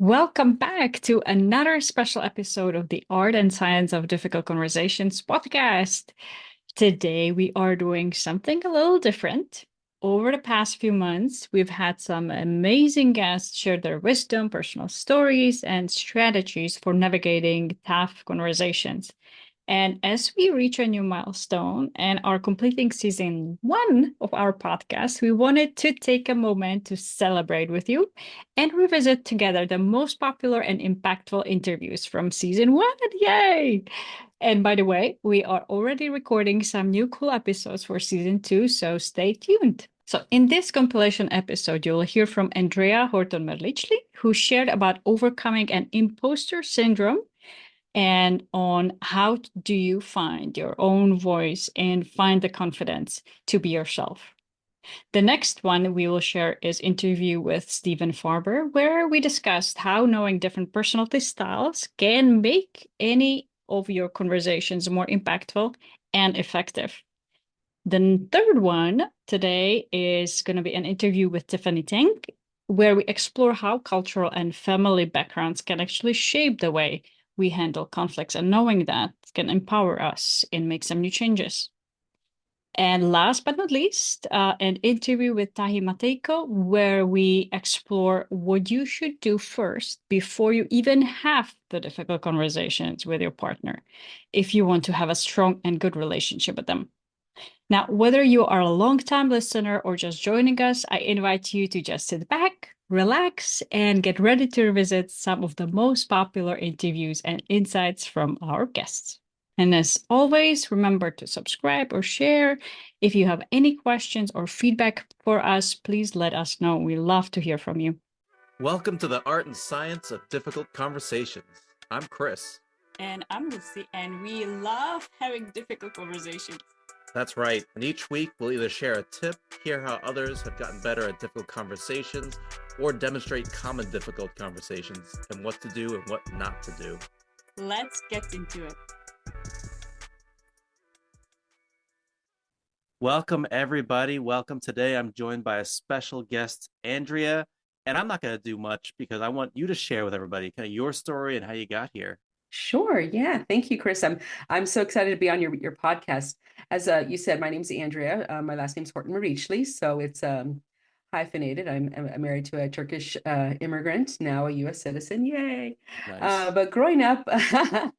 Welcome back to another special episode of the Art and Science of Difficult Conversations podcast. Today, we are doing something a little different. Over the past few months, we've had some amazing guests share their wisdom, personal stories, and strategies for navigating tough conversations. And as we reach a new milestone and are completing season 1 of our podcast, we wanted to take a moment to celebrate with you and revisit together the most popular and impactful interviews from season 1. Yay! And by the way, we are already recording some new cool episodes for season 2, so stay tuned. So, in this compilation episode, you'll hear from Andrea Horton-Meriçli, who shared about overcoming an imposter syndrome and on how do you find your own voice and find the confidence to be yourself. The next one we will share is interview with Stephen Farber, where we discussed how knowing different personality styles can make any of your conversations more impactful and effective. The third one today is going to be an interview with Tiffany Tang, where we explore how cultural and family backgrounds can actually shape the way we handle conflicts, and knowing that can empower us and make some new changes. And last but not least, an interview with Tahi Mateiko, where we explore what you should do first before you even have the difficult conversations with your partner, if you want to have a strong and good relationship with them. Now, whether you are a long-time listener or just joining us, I invite you to just sit back, relax, and get ready to revisit some of the most popular interviews and insights from our guests. And as always, remember to subscribe or share. If you have any questions or feedback for us, please let us know. We love to hear from you. Welcome to the Art and Science of Difficult Conversations. I'm Chris. And I'm Lucy, and we love having difficult conversations. That's right. And each week we'll either share a tip, hear how others have gotten better at difficult conversations, or demonstrate common difficult conversations and what to do and what not to do. Let's get into it. Welcome, everybody. Welcome. Today I'm joined by a special guest, Andrea. And I'm not going to do much because I want you to share with everybody kind of your story and how you got here. Sure. Yeah. Thank you, Chris. I'm so excited to be on your podcast. As you said, my name's Andrea. My last name's Horton-Meriçli, so it's hyphenated. I'm married to a Turkish immigrant, now a U.S. citizen. Yay! Nice. But growing up, I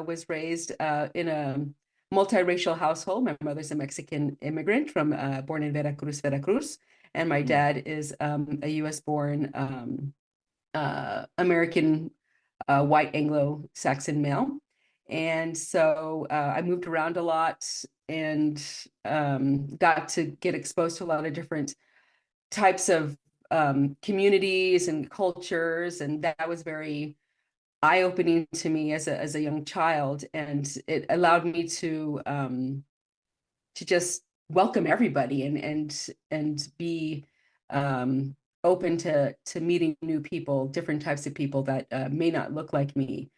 was raised in a multiracial household. My mother's a Mexican immigrant born in Veracruz, and my dad is a U.S. born American white Anglo-Saxon male. And so I moved around a lot and got to get exposed to a lot of different types of communities and cultures. And that was very eye-opening to me as a young child. And it allowed me to just welcome everybody and be open to meeting new people, different types of people that may not look like me.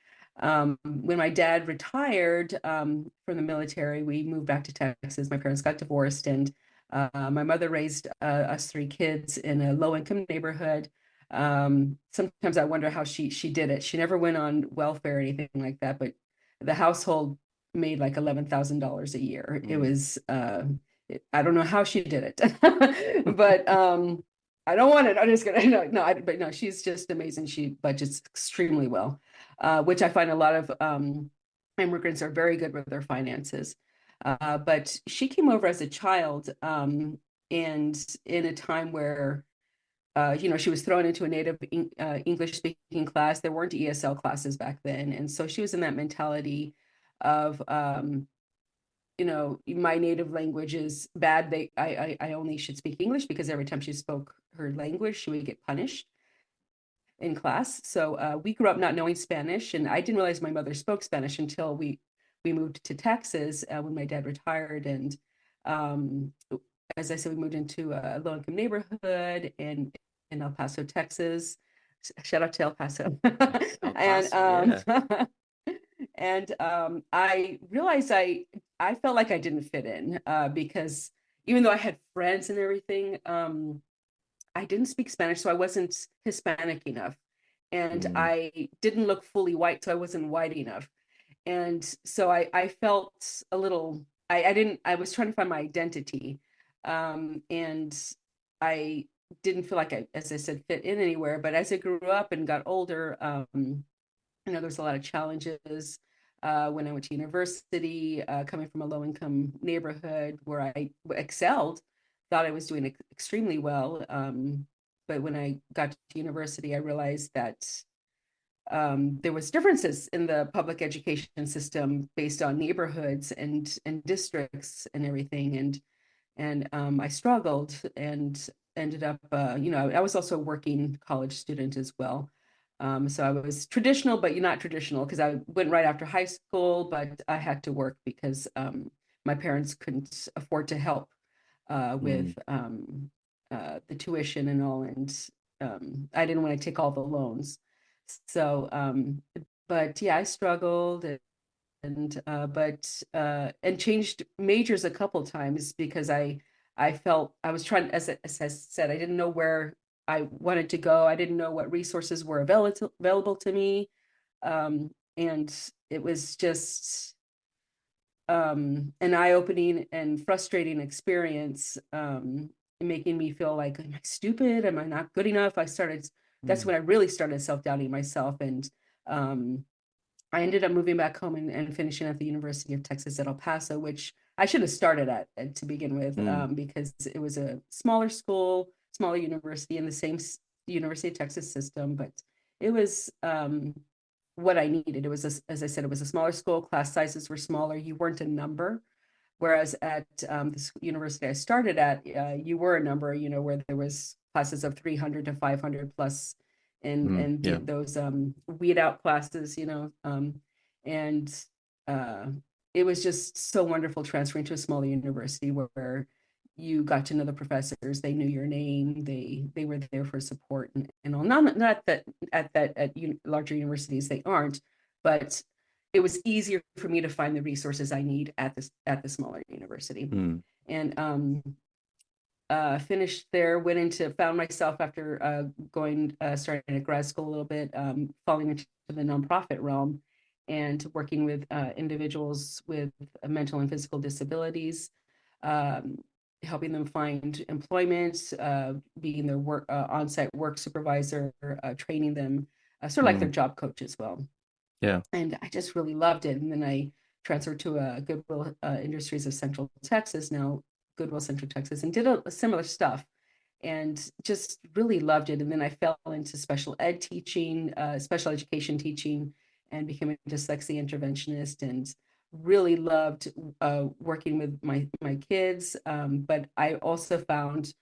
When my dad retired from the military, we moved back to Texas. My parents got divorced, and my mother raised us three kids in a low-income neighborhood. Sometimes I wonder how she did it. She never went on welfare or anything like that, but the household made like $11,000 a year. It was I don't know how she did it, but I don't want it. I'm just gonna but no, she's just amazing. She budgets extremely well, which I find a lot of immigrants are very good with their finances. But she came over as a child, and in a time where she was thrown into a native English speaking class. There weren't ESL classes back then, and so she was in that mentality of my native language is bad. I only should speak English, because every time she spoke her language, she would get punished in class. So we grew up not knowing Spanish, and I didn't realize my mother spoke Spanish until we moved to Texas when my dad retired. And as I said, we moved into a low-income neighborhood in El Paso, Texas. Shout out to El Paso. El Paso, and and I realized I felt like I didn't fit in because even though I had friends and everything, I didn't speak Spanish, so I wasn't Hispanic enough. And Mm. I didn't look fully white, so I wasn't white enough. And so I felt a little, I was trying to find my identity. And I didn't feel like I, as I said, fit in anywhere. But as I grew up and got older, there was a lot of challenges when I went to university, coming from a low income neighborhood where I excelled, thought I was doing extremely well. But when I got to university, I realized that there was differences in the public education system based on neighborhoods and districts and everything. And I struggled and ended up, I was also a working college student as well. So I was traditional, but not traditional because I went right after high school, but I had to work because my parents couldn't afford to help with the tuition and all. And I didn't want to take all the loans. So, but yeah, I struggled and changed majors a couple times because I felt I was trying, as I said, I didn't know where I wanted to go. I didn't know what resources were available to me. And it was just an eye-opening and frustrating experience, making me feel like, am I stupid? Am I not good enough? That's when I really started self-doubting myself. And um, I ended up moving back home and finishing at the University of Texas at El Paso, which I should have started at to begin with, because it was a smaller school, smaller university in the same University of Texas system, but it was what I needed. It was, as I said, it was a smaller school. Class sizes were smaller. You weren't a number. Whereas at this university I started at, you were a number, where there was classes of 300 to 500 plus, and did those weed out classes, and uh, it was just so wonderful transferring to a smaller university where you got to know the professors. They knew your name. They were there for support and all. Not that at larger universities they aren't, but it was easier for me to find the resources I need at the smaller university. And finished there, found myself after starting at grad school a little bit, falling into the nonprofit realm and working with individuals with mental and physical disabilities, um, helping them find employment, being their on-site work supervisor, training them, sort of like their job coach as well. Yeah. And I just really loved it. And then I transferred to Goodwill Industries of Central Texas, now Goodwill Central Texas, and did a similar stuff and just really loved it. And then I fell into special ed teaching, special education teaching, and became a dyslexia interventionist and really loved working with my kids. But I also found,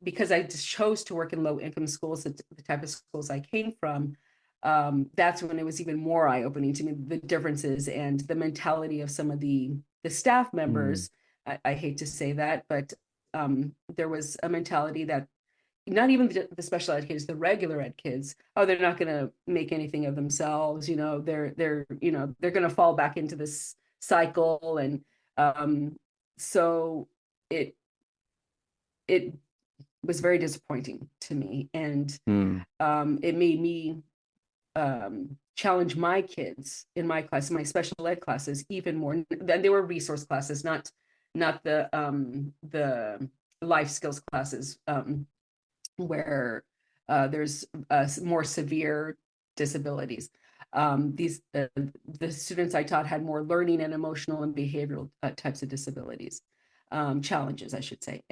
because I just chose to work in low income schools, the type of schools I came from, that's when it was even more eye-opening to me, the differences and the mentality of some of the staff members. I hate to say that, but there was a mentality that not even the special ed kids, the regular ed kids, oh, they're not going to make anything of themselves, they're going to fall back into this cycle. And so it was very disappointing to me, and it made me challenge my kids in my class, my special ed classes, even more. Then they were resource classes, not the life skills classes, where there's more severe disabilities. The students I taught had more learning and emotional and behavioral types of disabilities, challenges, I should say.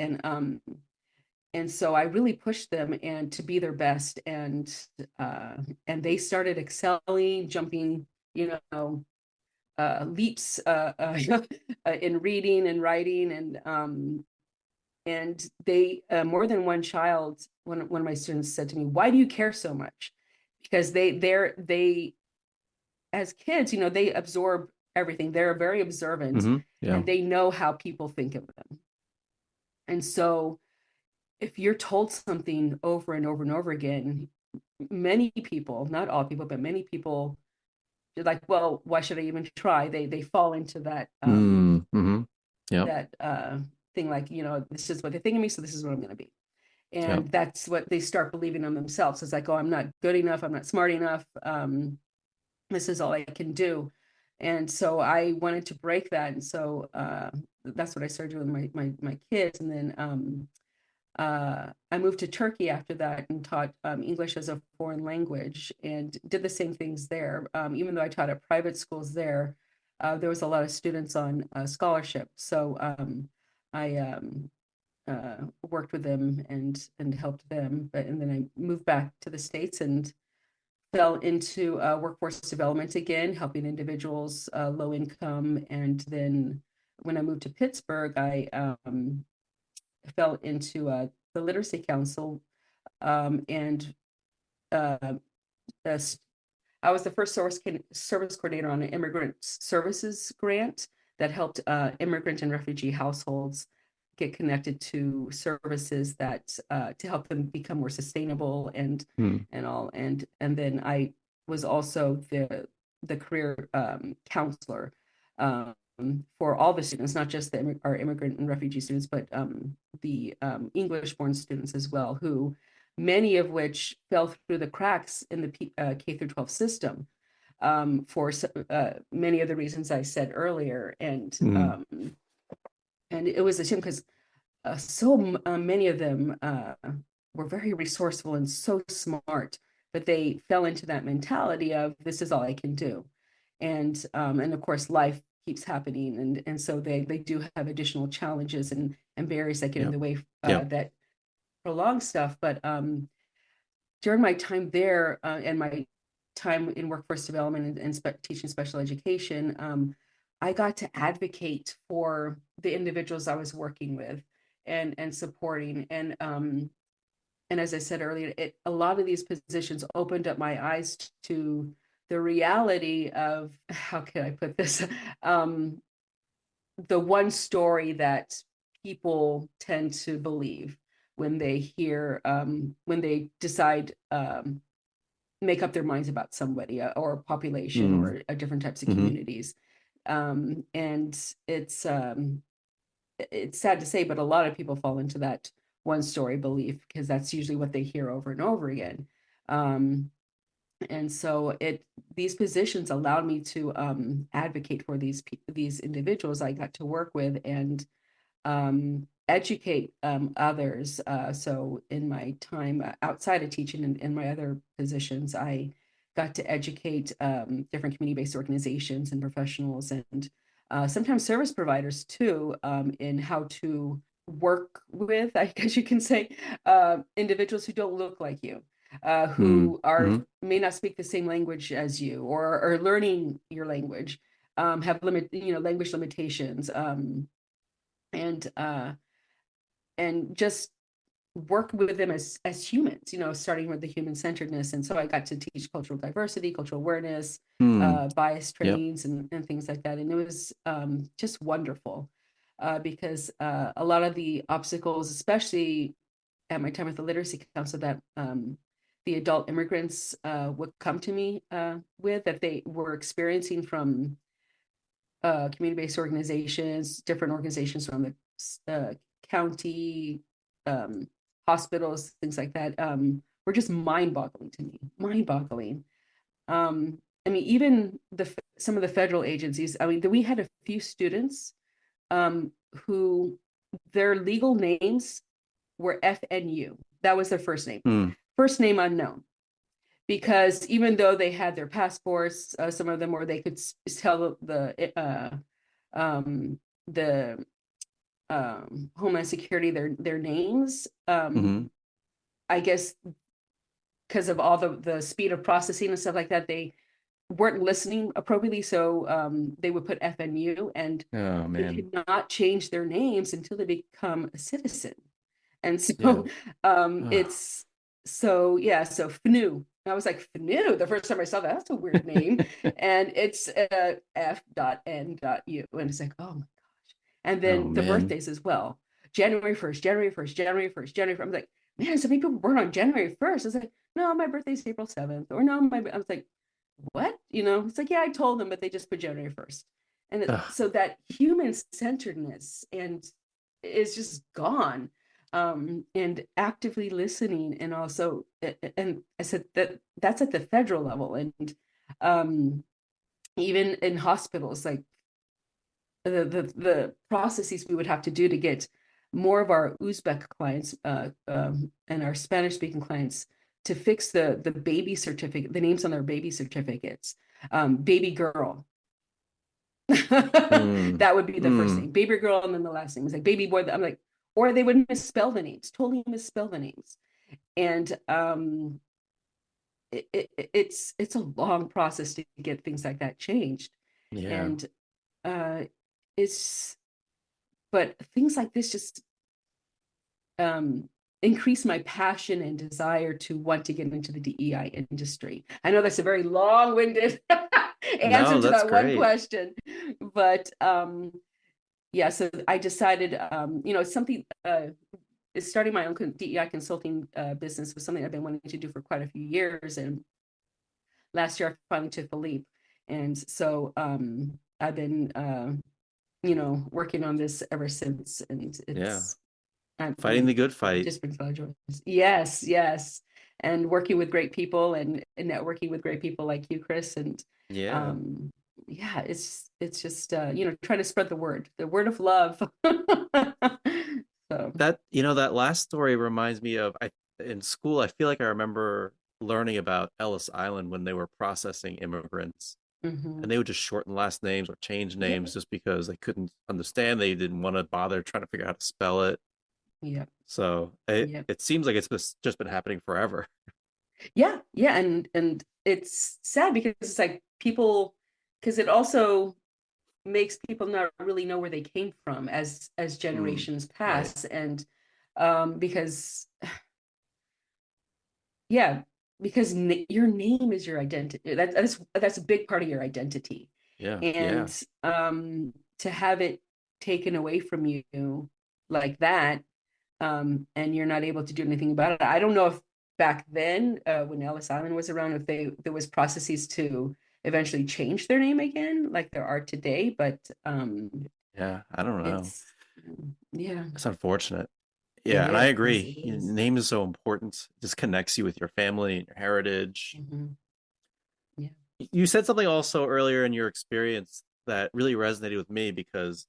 And so I really pushed them and to be their best, and they started excelling, jumping, leaps in reading and writing, and they more than one child. One of my students said to me, "Why do you care so much?" Because they as kids, they absorb everything. They're very observant, and they know how people think of them. And so if you're told something over and over and over again, many people, not all people, but many people, they're like, well, why should I even try? They fall into that that thing, like, this is what they think of me, so this is what I'm going to be. Yeah. And that's what they start believing on themselves. It's like, oh, I'm not good enough, I'm not smart enough, this is all I can do. And so I wanted to break that. And so that's what I started doing with my kids. And then I moved to Turkey after that and taught English as a foreign language and did the same things there. Even though I taught at private schools there, there was a lot of students on scholarship. So I worked with them and helped them. And then I moved back to the States and fell into workforce development again, helping individuals low income. And then when I moved to Pittsburgh, I fell into the Literacy Council, and I was the first service coordinator on an immigrant services grant that helped immigrant and refugee households get connected to services that to help them become more sustainable and all. And then I was also the career counselor for all the students, not just our immigrant and refugee students, but the English-born students as well, who many of which fell through the cracks in the K through 12 system for many of the reasons I said earlier. And it was a shame because so many of them were very resourceful and so smart, but they fell into that mentality of this is all I can do. And of course, life keeps happening. And so they do have additional challenges and barriers that get in the way that prolong stuff. But during my time there and my time in workforce development and teaching special education, I got to advocate for the individuals I was working with and supporting. And as I said earlier, a lot of these positions opened up my eyes to the reality of, how can I put this? The one story that people tend to believe when they hear, when they decide, make up their minds about somebody or a population or different types of communities. And it's sad to say, but a lot of people fall into that one story belief because that's usually what they hear over and over again. And so these positions allowed me to advocate for these individuals I got to work with and educate others. So in my time outside of teaching and in my other positions, I got to educate different community-based organizations and professionals and sometimes service providers too, in how to work with, I guess you can say, individuals who don't look like you. Who may not speak the same language as you or are learning your language, have language limitations, and just work with them as humans, starting with the human-centeredness. And so I got to teach cultural diversity, cultural awareness, bias trainings and things like that. And it was just wonderful because a lot of the obstacles, especially at my time with the Literacy Council, that the adult immigrants would come to me with, that they were experiencing from community-based organizations, different organizations from the county, hospitals, things like that, were just mind-boggling to me, mind-boggling. I mean, even some of the federal agencies, I mean, we had a few students who their legal names were FNU. That was their first name. First name unknown, because even though they had their passports, some of them where they could tell the Homeland Security their names. I guess because of all the speed of processing and stuff like that, they weren't listening appropriately, so they would put FNU, and they could not change their names until they become a citizen. And so it's so FNU. I was like, FNU, the first time I saw that, that's a weird name. And it's F.N.U. And it's like, oh my gosh. And then the birthdays as well. January 1st, January 1st, January 1st, January 1st. I'm like, man, so many people born on January 1st. I was like, no, my birthday's April 7th. Or no, I was like, what? It's like, yeah, I told them, but they just put January 1st. And so that human centeredness and is just gone. and actively listening, and also, and I said that that's at the federal level, and even in hospitals, like the processes we would have to do to get more of our Uzbek clients and our Spanish speaking clients to fix the baby certificate, the names on their baby certificates, baby girl. Mm, That would be the first mm, name, baby girl, and then the last name was like baby boy. I'm like, or they would misspell the names, totally misspell the names, and it's a long process to get things like that changed, yeah. and uh, it's but things like this just increase my passion and desire to want to get into the DEI industry. I know that's a very long-winded answer No, to that's that one great. question, but yeah, so I decided, it's something, starting my own DEI consulting business was something I've been wanting to do for quite a few years. And last year I finally took the leap. And so I've been, working on this ever since. And Yeah. it's, I Fighting the mean, good it fight. just brings a lot of joy. Yes, yes. And working with great people, and networking with great people like you, Chris. And Yeah. um, yeah, it's just trying to spread the word of love. So That last story reminds me of in school, I feel like I remember learning about Ellis Island when they were processing immigrants, and mhm. they would just shorten last names or change Yeah, names just because they couldn't understand. They didn't want to bother trying to figure out how to spell it. yeah, So it yeah, it seems like it's just been happening forever. yeah, yeah. And it's sad because it's like people, because it also makes people not really know where they came from as Mm, generations right. pass. And because yeah, because your name is your identity. That's a big part of your identity, Yeah. Yeah. and to have it taken away from you like that, and you're not able to do anything about it. I don't know if back then, when Ellis Island was around, if there was processes to eventually change their name again, like there are today. But Yeah. I don't know. it's yeah, It's unfortunate. it Yeah, and I is, it agree. is. Name is so important. It just connects you with your family and your heritage. Mhm. Yeah. You said something also earlier in your experience that really resonated with me because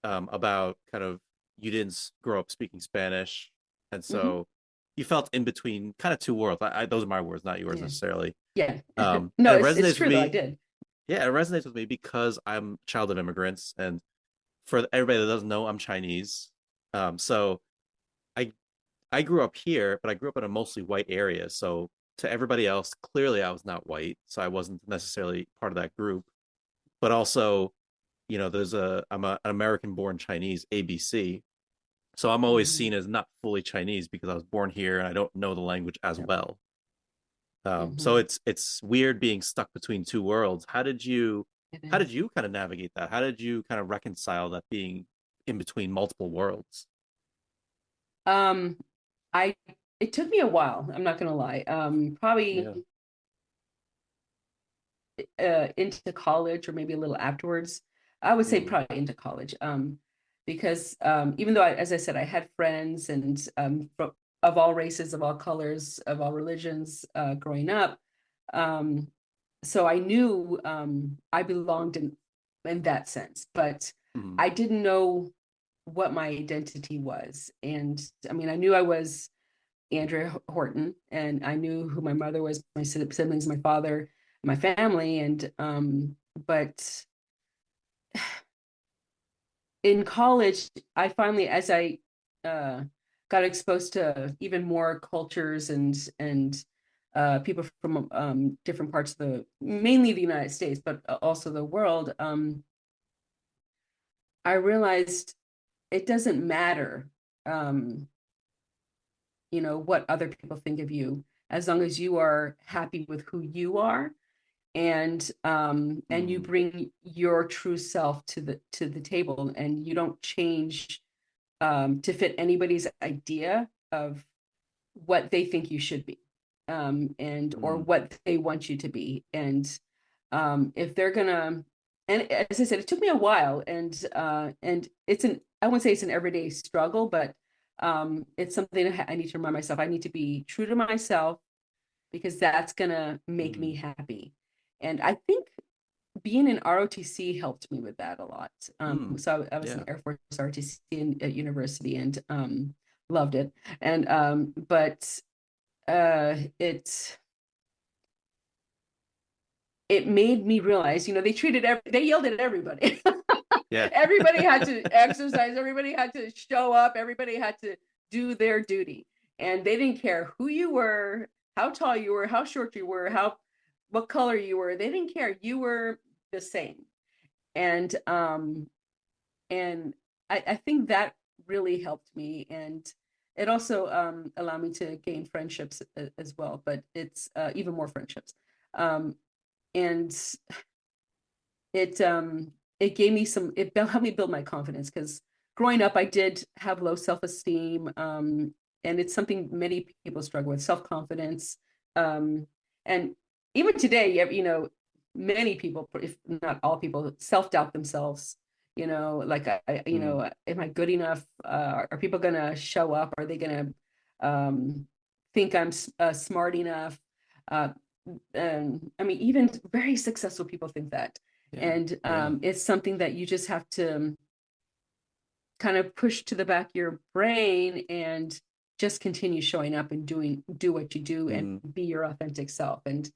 about kind of you didn't grow up speaking Spanish, and Hmm. so you felt in between kind of two worlds. Those are my words, not yours Yeah. necessarily. Yeah. No, And it it's resonates with true though. I me. did. Yeah, it resonates with me because I'm a child of immigrants, and for everybody that doesn't know, I'm Chinese. So I I grew up here, but I grew up in a mostly white area. So to everybody else, clearly I was not white, so I wasn't necessarily part of that group. But also, I'm an American born Chinese, ABC. So I'm always Hmm. seen as not fully Chinese because I was born here and I don't know the language as Yeah. well. So Hmm. it's weird being stuck between two worlds. It How did is. you kind of navigate that? How did you kind of reconcile that being in between multiple worlds? Um, I it took me a while, I'm not gonna lie. Probably Yeah. into college or maybe a little afterwards. I would say Mm, probably into college. Because even though as I said, I had friends and of all races, of all colors, of all religions growing up. Um, so I knew I belonged in that sense, but mm, I didn't know what my identity was. And I mean, I knew I was Andrea Horton, and I knew who my mother was, my siblings, my father, my family, and but in college, I finally, as I uh, got exposed to even more cultures and people from different parts of mainly the United States, but also the world, I realized it doesn't matter, um, what other people think of you, as long as you are happy with who you are, and you mm, bring your true self to the table, and you don't change to fit anybody's idea of what they think you should be, and or mm. what they want you to be. And if they're gonna, and as I said, it took me a while, and it's an, I wouldn't say it's an everyday struggle, but It's something I need to remind myself. I need to be true to myself because that's gonna make me happy. And I think being in ROTC helped me with that a lot. So I was in Yeah. Air Force ROTC at university and loved it. And but it made me realize, they yelled at everybody. Yeah. Everybody had to exercise, everybody had to show up, everybody had to do their duty. And they didn't care who you were, how tall you were, how short you were, what color you were. They didn't care. You were the same. And I think that really helped me. And it also allowed me to gain friendships as well, but it's even more friendships. And it gave me it helped me build my confidence, because growing up I did have low self-esteem, and it's something many people struggle with, self-confidence. And even today, many people, if not all people, self-doubt themselves, like am I good enough? Are people gonna show up? Are they gonna think I'm smart enough? I mean, even very successful people think that. And it's something that you just have to kind of push to the back of your brain and just continue showing up and do what you do and be your authentic self. And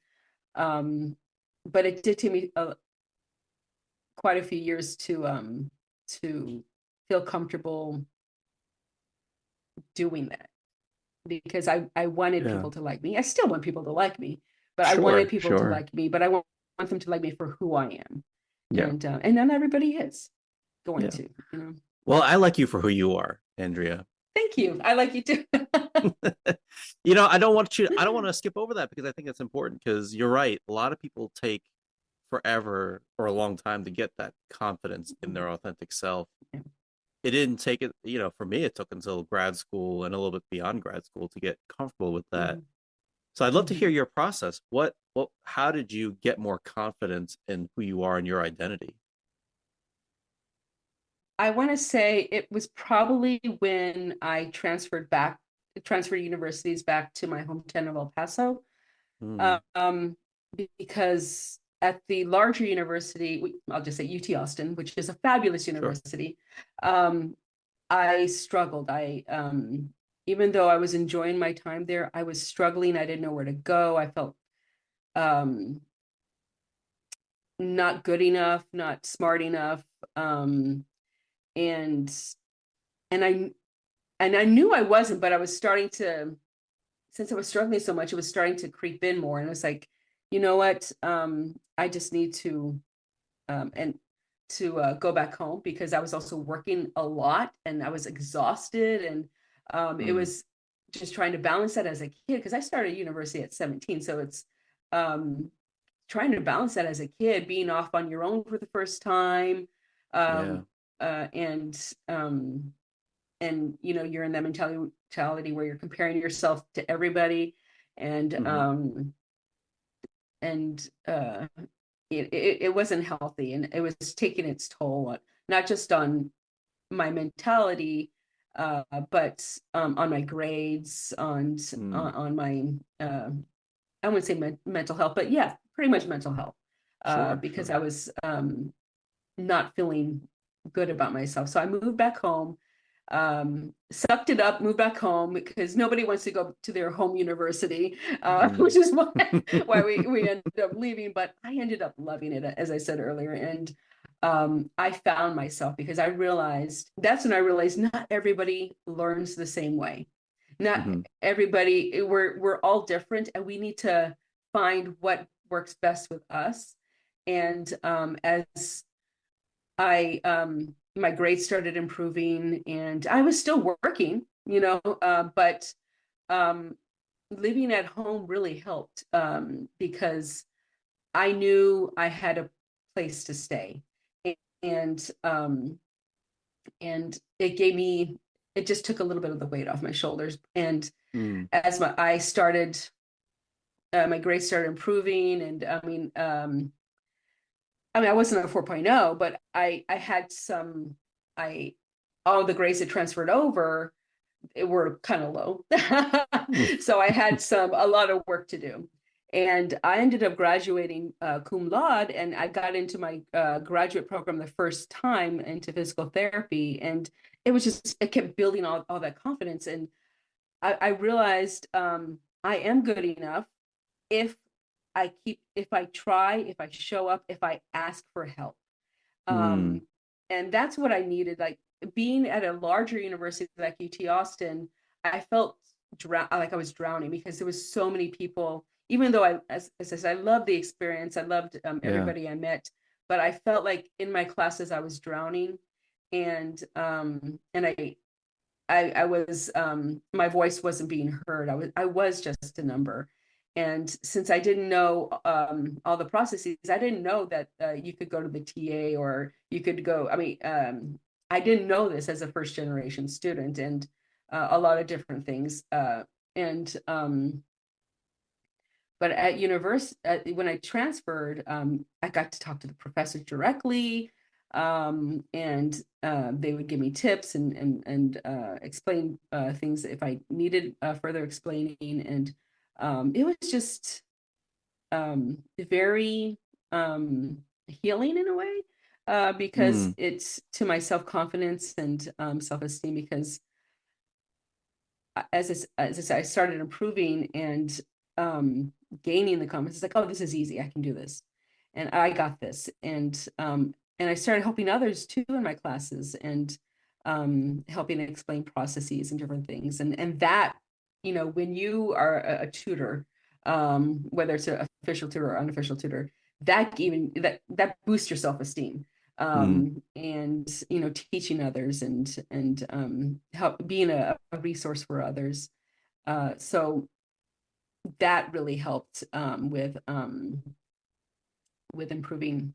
but it did take me quite a few years to feel comfortable doing that, because I wanted people to like me. I still want people to like me, but I wanted people to like me, but I want them to like me for who I am. Yeah. And not everybody is going to, Well, I like you for who you are, Andrea. Thank you. I like you too. I don't want to skip over that, because I think it's important, because you're right. A lot of people take forever or a long time to get that confidence in their authentic self. Yeah. It didn't take it, for me, it took until grad school and a little bit beyond grad school to get comfortable with that. So I'd love to hear your process. How did you get more confidence in who you are and your identity? I want to say it was probably when I transferred universities back to my hometown of El Paso. Because at the larger university, I'll just say UT Austin, which is a fabulous university, I struggled. Even though I was enjoying my time there, I was struggling. I didn't know where to go. I felt not good enough, not smart enough. And I knew I wasn't, but I was starting to, since I was struggling so much, it was starting to creep in more. And it was like, you know what? I just need to go back home, because I was also working a lot and I was exhausted. And it was just trying to balance that as a kid, because I started university at 17. So it's trying to balance that as a kid, being off on your own for the first time. And you're in that mentality where you're comparing yourself to everybody. And it wasn't healthy, and it was taking its toll, not just on my mentality, but on my grades, on my I wouldn't say mental health, but yeah, pretty much mental health, because I was not feeling good about myself. So I moved back home, sucked it up, moved back home, because nobody wants to go to their home university, which is why we ended up leaving. But I ended up loving it, as I said earlier. And I found myself, because that's when I realized not everybody learns the same way. Not everybody, we're all different, and we need to find what works best with us. And as my grades started improving, and I was still working, but living at home really helped, because I knew I had a place to stay, and it just took a little bit of the weight off my shoulders. And as my grades started improving, and I wasn't a 4.0, but I had all the grades that transferred over, were kind of low. Mm. So I had a lot of work to do. And I ended up graduating cum laude, and I got into my graduate program the first time into physical therapy. And it kept building all that confidence. And I realized I am good enough if if I try, if I show up, if I ask for help. Mm. And that's what I needed. Like being at a larger university like UT Austin, I felt like I was drowning because there was so many people. Even though as I said, I loved the experience, I loved Yeah. everybody I met, but I felt like in my classes I was drowning, and I was my voice wasn't being heard. I was just a number. And since I didn't know all the processes, I didn't know that you could go to the TA or you could go. I mean, I didn't know this as a first generation student, and a lot of different things. And But at university, when I transferred, I got to talk to the professors directly, and they would give me tips and explain things if I needed further explaining. And it was just very healing in a way, because Mm. it's to my self-confidence and self-esteem. Because as I said, I started improving and gaining the confidence. It's like, oh, this is easy. I can do this, and I got this. And I started helping others too in my classes, and helping explain processes and different things. And that, when you are a tutor, whether it's an official tutor or unofficial tutor, that boosts your self-esteem. Mm. And teaching others and help being a resource for others. So that really helped with improving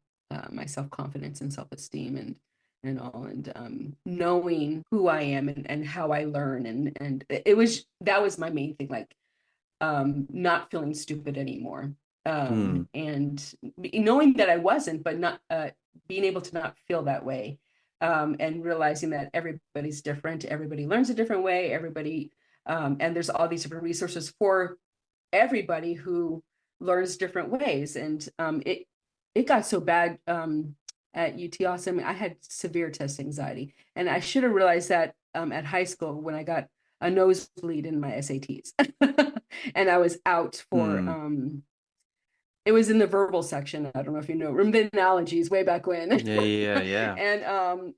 my self-confidence and self-esteem and all, and knowing who I am and how I learn, and that was my main thing, like not feeling stupid anymore, Mm. and knowing that I wasn't, but not being able to not feel that way, and realizing that everybody's different, everybody learns a different way, and there's all these different resources for everybody who learns different ways. And it got so bad at UT Austin. I mean, I had severe test anxiety, and I should have realized that at high school when I got a nosebleed in my SATs, and I was out for Mm. it was in the verbal section. I don't know if you know, remember the analogies way back when. Yeah, yeah, yeah.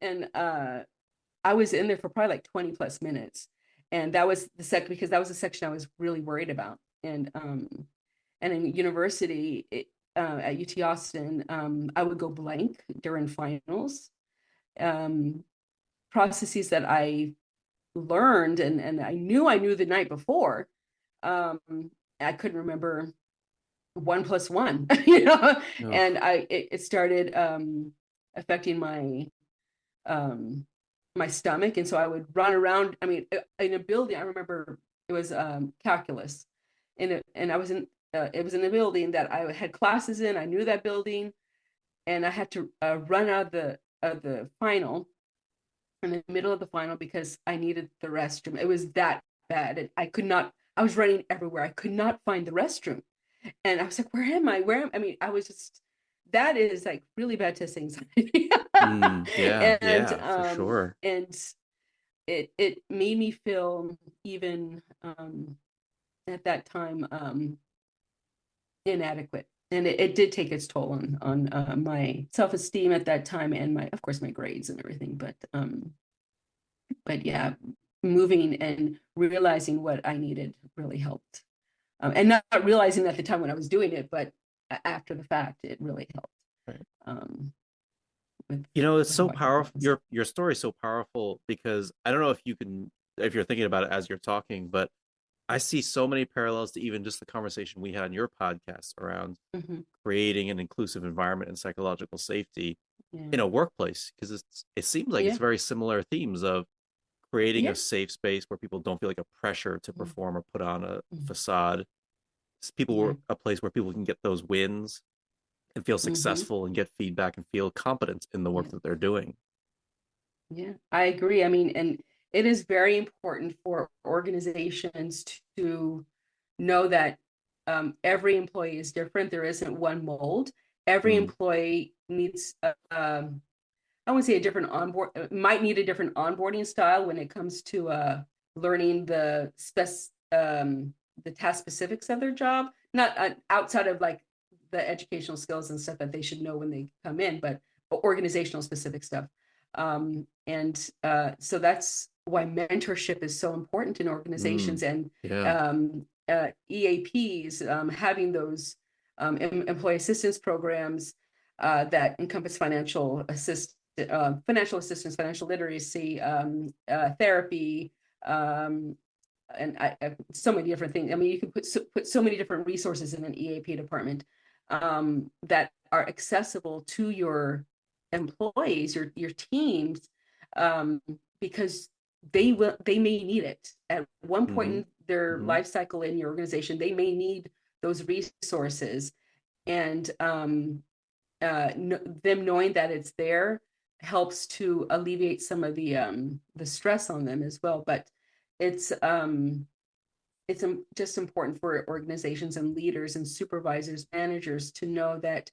And I was in there for probably like 20 plus minutes. And that was because that was the section I was really worried about. And in university, at UT Austin, I would go blank during finals. Processes that I learned and I knew the night before, I couldn't remember 1 + 1, Oh. and it started affecting my stomach, and so I would run around. I mean, in a building, I remember it was calculus, and I was in it was in a building that I had classes in. I knew that building, and I had to run out of the final in the middle of the final because I needed the restroom. It was that bad, and I could not. I was running everywhere. I could not find the restroom, and I was like, "Where am I? I mean, I was just. That is like really bad test anxiety, Mm. Yeah, and yeah, for sure. it made me feel even at that time inadequate, and it did take its toll on my self-esteem at that time, and of course my grades and everything. But yeah, moving and realizing what I needed really helped, and not realizing at the time when I was doing it, but after the fact, it really helped. Right. Um, It's with so how I felt about powerful. myself. Your story is so powerful because I don't know if you're thinking about it as you're talking, but I see so many parallels to even just the conversation we had on your podcast around Mhm. creating an inclusive environment and psychological safety Yeah, in a workplace because it seems like it's yeah, very similar themes of creating a yeah. safe space where people don't feel like a pressure to Mhm. perform or put on a Mhm. facade. People Yeah. were a place where people can get those wins and feel Hmm. successful and get feedback and feel competent in the work Yeah. that they're doing. Yeah, I agree. I mean, and it is very important for organizations to know that every employee is different. There isn't one mold. Every employee needs, I wouldn't say a different might need a different onboarding style when it comes to learning the task specifics of their job, not outside of like the educational skills and stuff that they should know when they come in, but organizational specific stuff. So that's why mentorship is so important in organizations, and EAPs, having those employee assistance programs that encompass financial assistance, financial literacy, therapy, and so many different things. I mean, you can put so many different resources in an EAP department that are accessible to your employees, your teams, because they may need it at one point in their life cycle in your organization. They may need those resources, and them knowing that it's there helps to alleviate some of the stress on them as well. But it's just important for organizations and leaders and supervisors, managers to know that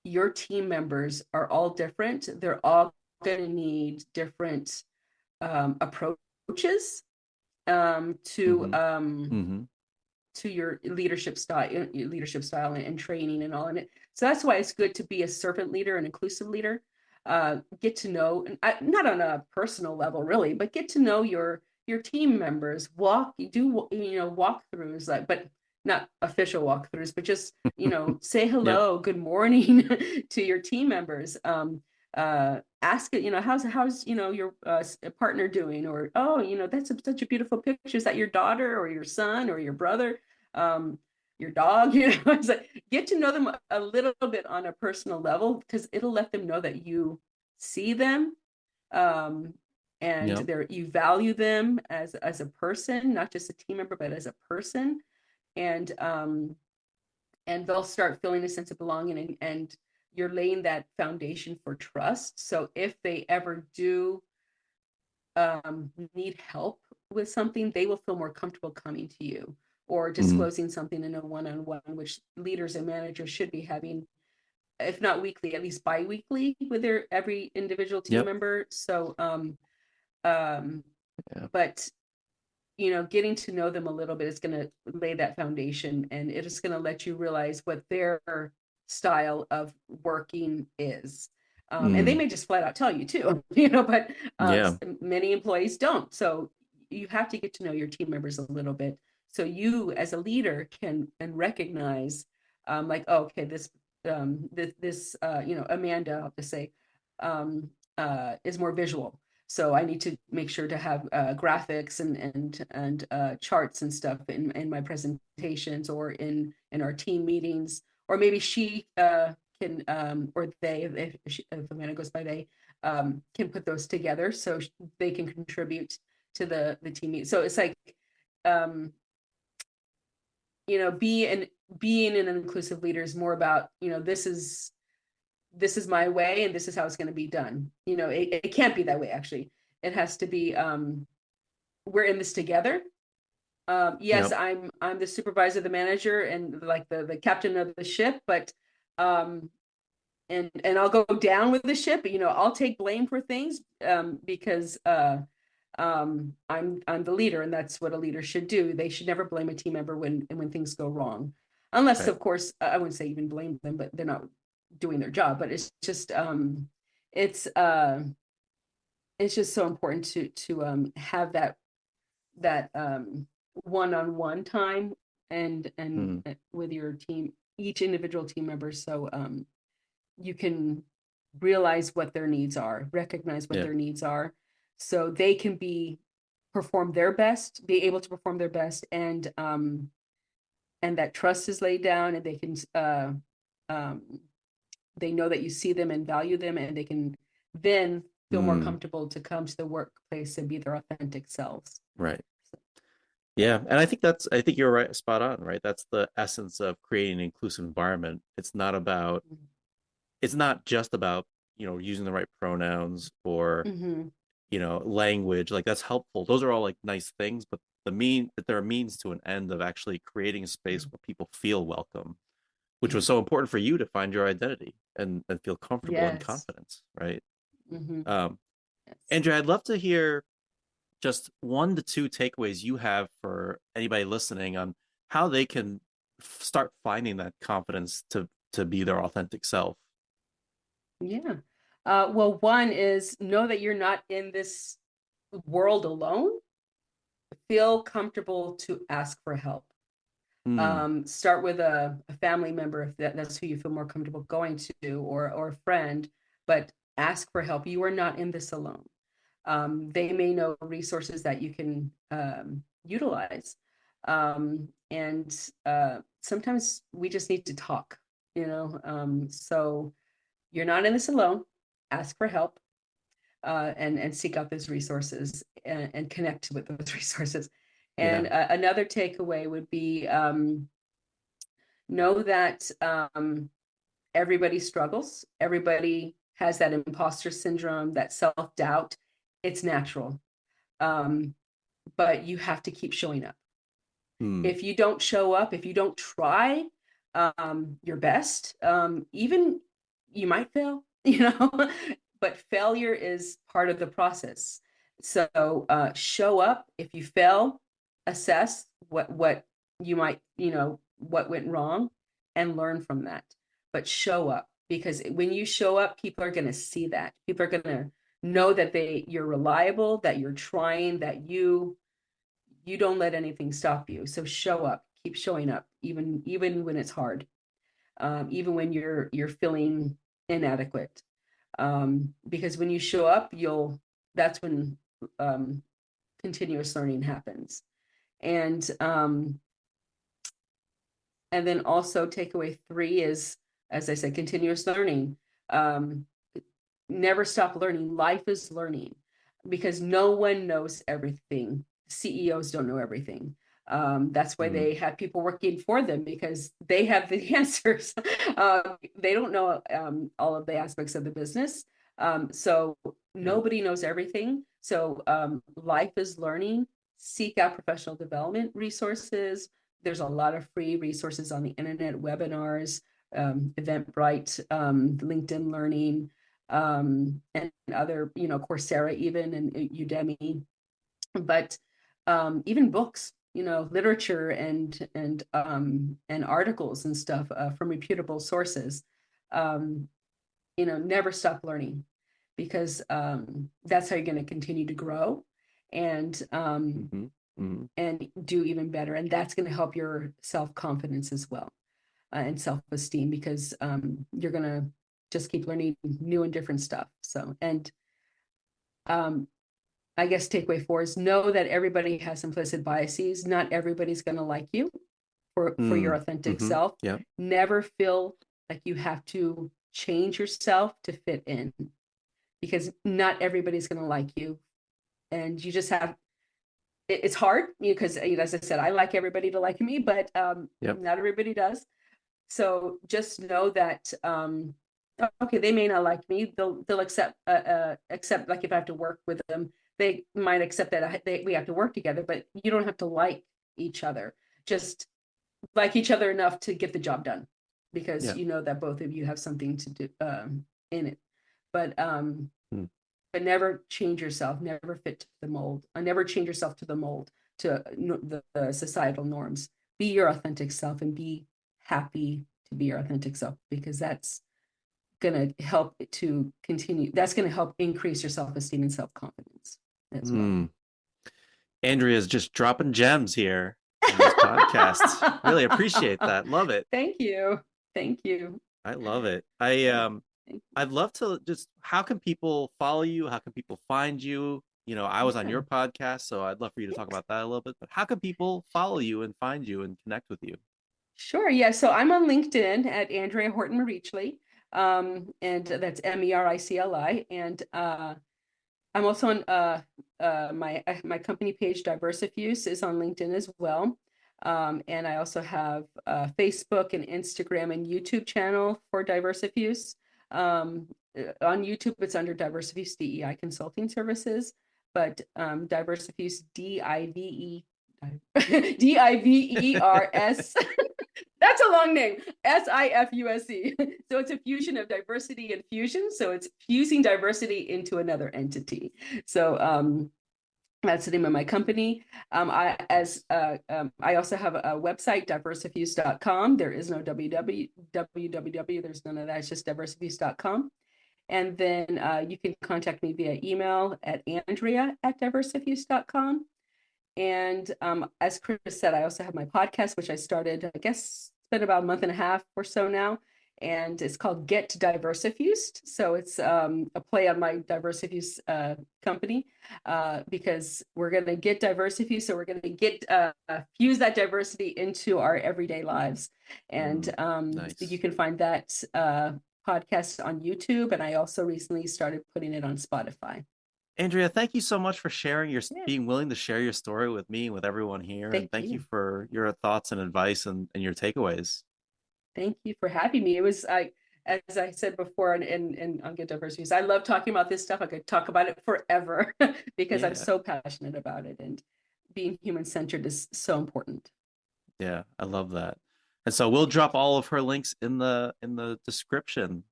your team members are all different. They're all going to need different approaches to your leadership style and training and all. And so that's why it's good to be a servant leader, an inclusive leader. Get to know, not on a personal level really, but get to know your team members. Walkthroughs, like, but not official walkthroughs, but just say hello, good morning to your team members. Ask it, how's your partner doing, or that's such a beautiful picture. Is that your daughter or your son or your brother, your dog? It's like, get to know them a little bit on a personal level, because it'll let them know that you see them, and you value them as a person, not just a team member, but as a person. And they'll start feeling a sense of belonging, and you're laying that foundation for trust. So if they ever do need help with something, they will feel more comfortable coming to you or disclosing something in a one-on-one, which leaders and managers should be having, if not weekly, at least bi-weekly with their every individual team member. So but getting to know them a little bit is going to lay that foundation, and it is going to let you realize what their style of working is. And they may just flat out tell you too, but many employees don't. So you have to get to know your team members a little bit, so you as a leader can recognize, like, oh, okay, this Amanda, I'll have to say, is more visual. So I need to make sure to have graphics and charts and stuff in my presentations, or in our team meetings. Or maybe she can, or they, if Amanda goes by they, can put those together so they can contribute to the team meeting. So it's like, being an inclusive leader is more about, this is my way and this is how it's going to be done. It can't be that way, actually. It has to be, we're in this together. Yes, I'm the supervisor, the manager, and like the captain of the ship, but and I'll go down with the ship. I'll take blame for things, because I'm the leader, and that's what a leader should do. They should never blame a team member when things go wrong, unless of course, I wouldn't say even blame them, but they're not doing their job. But it's just it's just so important to have that one-on-one time and with your team, each individual team member, so you can realize what their needs are, recognize what their needs are, so they can be able to perform their best, and that trust is laid down, and they can they know that you see them and value them, and they can then feel more comfortable to come to the workplace and be their authentic selves. Right. Yeah, and I think you're right, spot on, right? That's the essence of creating an inclusive environment. It's not just about, using the right pronouns, or language, like that's helpful. Those are all like nice things, but that there are means to an end of actually creating a space where people feel welcome, which was so important for you to find your identity and feel comfortable and Yes. confidence, right? Mm-hmm. Um, Yes. Andrea, I'd love to hear just 1 to 2 takeaways you have for anybody listening on how they can start finding that confidence to be their authentic self. Yeah. Well, one is know that you're not in this world alone. Feel comfortable to ask for help. Start with a family member if that's who you feel more comfortable going to, or a friend, but ask for help. You are not in this alone. They may know resources that you can utilize. And sometimes we just need to talk, so you're not in this alone. Ask for help, and seek out those resources, and connect with those resources. And another takeaway would be, know that everybody struggles. Everybody has that imposter syndrome, that self-doubt. It's natural. But you have to keep showing up. If you don't show up, if you don't try your best, even you might fail, but failure is part of the process. So show up. If you fail, assess what you might, what went wrong, and learn from that. But show up, because when you show up, people are going to see that. People are going to know that you're reliable, that you're trying, that you don't let anything stop you. So show up, keep showing up, even when it's hard, even when you're feeling inadequate. Because when you show up, that's when continuous learning happens. And then also takeaway 3 is, as I said, continuous learning. Never stop learning. Life is learning, because no one knows everything. CEOs don't know everything. That's why they have people working for them, because they have the answers. They don't know all of the aspects of the business. So nobody knows everything. So life is learning. Seek out professional development resources. There's a lot of free resources on the internet, webinars, Eventbrite, LinkedIn Learning, and other, Coursera even, and Udemy. But even books, literature and articles and stuff from reputable sources. Never stop learning, because that's how you're going to continue to grow and and do even better. And that's going to help your self-confidence as well, and self-esteem, because you're going to just keep learning new and different stuff. So, and I guess takeaway 4 is know that everybody has implicit biases. Not everybody's going to like you for your authentic self. Yeah. Never feel like you have to change yourself to fit in, because not everybody's going to like you. And you just have, it's hard, because as I said, I like everybody to like me, but not everybody does. So just know that, okay, they may not like me. They'll accept, like if I have to work with them, they might accept that we have to work together, but you don't have to like each other. Just like each other enough to get the job done, because you know that both of you have something to do in it. But never change yourself, never fit to the mold, never change yourself to the mold, to the societal norms. Be your authentic self, and be happy to be your authentic self, because that's going to help to continue. That's going to help increase your self-esteem and self-confidence as well. Andrea's just dropping gems here in this podcast. Really appreciate that. Love it. Thank you. Thank you. I love it. I'd love to just, how can people follow you? How can people find you? I was on your podcast, so I'd love for you to talk about that a little bit, but how can people follow you and find you and connect with you? Sure. Yeah. So I'm on LinkedIn at Andrea Horton-Meriçli. And that's Mericli. And I'm also on my company page, Diversifuse, is on LinkedIn as well. And I also have Facebook and Instagram and YouTube channel for Diversifuse. On YouTube, it's under Diversifuse DEI Consulting Services, but Diversifuse DIVE DIVERS. That's a long name. SIFUSE. So it's a fusion of diversity and fusion. So it's fusing diversity into another entity. So that's the name of my company. I also have a website, diversifuse.com. There is no www. There's none of that. It's just diversifuse.com. And then you can contact me via email at andrea@diversifuse.com. And as Chris said, I also have my podcast, which I started, I guess it's been about a month and a half or so now. And it's called Get Diversifused. So it's a play on my Diversifuse company because we're going to get Diversifused. So we're going to get fuse that diversity into our everyday lives. And Nice. you can find that podcast on YouTube. And I also recently started putting it on Spotify. Andrea, thank you so much for sharing being willing to share your story with me and with everyone here. And thank you for your thoughts and advice and your takeaways. Thank you for having me. It was, as I said before, and on Get Diversity, I love talking about this stuff. I could talk about it forever because I'm so passionate about it, and being human-centered is so important. Yeah, I love that. And so we'll drop all of her links in the description.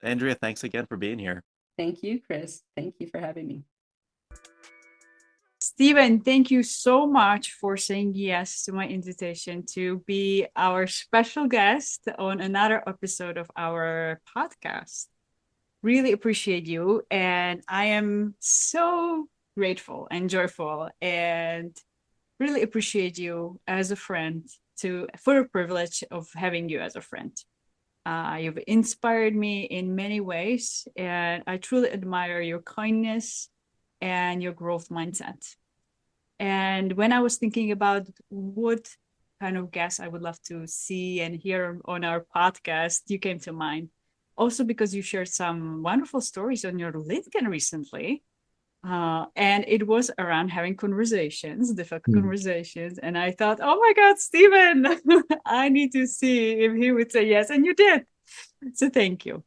Andrea, thanks again for being here. Thank you, Chris. Thank you for having me. Stephen, thank you so much for saying yes to my invitation to be our special guest on another episode of our podcast. Really appreciate you. And I am so grateful and joyful and really appreciate you as a friend for the privilege of having you as a friend. You've inspired me in many ways, and I truly admire your kindness and your growth mindset. And when I was thinking about what kind of guests I would love to see and hear on our podcast, you came to mind. Also because you shared some wonderful stories on your LinkedIn recently. And it was around having difficult conversations. And I thought, oh my God, Stephen, I need to see if he would say yes. And you did. So thank you.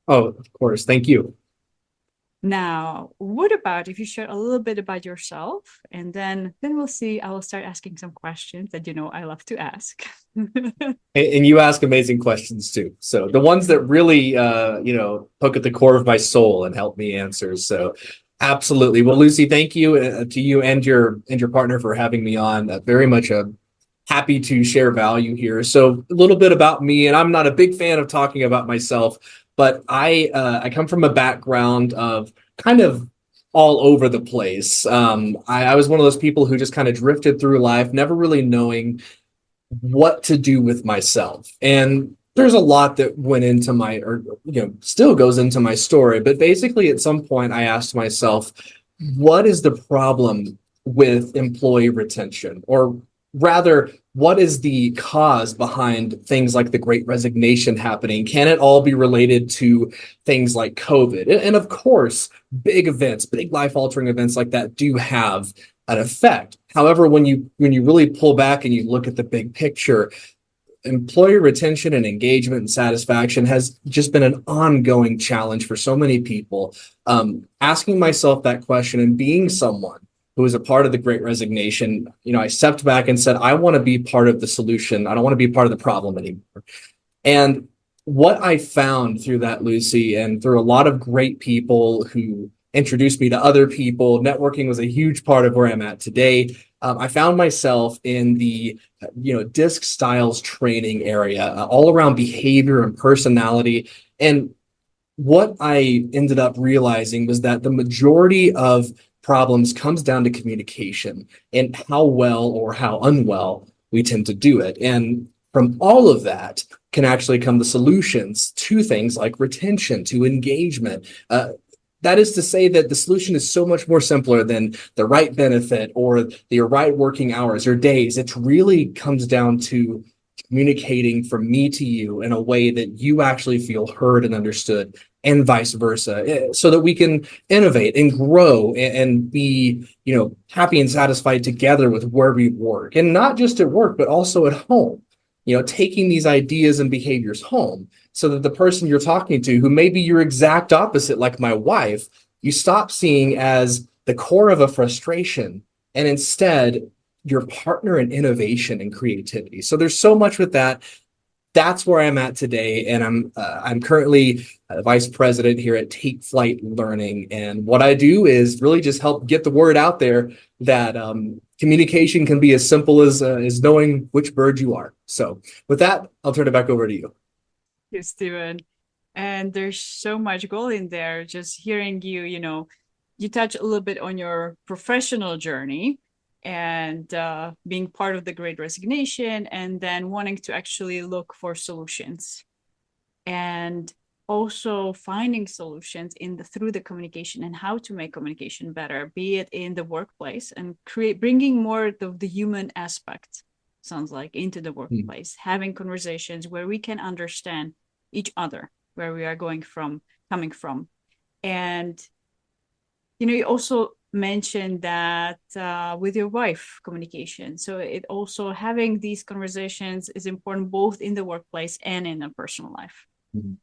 Oh, of course. Thank you. Now, what about if you share a little bit about yourself, and then we'll see. I will start asking some questions that I love to ask. And you ask amazing questions too. So the ones that really, poke at the core of my soul and help me answer. So absolutely. Well, Lucy, thank you to you and your partner for having me on. Very much happy to share value here. So a little bit about me, and I'm not a big fan of talking about myself, but I come from a background of kind of all over the place. I was one of those people who just kind of drifted through life, never really knowing what to do with myself. And there's a lot that went into still goes into my story. But basically, at some point, I asked myself, what is the problem with employee retention? Or rather, what is the cause behind things like the Great Resignation happening? Can it all be related to things like COVID? And of course, big events, big life-altering events like that do have an effect. However, when you really pull back and you look at the big picture, employee retention and engagement and satisfaction has just been an ongoing challenge for so many people. Asking myself that question and being someone who was a part of the Great Resignation, I stepped back and said, I want to be part of the solution. I don't want to be part of the problem anymore. And what I found through that, Lucy, and through a lot of great people who introduced me to other people, networking was a huge part of where I'm at today. I found myself in the, DISC styles training area, all around behavior and personality. And what I ended up realizing was that the majority of problems comes down to communication and how well or how unwell we tend to do it. And from all of that can actually come the solutions to things like retention, to engagement. That is to say that the solution is so much more simpler than the right benefit or your right working hours or days. It really comes down to communicating from me to you in a way that you actually feel heard and understood, and vice versa, so that we can innovate and grow and be, happy and satisfied together with where we work, and not just at work, but also at home. taking these ideas and behaviors home so that the person you're talking to, who may be your exact opposite, like my wife, you stop seeing as the core of a frustration and instead your partner in innovation and creativity. So there's so much with that. That's where I'm at today, and I'm currently vice president here at Take Flight Learning. And what I do is really just help get the word out there that communication can be as simple as knowing which bird you are. So with that, I'll turn it back over to you. You, Steven. And there's so much gold in there. Just hearing you, you touch a little bit on your professional journey and being part of the Great Resignation, and then wanting to actually look for solutions, and also finding solutions through the communication and how to make communication better, be it in the workplace and bringing more of the human aspect, sounds like, into the workplace, having conversations where we can understand each other, where we are coming from. And you also mentioned that with your wife, communication. So it also, having these conversations is important both in the workplace and in a personal life. Mm-hmm.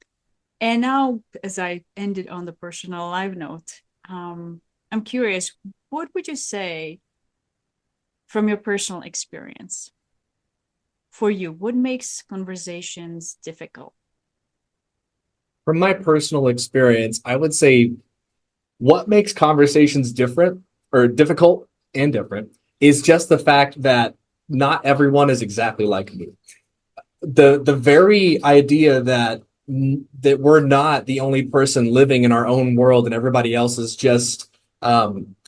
And now, as I ended on the personal life note, I'm curious, what would you say from your personal experience for you? What makes conversations difficult? From my personal experience, I would say what makes conversations difficult and different is just the fact that not everyone is exactly like me. The very idea that we're not the only person living in our own world and everybody else is just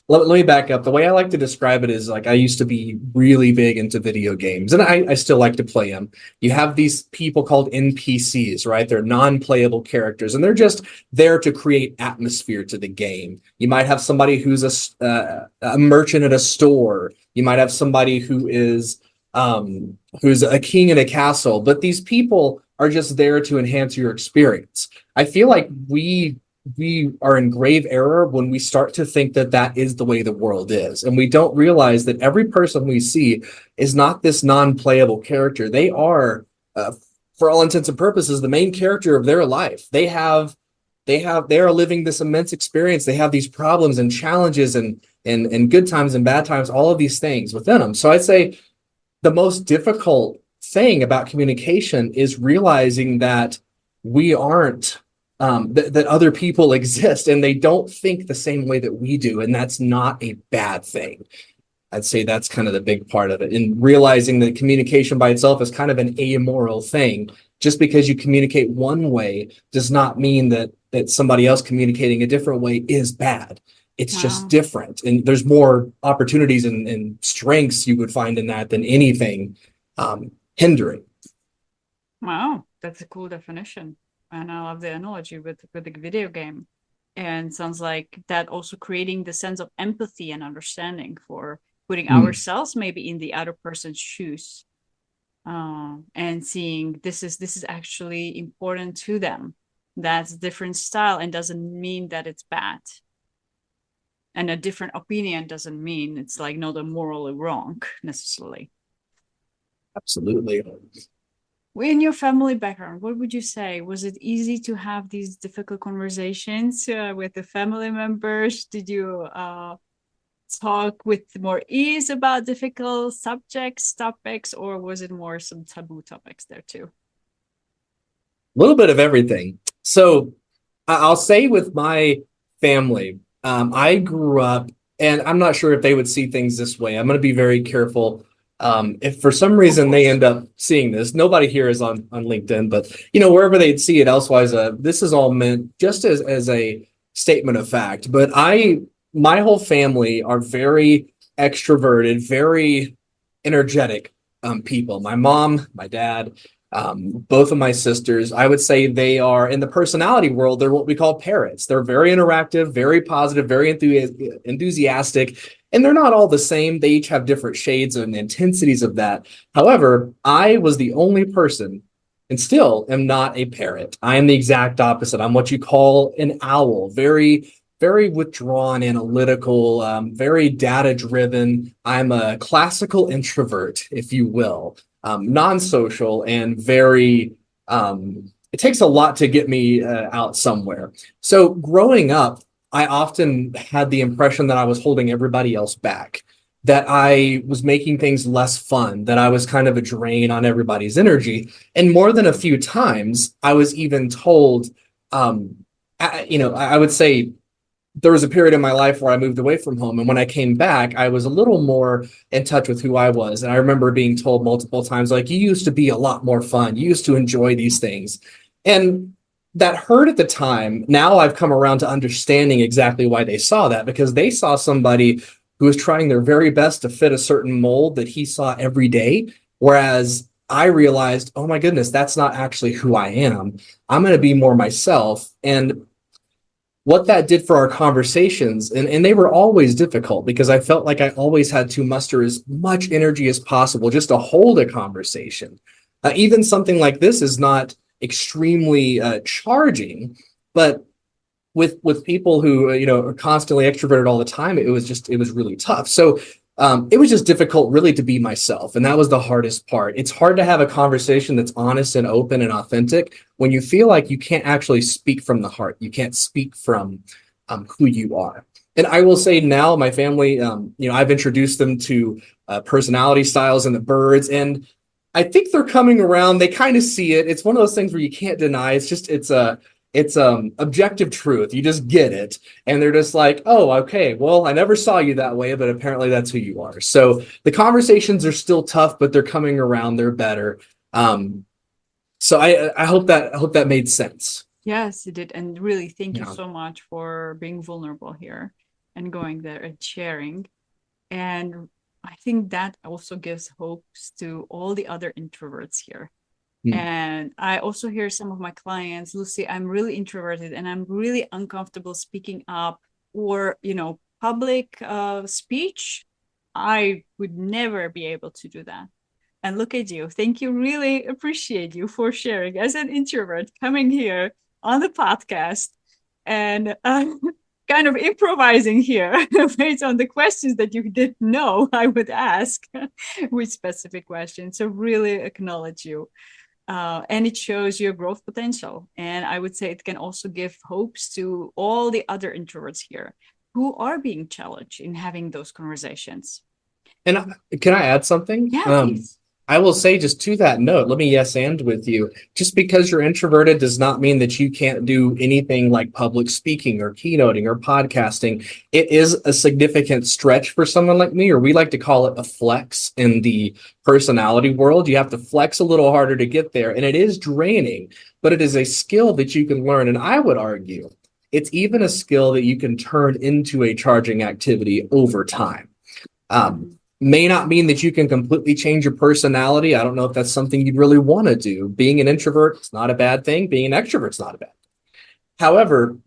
let me back up. The way I like to describe it is like I used to be really big into video games, and I still like to play them. You have these people called NPCs, right? They're non-playable characters, and they're just there to create atmosphere to the game. You might have somebody who's a merchant at a store. You might have somebody who's a king in a castle, but these people are just there to enhance your experience. I feel like we are in grave error when we start to think that is the way the world is. And we don't realize that every person we see is not this non-playable character. They are, for all intents and purposes, the main character of their life. They are living this immense experience. They have these problems and challenges and good times and bad times, all of these things within them. So I'd say the most difficult thing about communication is realizing that we aren't that other people exist and they don't think the same way that we do. And that's not a bad thing. I'd say that's kind of the big part of it. And realizing that communication by itself is kind of an amoral thing. Just because you communicate one way does not mean that somebody else communicating a different way is bad. It's just different. And there's more opportunities and strengths you would find in that than anything hindering. Wow, that's a cool definition. And I love the analogy with the video game. And sounds like that also creating the sense of empathy and understanding for putting ourselves maybe in the other person's shoes, and seeing this is actually important to them. That's a different style and doesn't mean that it's bad. And a different opinion doesn't mean it's like not a morally wrong necessarily. Absolutely. In your family background, what would you say? Was it easy to have these difficult conversations with the family members? Did you talk with more ease about difficult topics, or was it more some taboo topics there too? A little bit of everything. So I'll say with my family, I grew up, and I'm not sure if they would see things this way. I'm going to be very careful. If for some reason they end up seeing this, nobody here is on LinkedIn, but wherever they'd see it elsewise, this is all meant just as a statement of fact. But my whole family are very extroverted, very energetic people. My mom, my dad, both of my sisters, I would say they are in the personality world. They're what we call parrots. They're very interactive, very positive, very enthusiastic. And they're not all the same. They each have different shades and intensities of that. However, I was the only person, and still am not a parrot. I am the exact opposite. I'm what you call an owl, very, very withdrawn, analytical, very data-driven. I'm a classical introvert, if you will. non-social and very, it takes a lot to get me out somewhere. So growing up, I often had the impression that I was holding everybody else back, that I was making things less fun, that I was kind of a drain on everybody's energy. And more than a few times, I was even told, I would say there was a period in my life where I moved away from home. And when I came back, I was a little more in touch with who I was. And I remember being told multiple times, like, you used to be a lot more fun. You used to enjoy these things. And that hurt at the time. Now I've come around to understanding exactly why they saw that, because they saw somebody who was trying their very best to fit a certain mold that he saw every day. Whereas I realized, oh my goodness, that's not actually who I am. I'm going to be more myself. And what that did for our conversations, and they were always difficult because I felt like I always had to muster as much energy as possible just to hold a conversation. Even something like this is not extremely charging, but with people who are constantly extroverted all the time, it was really tough. So it was just difficult really to be myself, and that was the hardest part. It's hard to have a conversation that's honest and open and authentic when you feel like you can't actually speak from the heart. You can't speak from who you are. And I will say now, my family, I've introduced them to personality styles and the birds, and I think they're coming around. They kind of see it. It's one of those things where you can't deny. It's objective truth. You just get it. And they're just like, oh, okay, well, I never saw you that way, but apparently that's who you are. So the conversations are still tough, but they're coming around. They're better. So I hope that made sense. Yes, it did. And really, thank you Yeah. so much for being vulnerable here and going there and sharing. And I think that also gives hopes to all the other introverts here. And I also hear some of my clients, Lucy, I'm really introverted and I'm really uncomfortable speaking up, or, public speech. I would never be able to do that. And look at you. Thank you. Really appreciate you for sharing as an introvert coming here on the podcast and kind of improvising here based on the questions that you didn't know I would ask with specific questions. So really acknowledge you. And it shows your growth potential. And I would say it can also give hopes to all the other introverts here who are being challenged in having those conversations. And can I add something? Yeah, please. I will say, just to that note, let me yes and with you. Just because you're introverted does not mean that you can't do anything like public speaking or keynoting or podcasting. It is a significant stretch for someone like me, or we like to call it a flex in the personality world. You have to flex a little harder to get there, and it is draining, but it is a skill that you can learn. And I would argue it's even a skill that you can turn into a charging activity over time. May not mean that you can completely change your personality. I don't know if that's something you'd really want to do. Being an introvert is not a bad thing. Being an extrovert is not a bad thing. However,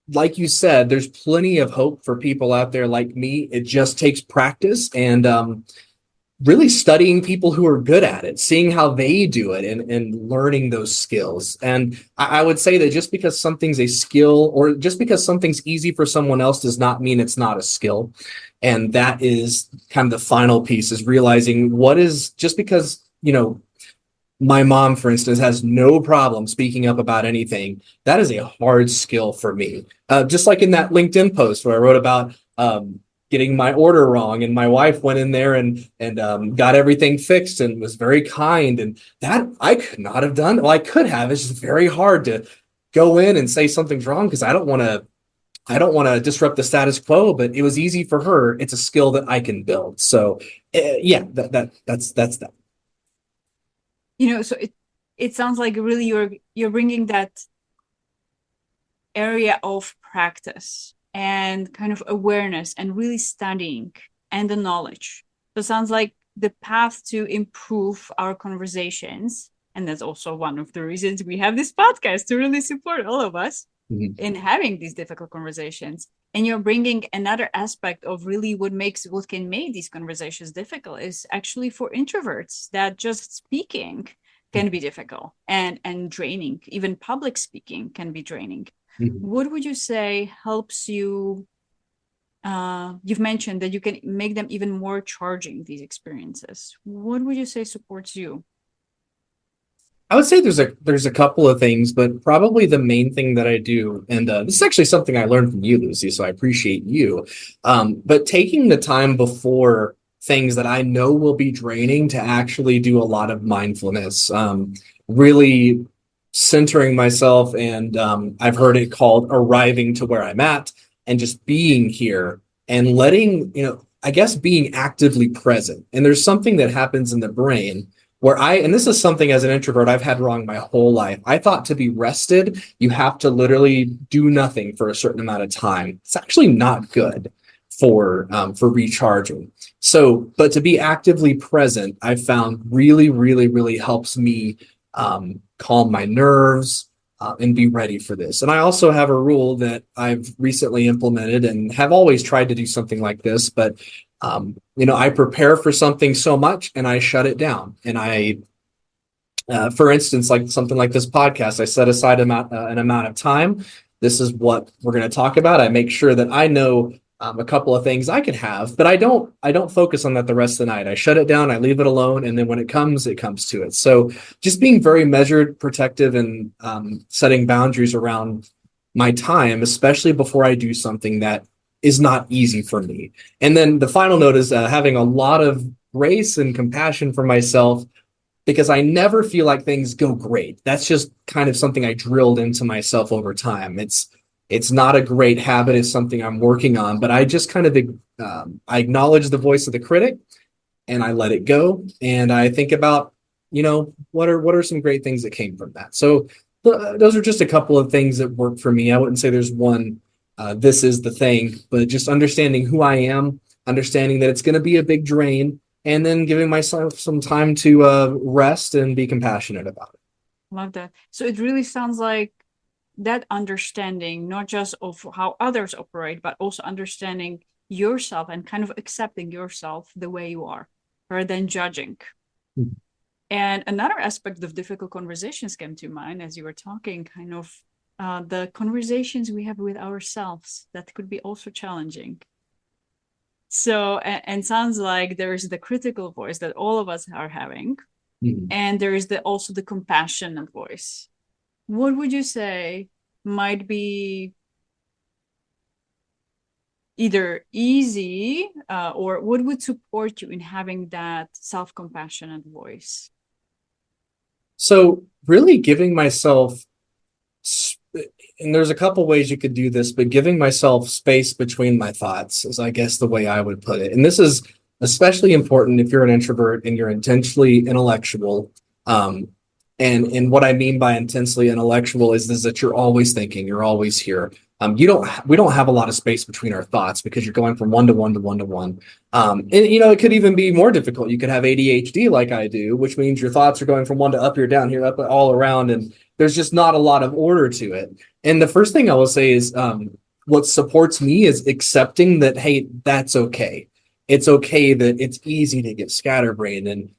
like you said, there's plenty of hope for people out there like me. It just takes practice and really studying people who are good at it, seeing how they do it, and learning those skills. And I would say that just because something's a skill, or just because something's easy for someone else, does not mean it's not a skill. And that is kind of the final piece, is realizing what is, just because, my mom, for instance, has no problem speaking up about anything. That is a hard skill for me. Just like in that LinkedIn post where I wrote about getting my order wrong, and my wife went in there and got everything fixed and was very kind, and that I could not have done. Well, I could have. It's just very hard to go in and say something's wrong because I don't want to disrupt the status quo. But it was easy for her. It's a skill that I can build. So yeah, that's that. So it sounds like really you're bringing that area of practice and kind of awareness and really studying and the knowledge. So it sounds like the path to improve our conversations. And that's also one of the reasons we have this podcast, to really support all of us in having these difficult conversations. And you're bringing another aspect of really what can make these conversations difficult is actually for introverts, that just speaking can be difficult and draining. Even public speaking can be draining. What would you say helps you you've mentioned that you can make them even more charging, these experiences. What would you say supports you? I would say there's a couple of things, but probably the main thing that I do, and this is actually something I learned from you, Lucy, so I appreciate you. But taking the time before things that I know will be draining to actually do a lot of mindfulness, really centering myself, and I've heard it called arriving to where I'm at, and just being here and letting, I guess being actively present. And there's something that happens in the brain where and this is something as an introvert I've had wrong my whole life. I thought to be rested, you have to literally do nothing for a certain amount of time. It's actually not good for recharging. So, but to be actively present, I found really, really, really helps me calm my nerves and be ready for this. And I also have a rule that I've recently implemented and have always tried to do something like this, but I prepare for something so much and I shut it down. And for instance, like something like this podcast, I set aside an amount of time. This is what we're going to talk about. I make sure that I know a couple of things I could have, but I don't focus on that the rest of the night. I shut it down, I leave it alone, and then when it comes to it. So just being very measured, protective, and setting boundaries around my time, especially before I do something that is not easy for me. And then the final note is having a lot of grace and compassion for myself, because I never feel like things go great. That's just kind of something I drilled into myself over time. It's not a great habit. It's something I'm working on, but I just kind of I acknowledge the voice of the critic and I let it go. And I think about, what are some great things that came from that? So those are just a couple of things that work for me. I wouldn't say there's one, this is the thing, but just understanding who I am, understanding that it's going to be a big drain, and then giving myself some time to rest and be compassionate about it. Love that. So it really sounds like that understanding, not just of how others operate, but also understanding yourself and kind of accepting yourself the way you are, rather than judging. Mm-hmm. And another aspect of difficult conversations came to mind as you were talking, kind of the conversations we have with ourselves that could be also challenging. So, and sounds like there is the critical voice that all of us are having, mm-hmm. and there is also the compassionate voice. What would you say might be either easy or what would support you in having that self-compassionate voice? So really giving myself, and there's a couple ways you could do this, but giving myself space between my thoughts is, I guess, the way I would put it. And this is especially important if you're an introvert and you're intensely intellectual. And what I mean by intensely intellectual is that you're always thinking, you're always here. We don't have a lot of space between our thoughts because you're going from one to one to one to one. And it could even be more difficult. You could have ADHD like I do, which means your thoughts are going from one to up here, down here, up, all around, and there's just not a lot of order to it. And the first thing I will say is what supports me is accepting that, hey, that's okay. It's okay that it's easy to get scatterbrained,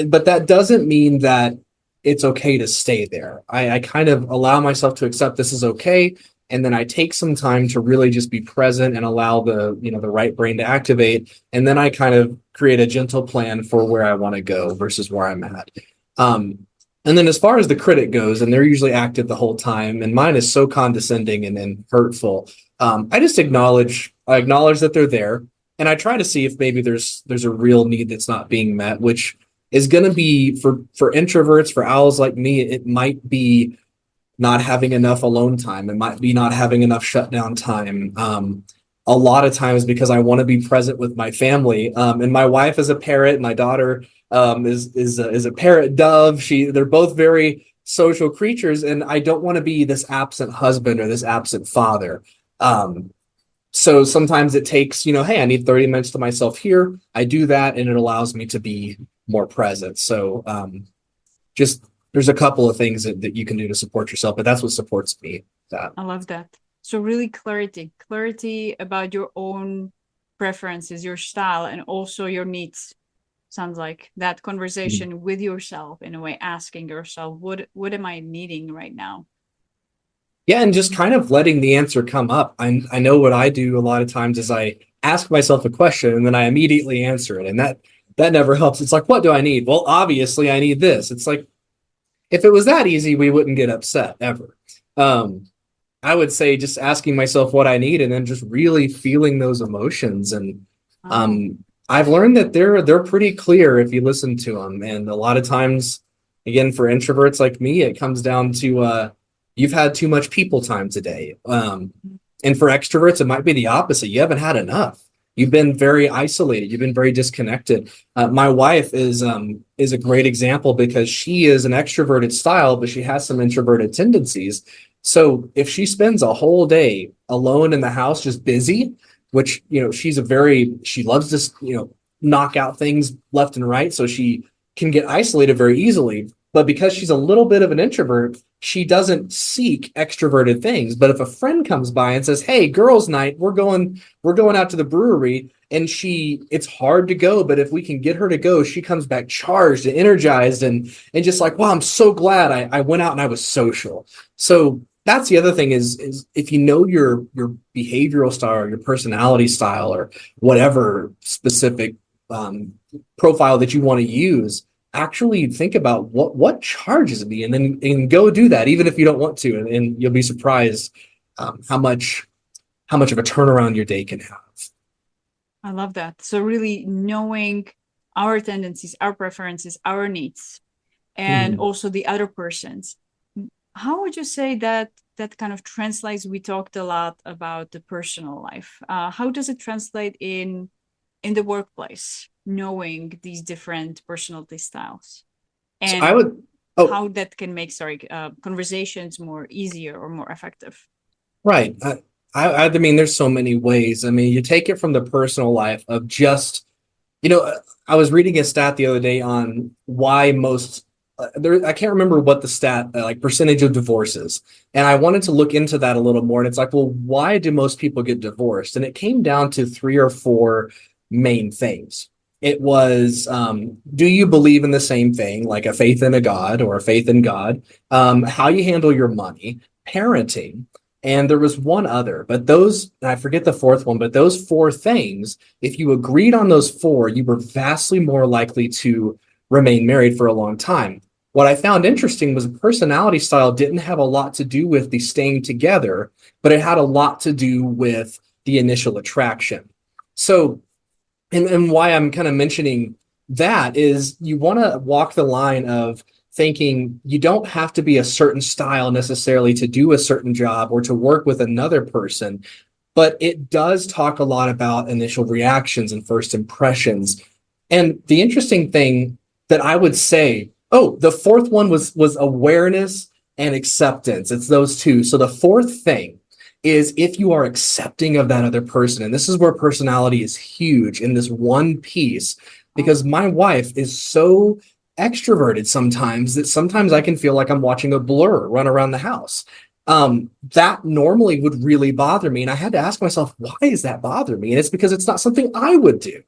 but that doesn't mean that it's okay to stay there. I kind of allow myself to accept this is okay. And then I take some time to really just be present and allow the right brain to activate. And then I kind of create a gentle plan for where I want to go versus where I'm at. And then as far as the critic goes, and they're usually active the whole time, and mine is so condescending and hurtful. I just acknowledge that they're there. And I try to see if maybe there's a real need that's not being met, which is going to be for introverts, for owls like me, it might be not having enough alone time. It might be not having enough shutdown time. A lot of times because I want to be present with my family. And my wife is a parrot. My daughter is a parrot dove. They're both very social creatures, and I don't want to be this absent husband or this absent father. So sometimes it takes, hey, I need 30 minutes to myself here. I do that, and it allows me to be more present. So just there's a couple of things that you can do to support yourself, but that's what supports me. I love that. So really clarity about your own preferences, your style, and also your needs. Sounds like that conversation with yourself, in a way, asking yourself, what am I needing right now? Yeah, and just kind of letting the answer come up. I know what I do a lot of times is I ask myself a question and then I immediately answer it. And that never helps. It's like, what do I need? Well, obviously I need this. It's like, if it was that easy, we wouldn't get upset ever. I would say just asking myself what I need and then just really feeling those emotions. And I've learned that they're pretty clear if you listen to them. And a lot of times, again, for introverts like me, it comes down to you've had too much people time today. And for extroverts, it might be the opposite. You haven't had enough. You've been very isolated. You've been very disconnected. My wife is a great example because she is an extroverted style, but she has some introverted tendencies. So if she spends a whole day alone in the house, just busy, which, she loves to, knock out things left and right. So she can get isolated very easily. But because she's a little bit of an introvert, she doesn't seek extroverted things. But if a friend comes by and says, "Hey, girls' night, we're going out to the brewery," and it's hard to go, but if we can get her to go, she comes back charged and energized and just like, "Wow, I'm so glad I went out and I was social." So that's the other thing is if you know your behavioral style or your personality style or whatever specific profile that you want to use, actually think about what charges me and go do that, even if you don't want to, and you'll be surprised how much of a turnaround your day can have. I love that. So really knowing our tendencies, our preferences, our needs, and also the other person's. How would you say that kind of translates? We talked a lot about the personal life. How does it translate in the workplace, knowing these different personality styles? And how that can make conversations more easier or more effective? Right. I mean, there's so many ways. I mean, you take it from the personal life of just, I was reading a stat the other day on why most I can't remember what the stat like percentage of divorces, and I wanted to look into that a little more. And it's like, well, why do most people get divorced? And it came down to 3 or 4 main things. It was, do you believe in the same thing, like a faith in a God or a faith in God? How you handle your money, parenting, and there was one other, but those, I forget the 4th one, but those 4 things, if you agreed on those 4, you were vastly more likely to remain married for a long time. What I found interesting was personality style didn't have a lot to do with the staying together, but it had a lot to do with the initial attraction. So, and why I'm kind of mentioning that is you want to walk the line of thinking you don't have to be a certain style necessarily to do a certain job or to work with another person, but it does talk a lot about initial reactions and first impressions. And the interesting thing that I would say, the 4th one was awareness and acceptance. It's those 2. So the 4th thing is if you are accepting of that other person, and this is where personality is huge in this one piece, because my wife is so extroverted sometimes that sometimes I can feel like I'm watching a blur run around the house. That normally would really bother me. And I had to ask myself, why does that bother me? And it's because it's not something I would do.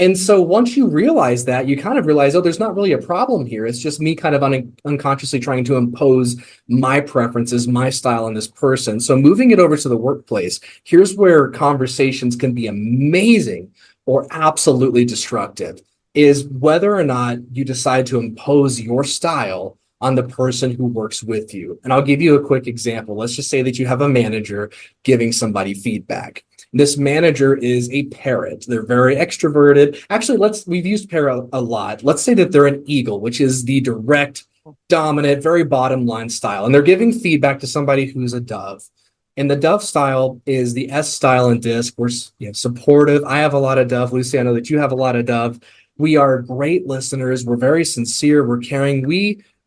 And so once you realize that, you kind of realize, there's not really a problem here. It's just me kind of unconsciously trying to impose my preferences, my style on this person. So moving it over to the workplace, here's where conversations can be amazing or absolutely destructive, is whether or not you decide to impose your style on the person who works with you. And I'll give you a quick example. Let's just say that you have a manager giving somebody feedback. This manager is a parrot. They're very extroverted. Actually, we've used parrot a lot. Let's say that they're an eagle, which is the direct, dominant, very bottom line style. And they're giving feedback to somebody who's a dove. And the dove style is the S style in DISC. We're supportive. I have a lot of dove. Lucy, I know that you have a lot of dove. We are great listeners. We're very sincere. We're caring.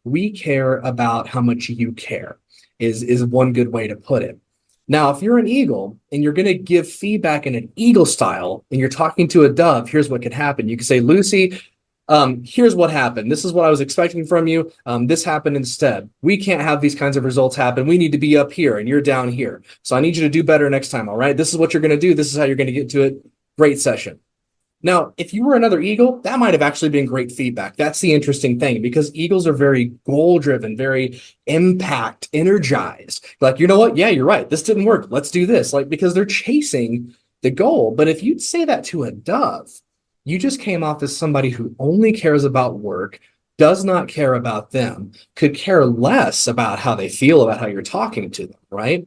We care about how much you care is one good way to put it. Now, if you're an eagle and you're going to give feedback in an eagle style and you're talking to a dove, here's what could happen. You could say, Lucy, here's what happened. This is what I was expecting from you. This happened instead. We can't have these kinds of results happen. We need to be up here and you're down here. So I need you to do better next time. All right. This is what you're going to do. This is how you're going to get to it. Great session. Now, if you were another eagle, that might have actually been great feedback. That's the interesting thing, because eagles are very goal driven, very impact energized. Like, you know what? Yeah, you're right. This didn't work. Let's do this. Like, because they're chasing the goal. But if you'd say that to a dove, you just came off as somebody who only cares about work, does not care about them, could care less about how they feel about how you're talking to them, right?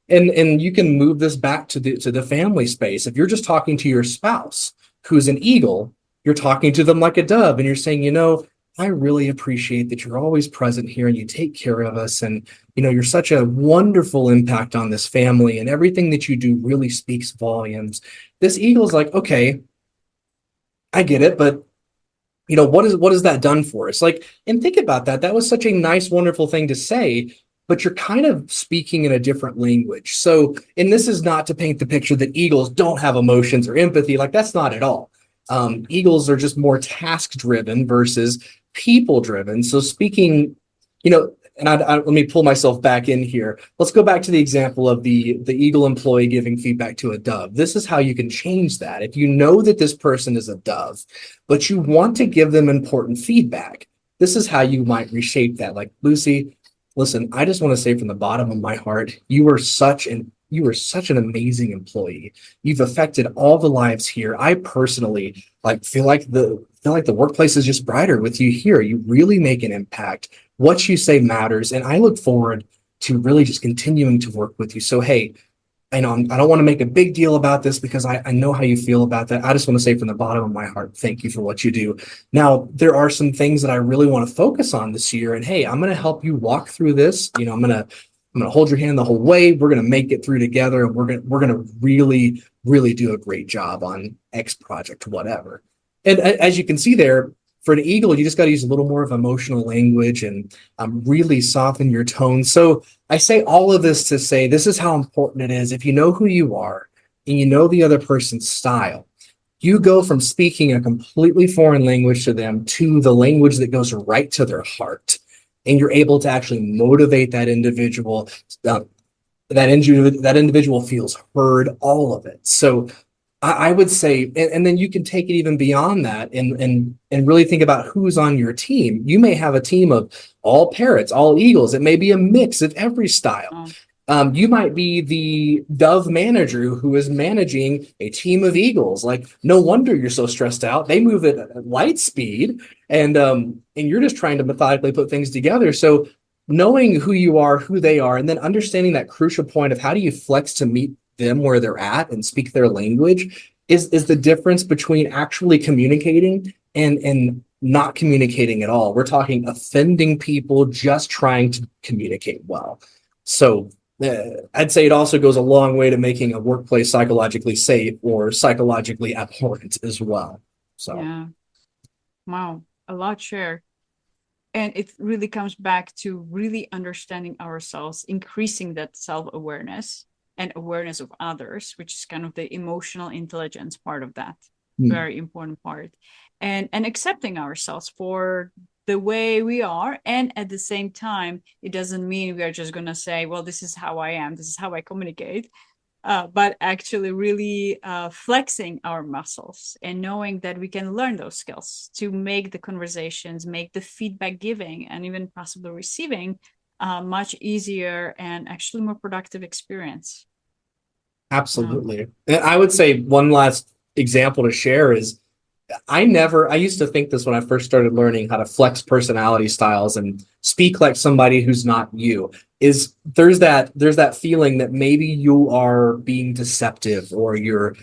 And you can move this back to the family space. If you're just talking to your spouse who's an eagle, you're talking to them like a dove, and you're saying, you know, I really appreciate that you're always present here and you take care of us, and you know, you're such a wonderful impact on this family, and everything that you do really speaks volumes. This eagle's like, okay, I get it, but you know, what has that done for us? Like, and think about that. That was such a nice, wonderful thing to say, but you're kind of speaking in a different language. So, and this is not to paint the picture that eagles don't have emotions or empathy. Like, that's not at all. Eagles are just more task driven versus people driven. So speaking, you know, and let me pull myself back in here. Let's go back to the example of the eagle employee giving feedback to a dove. This is how you can change that. If you know that this person is a dove, but you want to give them important feedback, this is how you might reshape that. Like, Lucy, listen, I just want to say from the bottom of my heart, you are such an amazing employee. You've affected all the lives here. I personally feel like the workplace is just brighter with you here. You really make an impact. What you say matters, and I look forward to really just continuing to work with you. So, hey, I know I don't want to make a big deal about this because I know how you feel about that. I just want to say from the bottom of my heart, thank you for what you do. Now, there are some things that I really want to focus on this year, and hey, I'm going to help you walk through this. You know, I'm going to hold your hand the whole way. We're going to make it through together, and we're going to really, really do a great job on X project, whatever. And as you can see there, for an eagle, you just got to use a little more of emotional language and really soften your tone. So I say all of this to say this is how important it is. If you know who you are and you know the other person's style, you go from speaking a completely foreign language to them to the language that goes right to their heart. And you're able to actually motivate that individual. That individual feels heard, all of it. So I would say, and then you can take it even beyond that and really think about who's on your team. You may have a team of all parrots, all eagles. It may be a mix of every style. You might be the dove manager who is managing a team of eagles. Like, no wonder you're so stressed out. They move at light speed, and you're just trying to methodically put things together. So knowing who you are, who they are, and then understanding that crucial point of how do you flex to meet them where they're at and speak their language is the difference between actually communicating and not communicating at all. We're talking offending people, just trying to communicate well. So I'd say it also goes a long way to making a workplace psychologically safe or psychologically abhorrent as well. So yeah, wow, a lot shared. And it really comes back to really understanding ourselves, increasing that self-awareness and awareness of others, which is kind of the emotional intelligence part of that. Very important part. And accepting ourselves for the way we are. And at the same time, it doesn't mean we are just going to say, well, this is how I am, this is how I communicate, but actually really flexing our muscles and knowing that we can learn those skills to make the conversations, make the feedback giving, and even possibly receiving much easier and actually more productive experience. Absolutely. And I would say one last example to share is I used to think this when I first started learning how to flex personality styles and speak like somebody who's not you, is there's that feeling that maybe you are being deceptive or you're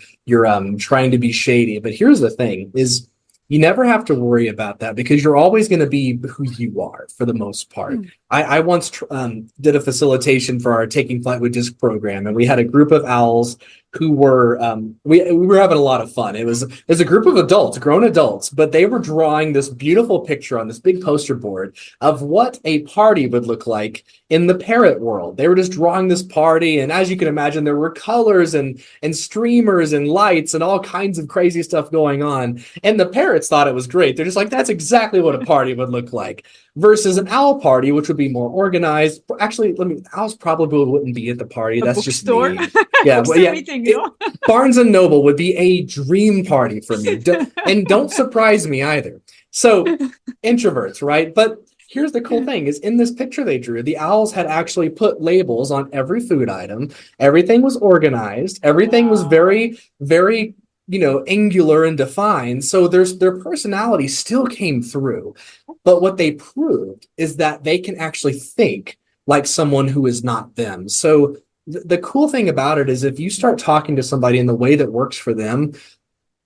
trying to be shady. But here's the thing is you never have to worry about that because you're always going to be who you are for the most part. I once did a facilitation for our Taking Flight with Disc program, and we had a group of owls who were we were having a lot of fun. It was a group of adults, grown adults, but they were drawing this beautiful picture on this big poster board of what a party would look like in the parrot world. They were just drawing this party, and as you can imagine, there were colors and streamers and lights and all kinds of crazy stuff going on. And the parrots thought it was great. They're just like, that's exactly what a party would look like. versus an owl party, which would be more organized. Actually, owls probably wouldn't be at the party. That's just bookstore. me. Yeah, Bookstore meeting, Barnes and Noble would be a dream party for me. And don't surprise me either. So introverts, right? But here's the cool thing is in this picture they drew, the owls had actually put labels on every food item. Everything was organized. Everything was very, very, angular and defined. So their personality still came through. But what they proved is that they can actually think like someone who is not them. So the cool thing about it is if you start talking to somebody in the way that works for them,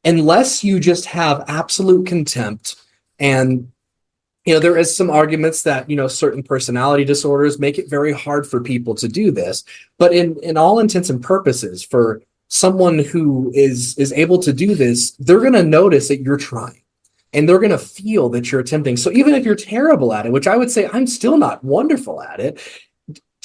unless you just have absolute contempt and there is some arguments that certain personality disorders make it very hard for people to do this, but in all intents and purposes, for someone who is able to do this, they're going to notice that you're trying and they're going to feel that you're attempting. So even if you're terrible at it, which I would say I'm still not wonderful at it,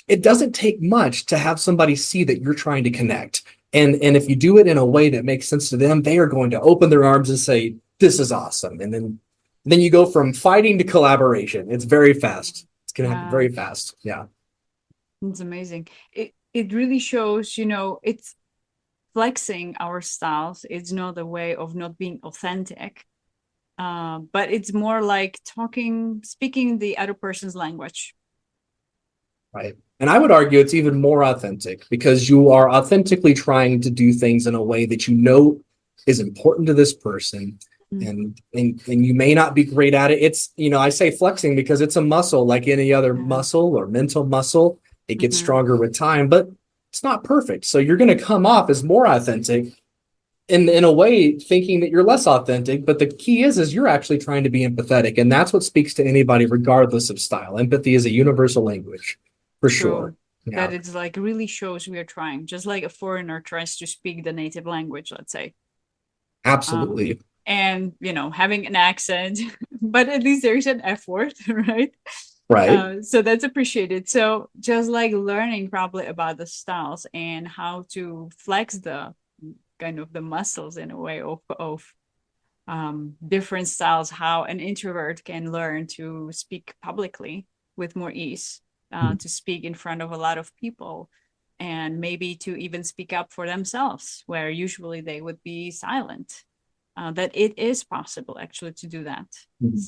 it doesn't take much to have somebody see that you're trying to connect. And if you do it in a way that makes sense to them, they are going to open their arms and say, this is awesome. And then you go from fighting to collaboration. It's very fast. It's going to happen very fast. Yeah. It's amazing. It really shows, it's flexing our styles. It's not a way of not being authentic, but it's more like speaking the other person's language. Right. And I would argue it's even more authentic because you are authentically trying to do things in a way that is important to this person. And you may not be great at it. It's, I say flexing because it's a muscle like any other muscle or mental muscle. It gets stronger with time, but it's not perfect. So you're going to come off as more authentic in a way thinking that you're less authentic. But the key is you're actually trying to be empathetic. And that's what speaks to anybody regardless of style. Empathy is a universal language for sure. That it's like really shows we are trying, just like a foreigner tries to speak the native language, let's say. Absolutely. And having an accent, but at least there's an effort, right? So that's appreciated. So just like learning probably about the styles and how to flex the kind of the muscles in a way of different styles, how an introvert can learn to speak publicly with more ease, to speak in front of a lot of people, and maybe to even speak up for themselves where usually they would be silent. That it is possible actually to do that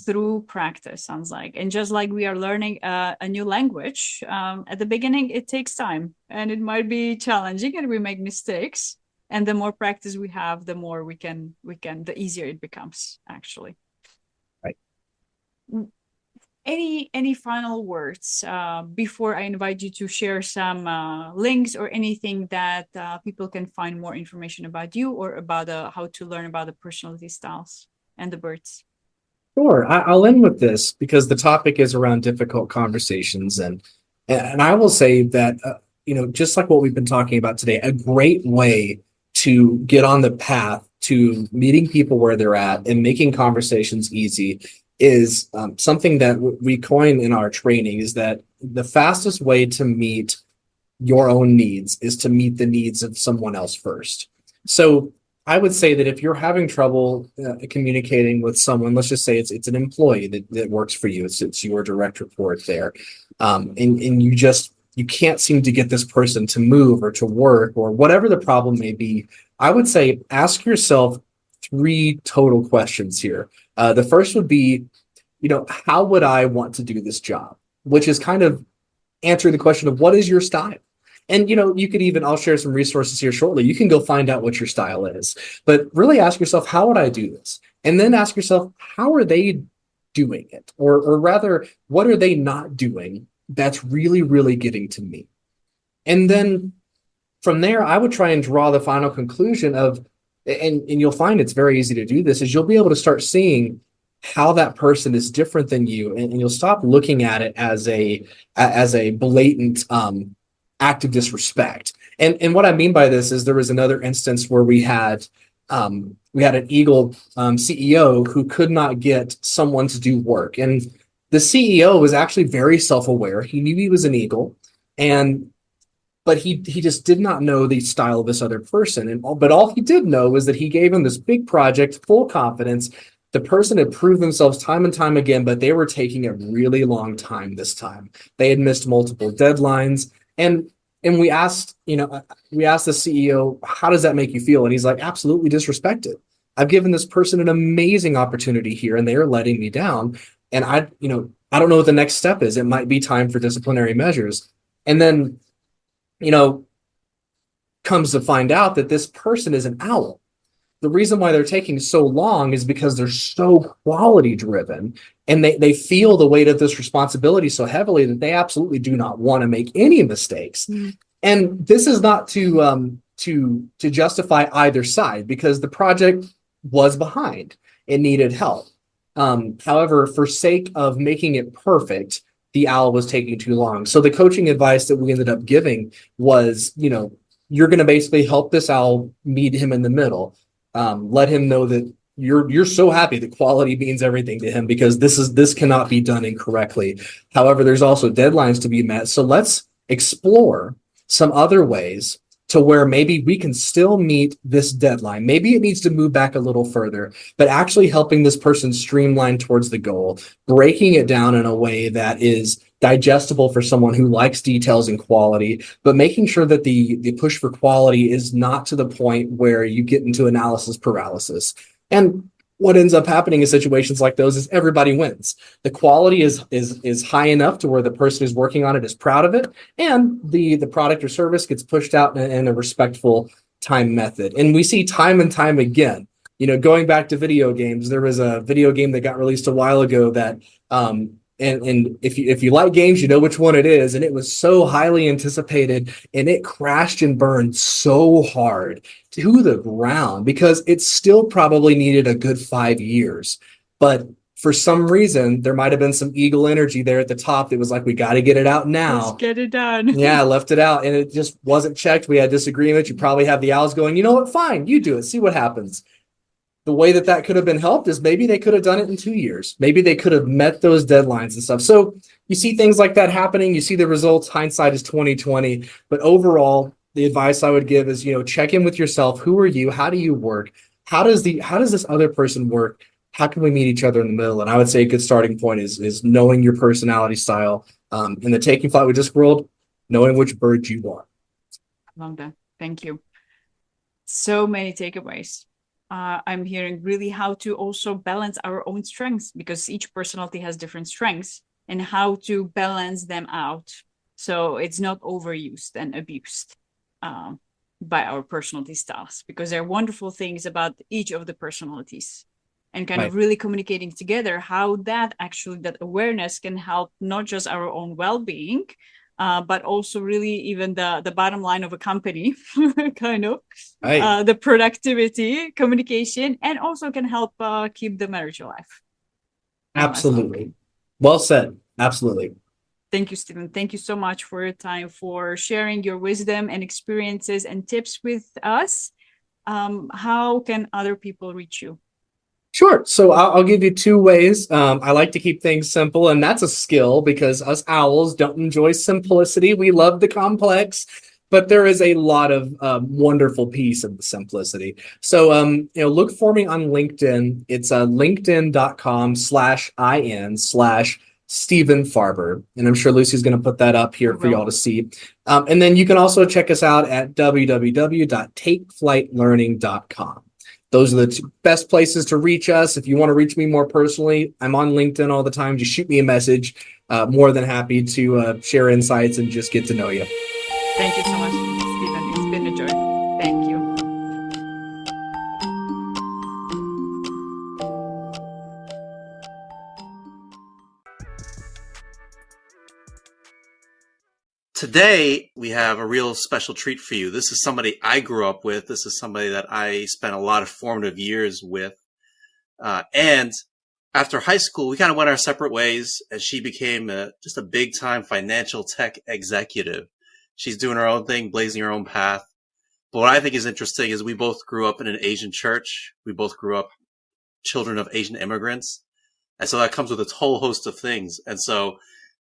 through practice, sounds like. And just like we are learning a new language, at the beginning, it takes time and it might be challenging and we make mistakes. And the more practice we have, the more we can, the easier it becomes actually. Right. Any final words before I invite you to share some links or anything that people can find more information about you or about how to learn about the personality styles and the birds? Sure. I'll end with this because the topic is around difficult conversations. And I will say that, just like what we've been talking about today, a great way to get on the path to meeting people where they're at and making conversations easy is something that we coin in our training is that the fastest way to meet your own needs is to meet the needs of someone else first. So I would say that if you're having trouble communicating with someone, let's just say it's an employee that works for you, it's your direct report there, and you can't seem to get this person to move or to work or whatever the problem may be, I would say ask yourself 3 total questions here. The first would be, how would I want to do this job? Which is kind of answering the question of what is your style? And, you could even, I'll share some resources here shortly. You can go find out what your style is, but really ask yourself, how would I do this? And then ask yourself, how are they doing it? Or rather, what are they not doing that's really, really getting to me? And then from there, I would try and draw the final conclusion of, and you'll find it's very easy to do this, is you'll be able to start seeing how that person is different than you, and you'll stop looking at it as a blatant act of disrespect. And what I mean by this is there was another instance where we had an Eagle CEO who could not get someone to do work, and the CEO was actually very self-aware. He knew he was an Eagle, but he just did not know the style of this other person. But all he did know was that he gave him this big project, full confidence, The person had proved themselves time and time again, but they were taking a really long time this time. They had missed multiple deadlines. And we asked the CEO, how does that make you feel? And he's like, absolutely disrespected. I've given this person an amazing opportunity here and they are letting me down. And I don't know what the next step is. It might be time for disciplinary measures. And then, you know, comes to find out that this person is an owl. The reason why they're taking so long is because they're so quality driven and they feel the weight of this responsibility so heavily that they absolutely do not want to make any mistakes. And this is not to justify either side, because the project was behind. It needed help. However, for sake of making it perfect, the owl was taking too long. So the coaching advice that we ended up giving was, you're going to basically help this owl meet him in the middle. Let him know that you're so happy that quality means everything to him, because this cannot be done incorrectly. However, there's also deadlines to be met. So let's explore some other ways to where maybe we can still meet this deadline. Maybe it needs to move back a little further, but actually helping this person streamline towards the goal, breaking it down in a way that is digestible for someone who likes details and quality, but making sure that the push for quality is not to the point where you get into analysis paralysis. And what ends up happening in situations like those is everybody wins. The quality is high enough to where the person who's working on it is proud of it, and the product or service gets pushed out in a respectful time method. And we see time and time again, going back to video games, there was a video game that got released a while ago that and if you like games, you know which one it is. And it was so highly anticipated, and it crashed and burned so hard to the ground because it still probably needed a good 5 years. But for some reason, there might have been some eagle energy there at the top that was like, we got to get it out now. Let's get it done. Yeah, I left it out and it just wasn't checked. We had disagreements. You probably have the owls going, you know what? Fine, you do it. See what happens. The way that could have been helped is maybe they could have done it in 2 years. Maybe they could have met those deadlines and stuff. So you see things like that happening. You see the results. Hindsight is 2020. But overall, the advice I would give is, check in with yourself. Who are you? How do you work? How does this other person work? How can we meet each other in the middle? And I would say a good starting point is knowing your personality style. In the Taking Flight with Disc world, knowing which bird you are. Love that. Thank you. So many takeaways. I'm hearing really how to also balance our own strengths, because each personality has different strengths, and how to balance them out so it's not overused and abused by our personality styles, because there are wonderful things about each of the personalities, and kind of really communicating together how that awareness can help not just our own well-being, but also really even the bottom line of a company, kind of, the productivity, communication, and also can help keep the marriage alive. Absolutely. Well said. Absolutely. Thank you, Stephen. Thank you so much for your time, for sharing your wisdom and experiences and tips with us. How can other people reach you? Sure. So I'll give you 2 ways. I like to keep things simple, and that's a skill because us owls don't enjoy simplicity. We love the complex, but there is a lot of wonderful piece of the simplicity. So, look for me on LinkedIn. It's linkedin.com/in/Stephen Farber. And I'm sure Lucy's going to put that up here for y'all to see. And then you can also check us out at www.takeflightlearning.com. Those are the 2 best places to reach us. If you want to reach me more personally, I'm on LinkedIn all the time. Just shoot me a message. More than happy to share insights and just get to know you. Thank you so much, Stephen. It's been a joy. Thank you. Today, we have a real special treat for you. This is somebody I grew up with. This is somebody that I spent a lot of formative years with. And after high school, we kind of went our separate ways, and she became just a big-time financial tech executive. She's doing her own thing, blazing her own path. But what I think is interesting is we both grew up in an Asian church. We both grew up children of Asian immigrants. And so that comes with a whole host of things. And so,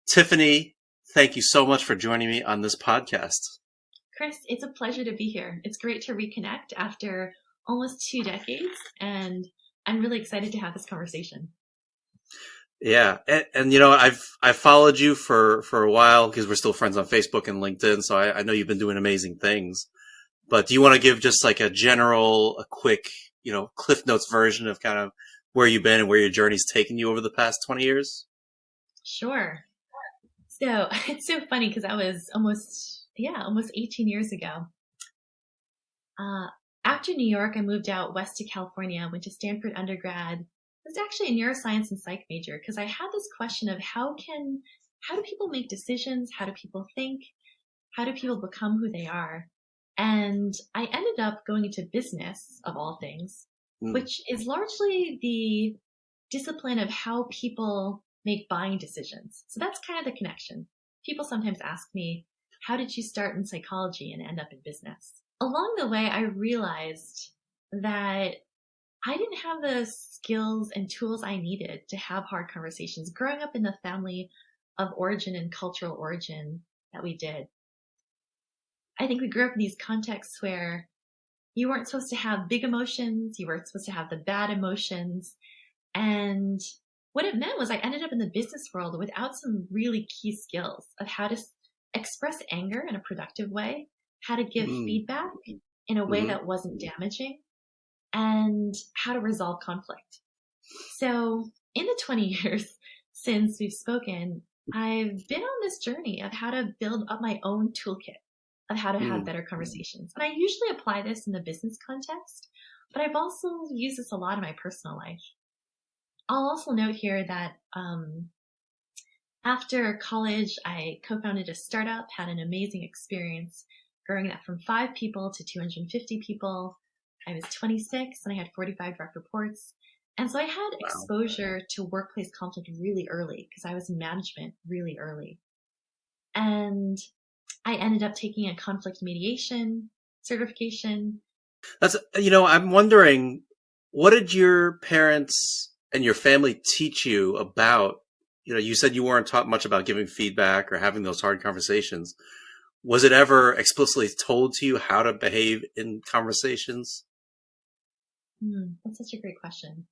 Tiffany, thank you so much for joining me on this podcast. Chris, it's a pleasure to be here. It's great to reconnect after almost 2 decades. And I'm really excited to have this conversation. Yeah, and you know, I've followed you for a while because we're still friends on Facebook and LinkedIn, so I know you've been doing amazing things. But do you want to give just like a quick, you know, Cliff Notes version of kind of where you've been and where your journey's taken you over the past 20 years? Sure. So it's so funny because that was almost 18 years ago. After New York, I moved out west to California, went to Stanford undergrad. I was actually a neuroscience and psych major because I had this question of how do people make decisions? How do people think? How do people become who they are? And I ended up going into business, of all things, which is largely the discipline of how people make buying decisions. So that's kind of the connection. People sometimes ask me, how did you start in psychology and end up in business? Along the way, I realized that I didn't have the skills and tools I needed to have hard conversations growing up in the family of origin and cultural origin that we did. I think we grew up in these contexts where you weren't supposed to have big emotions, you weren't supposed to have the bad emotions. And what it meant was I ended up in the business world without some really key skills of how to express anger in a productive way, how to give feedback in a way that wasn't damaging, and how to resolve conflict. So in the 20 years since we've spoken, I've been on this journey of how to build up my own toolkit of how to have better conversations. And I usually apply this in the business context, but I've also used this a lot in my personal life. I'll also note here that after college, I co-founded a startup, had an amazing experience growing that from 5 people to 250 people. I was 26 and I had 45 direct reports. And so I had exposure to workplace conflict really early because I was in management really early. And I ended up taking a conflict mediation certification. That's, you know, I'm wondering, what did your parents and your family teach you about, you know, you said you weren't taught much about giving feedback or having those hard conversations. Was it ever explicitly told to you how to behave in conversations? That's such a great question.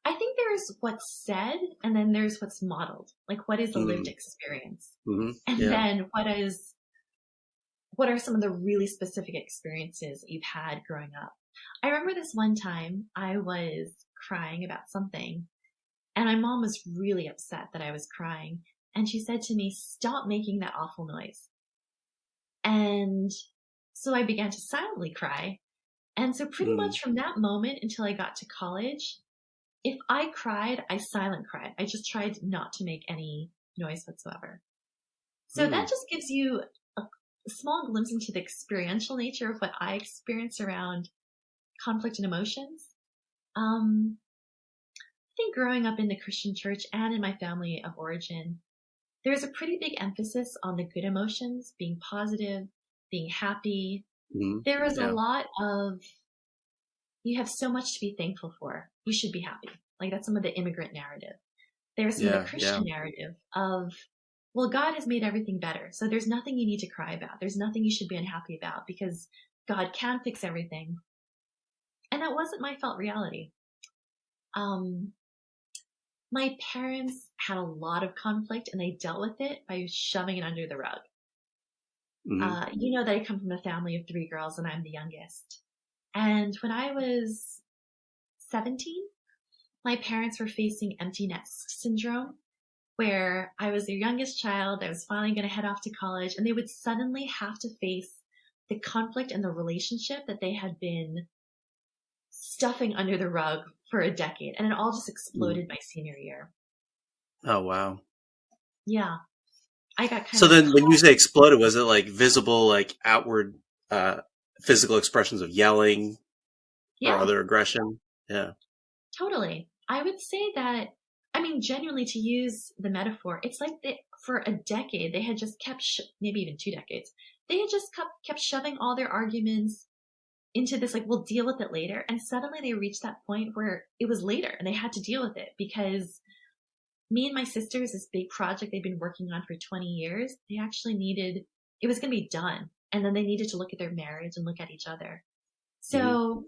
I think there's what's said and then there's what's modeled. Like what is a lived experience? And then what are some of the really specific experiences that you've had growing up? I remember this one time I was crying about something and my mom was really upset that I was crying. And she said to me, stop making that awful noise. And so I began to silently cry. And so pretty much from that moment until I got to college, if I cried, I silent cried. I just tried not to make any noise whatsoever. So that just gives you a small glimpse into the experiential nature of what I experienced around conflict and emotions. I think growing up in the Christian church and in my family of origin, there's a pretty big emphasis on the good emotions, being positive, being happy. There was a lot of, you have so much to be thankful for. You should be happy. Like that's some of the immigrant narrative. There's some of the Christian narrative of, well, God has made everything better. So there's nothing you need to cry about. There's nothing you should be unhappy about because God can fix everything. And that wasn't my felt reality. My parents had a lot of conflict and they dealt with it by shoving it under the rug. You know that I come from a family of 3 girls and I'm the youngest. And when I was 17, my parents were facing empty nest syndrome, where I was their youngest child. I was finally going to head off to college and they would suddenly have to face the conflict and the relationship that they had been stuffing under the rug for a decade. And it all just exploded my senior year. Oh, wow. Yeah. I got kind So of. then when you say exploded, was it like visible, like outward physical expressions of yelling or other aggression? Yeah. Totally. I would say that, I mean, genuinely to use the metaphor, it's like for a decade, they had just kept, maybe even 2 decades, they had just kept shoving all their arguments into this, like, we'll deal with it later. And suddenly they reached that point where it was later and they had to deal with it because me and my sisters, this big project they've been working on for 20 years, they actually needed, it was going to be done. And then they needed to look at their marriage and look at each other. So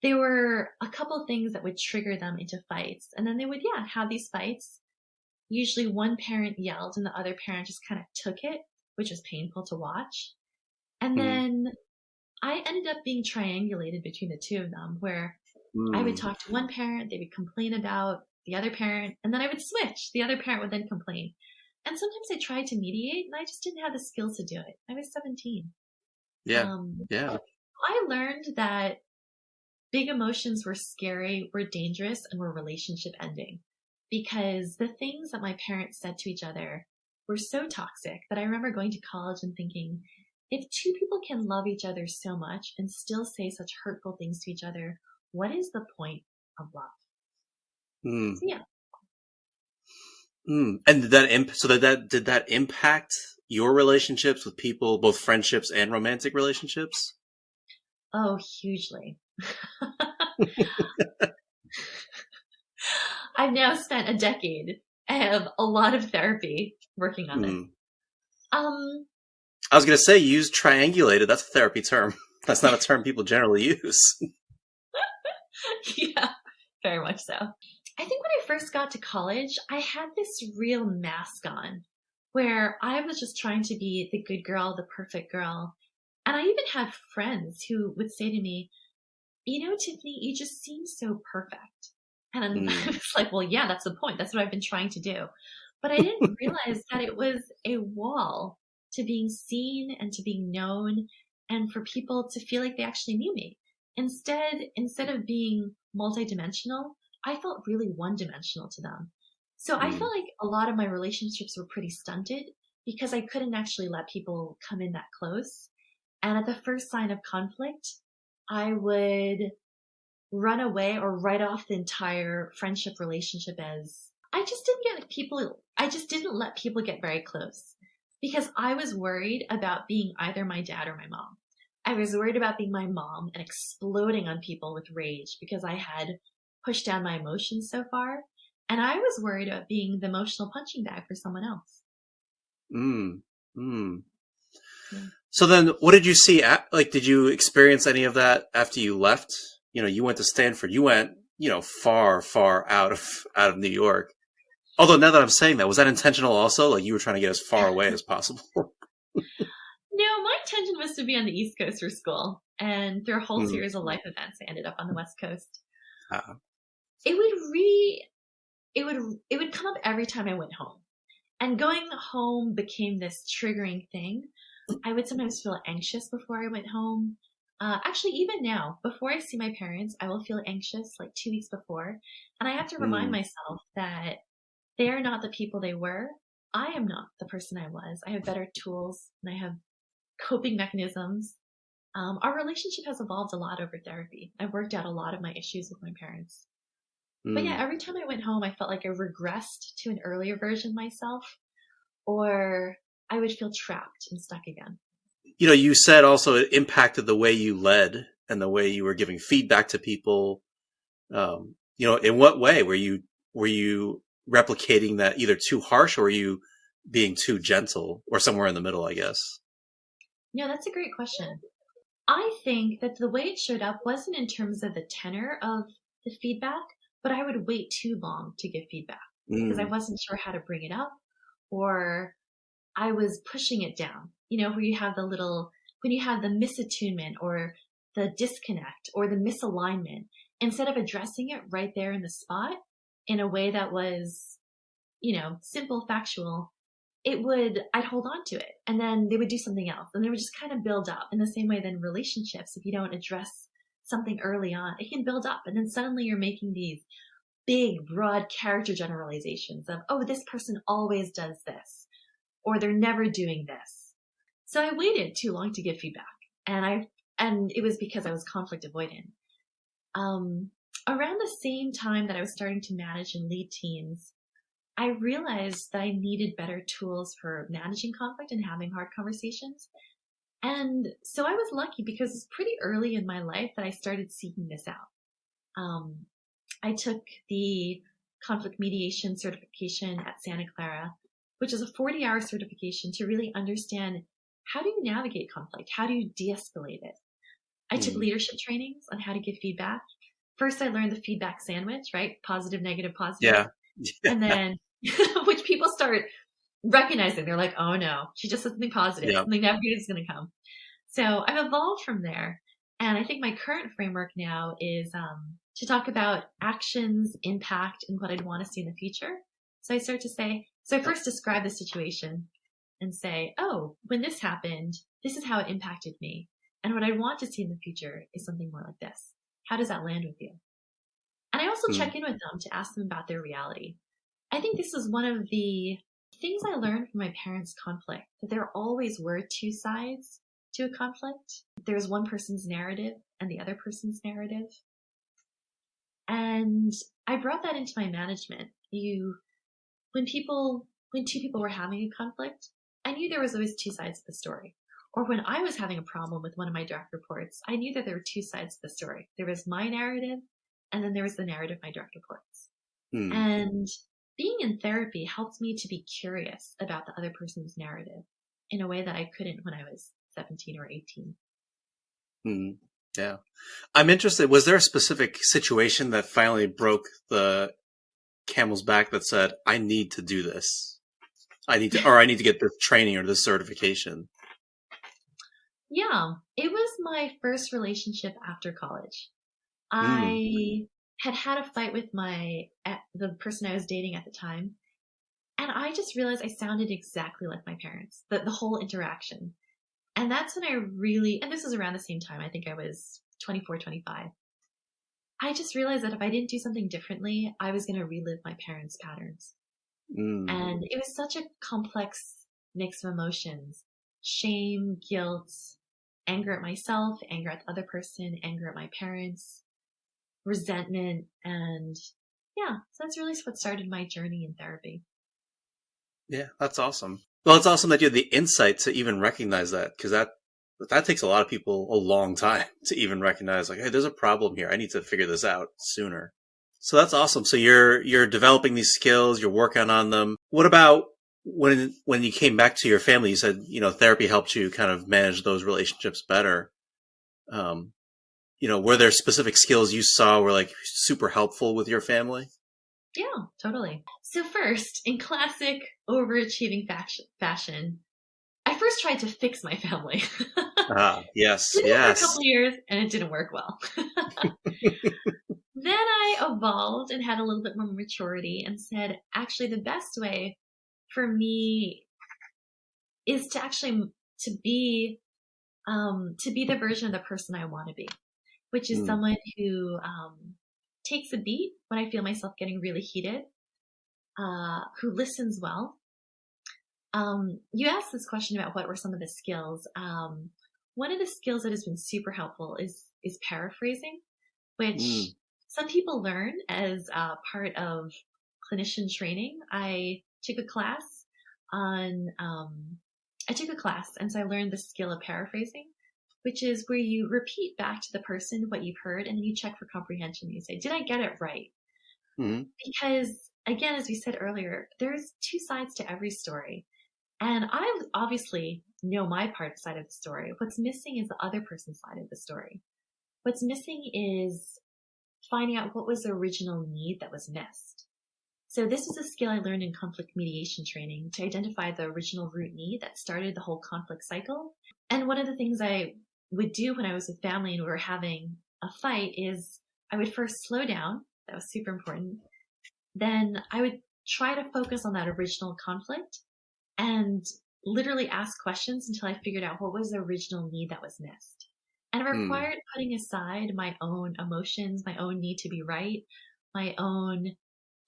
there were a couple things that would trigger them into fights. And then they would, have these fights. Usually one parent yelled and the other parent just kind of took it, which was painful to watch. And then I ended up being triangulated between the two of them, where I would talk to one parent, they would complain about the other parent, and then I would switch. The other parent would then complain. And sometimes I tried to mediate, and I just didn't have the skills to do it. I was 17. Yeah. I learned that big emotions were scary, were dangerous, and were relationship ending, because the things that my parents said to each other were so toxic that I remember going to college and thinking, if two people can love each other so much and still say such hurtful things to each other, what is the point of love? So, yeah. And did that impact your relationships with people, both friendships and romantic relationships? Oh, hugely. I've now spent a decade. I have a lot of therapy working on this. I was going to say, use triangulated. That's a therapy term. That's not a term people generally use. Yeah, very much so. I think when I first got to college, I had this real mask on where I was just trying to be the good girl, the perfect girl. And I even had friends who would say to me, Tiffany, you just seem so perfect. And I was like, well, yeah, that's the point. That's what I've been trying to do. But I didn't realize that it was a wall to being seen and to being known, and for people to feel like they actually knew me. Instead of being multidimensional, I felt really one-dimensional to them. So I felt like a lot of my relationships were pretty stunted because I couldn't actually let people come in that close. And at the first sign of conflict, I would run away or write off the entire friendship relationship as I just didn't let people get very close because I was worried about being either my dad or my mom. I was worried about being my mom and exploding on people with rage because I had pushed down my emotions so far. And I was worried about being the emotional punching bag for someone else. Yeah. So then what did you see? Did you experience any of that after you left? You went to Stanford. You went, far, far out of New York. Although now that I'm saying that, was that intentional also? Like you were trying to get as far away as possible? No, my intention was to be on the East Coast for school. And through a whole series of life events, I ended up on the West Coast. It would come up every time I went home. And going home became this triggering thing. I would sometimes feel anxious before I went home. Actually, even now, before I see my parents, I will feel anxious like 2 weeks before. And I have to remind myself that they are not the people they were. I am not the person I was. I have better tools and I have coping mechanisms. Our relationship has evolved a lot over therapy. I've worked out a lot of my issues with my parents. But yeah, every time I went home, I felt like I regressed to an earlier version of myself, or I would feel trapped and stuck again. You said also it impacted the way you led and the way you were giving feedback to people. In what way were you replicating that either too harsh or were you being too gentle or somewhere in the middle, I guess? No, that's a great question. I think that the way it showed up wasn't in terms of the tenor of the feedback, but I would wait too long to give feedback because I wasn't sure how to bring it up, or I was pushing it down, where you have when you have the misattunement or the disconnect or the misalignment, instead of addressing it right there in the spot in a way that was, simple, factual, I'd hold on to it and then they would do something else and they would just kind of build up in the same way than relationships. If you don't address something early on, it can build up and then suddenly you're making these big, broad character generalizations of, oh, this person always does this, or they're never doing this. So I waited too long to give feedback and it was because I was conflict avoidant. Around the same time that I was starting to manage and lead teams, I realized that I needed better tools for managing conflict and having hard conversations. And so I was lucky because it's pretty early in my life that I started seeking this out. I took the conflict mediation certification at Santa Clara, which is a 40-hour certification to really understand how do you navigate conflict? How do you de-escalate it? I took leadership trainings on how to give feedback. First, I learned the feedback sandwich, right? Positive, negative, positive. Yeah. And then, which people start recognizing. They're like, oh no, she just said something positive. Yeah. Something negative is going to come. So I've evolved from there. And I think my current framework now is to talk about actions, impact, and what I'd want to see in the future. So I start to say, so I first describe the situation and say, oh, when this happened, this is how it impacted me. And what I want to see in the future is something more like this. How does that land with you? And I also check in with them to ask them about their reality. I think this is one of the things I learned from my parents' conflict, that there always were two sides to a conflict. There's one person's narrative and the other person's narrative. And I brought that into my management. When two people were having a conflict, I knew there was always two sides of the story. Or when I was having a problem with one of my direct reports, I knew that there were two sides to the story. There was my narrative, and then there was the narrative of my direct reports. And being in therapy helped me to be curious about the other person's narrative in a way that I couldn't when I was 17 or 18. Yeah. I'm interested, was there a specific situation that finally broke the camel's back that said, I need to do this? I need to get this training or this certification? Yeah, it was my first relationship after college. I had a fight with the person I was dating at the time. And I just realized I sounded exactly like my parents, the whole interaction. And that's when and this was around the same time, I think I was 24, 25. I just realized that if I didn't do something differently, I was going to relive my parents' patterns. And it was such a complex mix of emotions: shame, guilt, anger at myself, anger at the other person, anger at my parents, resentment. And yeah, so that's really what started my journey in therapy. Yeah, that's awesome. Well, it's awesome that you had the insight to even recognize that, because that takes a lot of people a long time to even recognize, like, hey, there's a problem here. I need to figure this out sooner. So that's awesome. So you're developing these skills, you're working on them. What about when you came back to your family? You said, therapy helped you kind of manage those relationships better. Were there specific skills you saw were like super helpful with your family? Yeah, totally. So first, in classic overachieving fashion, I first tried to fix my family. Yes, Did it yes. for a couple of years, and it didn't work well. Then I evolved and had a little bit more maturity and said, actually, the best way for me is to actually to be the version of the person I want to be, which is someone who takes a beat when I feel myself getting really heated, who listens well. You asked this question about what were some of the skills. One of the skills that has been super helpful is paraphrasing, which some people learn as part of clinician training. I took a class, and so I learned the skill of paraphrasing, which is where you repeat back to the person what you've heard, and then you check for comprehension. You say, did I get it right? Because, again, as we said earlier, there's two sides to every story. And I obviously know my side of the story. What's missing is the other person's side of the story. What's missing is finding out what was the original need that was missed. So this is a skill I learned in conflict mediation training, to identify the original root need that started the whole conflict cycle. And one of the things I would do when I was with family and we were having a fight is I would first slow down. That was super important. Then I would try to focus on that original conflict and literally ask questions until I figured out what was the original need that was missed. And it required putting aside my own emotions, my own need to be right, my own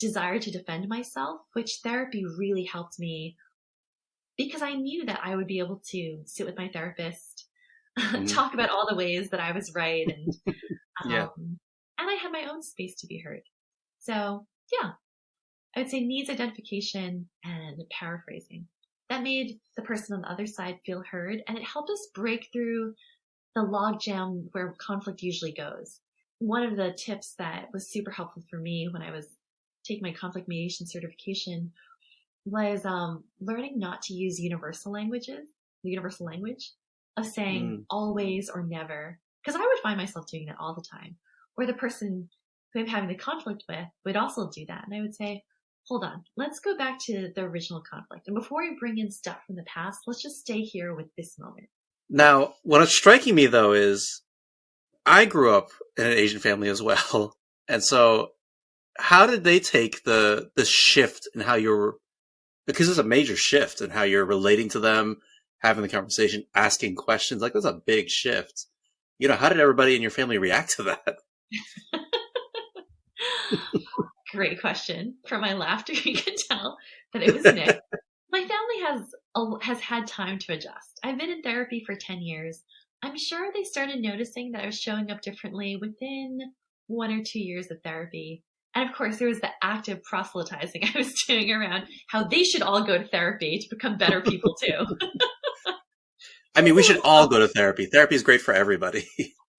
desire to defend myself, which therapy really helped me, because I knew that I would be able to sit with my therapist, talk about all the ways that I was right, and and I had my own space to be heard. So yeah, I would say needs identification and paraphrasing. That made the person on the other side feel heard, and it helped us break through the logjam where conflict usually goes. One of the tips that was super helpful for me when I was taking my conflict mediation certification was learning not to use the universal language of saying always or never, because I would find myself doing that all the time. Or the person who I'm having the conflict with would also do that. And I would say, hold on, let's go back to the original conflict. And before we bring in stuff from the past, let's just stay here with this moment. Now, what's striking me though is I grew up in an Asian family as well. And so how did they take the shift in how you're, because it's a major shift in how you're relating to them, having the conversation, asking questions, like that's a big shift. You know, how did everybody in your family react to that? Great question. From my laughter, you can tell that it was mixed. My family has had time to adjust. I've been in therapy for 10 years. I'm sure they started noticing that I was showing up differently within 1 or 2 years of therapy. And of course, there was the active proselytizing I was doing around how they should all go to therapy to become better people too. I mean, we should all go to therapy. Therapy is great for everybody.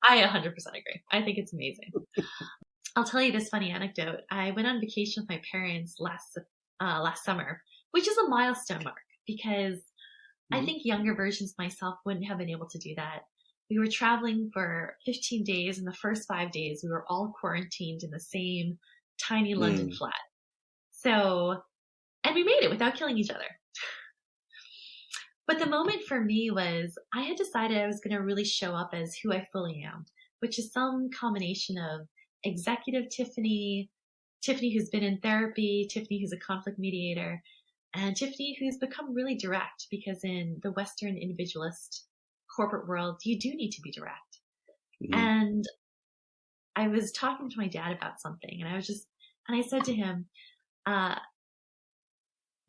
I 100% agree. I think it's amazing. I'll tell you this funny anecdote. I went on vacation with my parents last summer, which is a milestone mark because I think younger versions of myself wouldn't have been able to do that. We were traveling for 15 days, and the first 5 days we were all quarantined in the same tiny London flat. So, and we made it without killing each other. But the moment for me was I had decided I was going to really show up as who I fully am, which is some combination of executive Tiffany who's been in therapy, Tiffany who's a conflict mediator, and Tiffany who's become really direct, because in the Western individualist corporate world, you do need to be direct. And I was talking to my dad about something, and I said to him,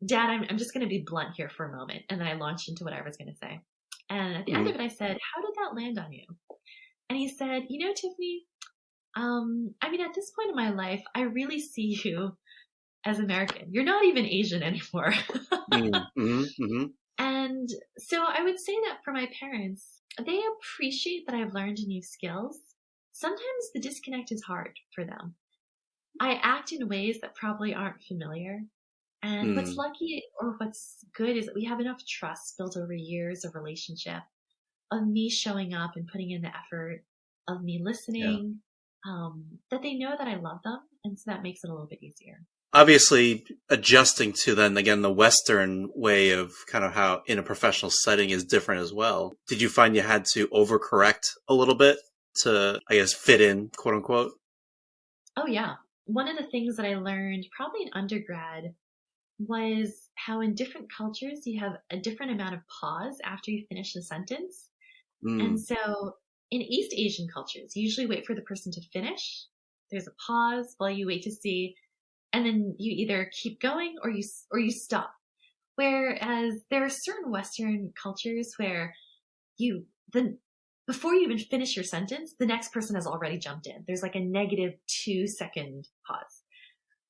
Dad, I'm just going to be blunt here for a moment. And then I launched into what I was going to say. And at the end of it, I said, how did that land on you? And he said, you know, Tiffany, I mean, at this point in my life, I really see you as American. You're not even Asian anymore. And so I would say that for my parents, they appreciate that I've learned new skills. Sometimes the disconnect is hard for them. I act in ways that probably aren't familiar. And what's lucky or what's good is that we have enough trust built over years of relationship, of me showing up and putting in the effort, of me listening, that they know that I love them. And so that makes it a little bit easier. Obviously, adjusting to then again the Western way of kind of how in a professional setting is different as well. Did you find you had to overcorrect a little bit to, I guess, fit in, quote unquote? Oh, yeah. One of the things that I learned probably in undergrad was how in different cultures you have a different amount of pause after you finish the sentence. And so in East Asian cultures, you usually wait for the person to finish. There's a pause while you wait to see, and then you either keep going or you stop. Whereas there are certain Western cultures where before you even finish your sentence, the next person has already jumped in. There's like a negative 2 second pause.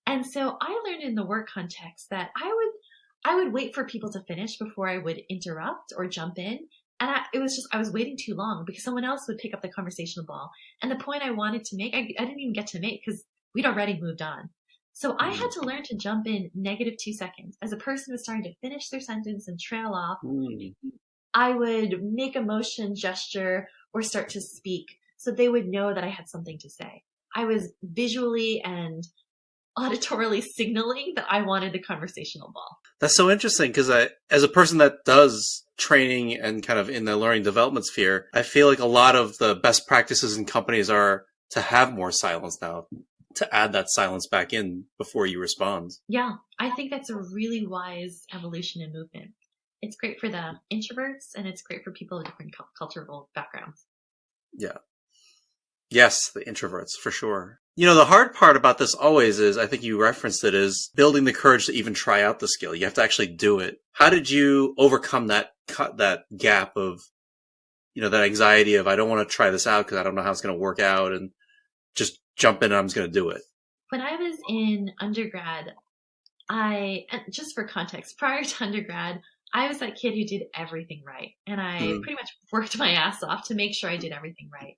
And so I learned in the work context that I would wait for people to finish before I would interrupt or jump in. And I was waiting too long because someone else would pick up the conversational ball. And the point I wanted to make, I didn't even get to make because we'd already moved on. So I had to learn to jump in negative 2 seconds. As a person was starting to finish their sentence and trail off, I would make a motion, gesture, or start to speak so they would know that I had something to say. I was visually and auditorily signaling that I wanted the conversational ball. That's so interesting because as a person that does training and kind of in the learning development sphere, I feel like a lot of the best practices in companies are to have more silence now, to add that silence back in before you respond. Yeah, I think that's a really wise evolution and movement. It's great for the introverts and it's great for people of different cultural backgrounds. Yeah. Yes, the introverts, for sure. You know, the hard part about this always is, I think you referenced it, is building the courage to even try out the skill. You have to actually do it. How did you overcome that gap of, you know, that anxiety of, I don't want to try this out because I don't know how it's going to work out, and just jump in and I'm just going to do it? When I was in undergrad, just for context, prior to undergrad, I was that kid who did everything right. And I pretty much worked my ass off to make sure I did everything right.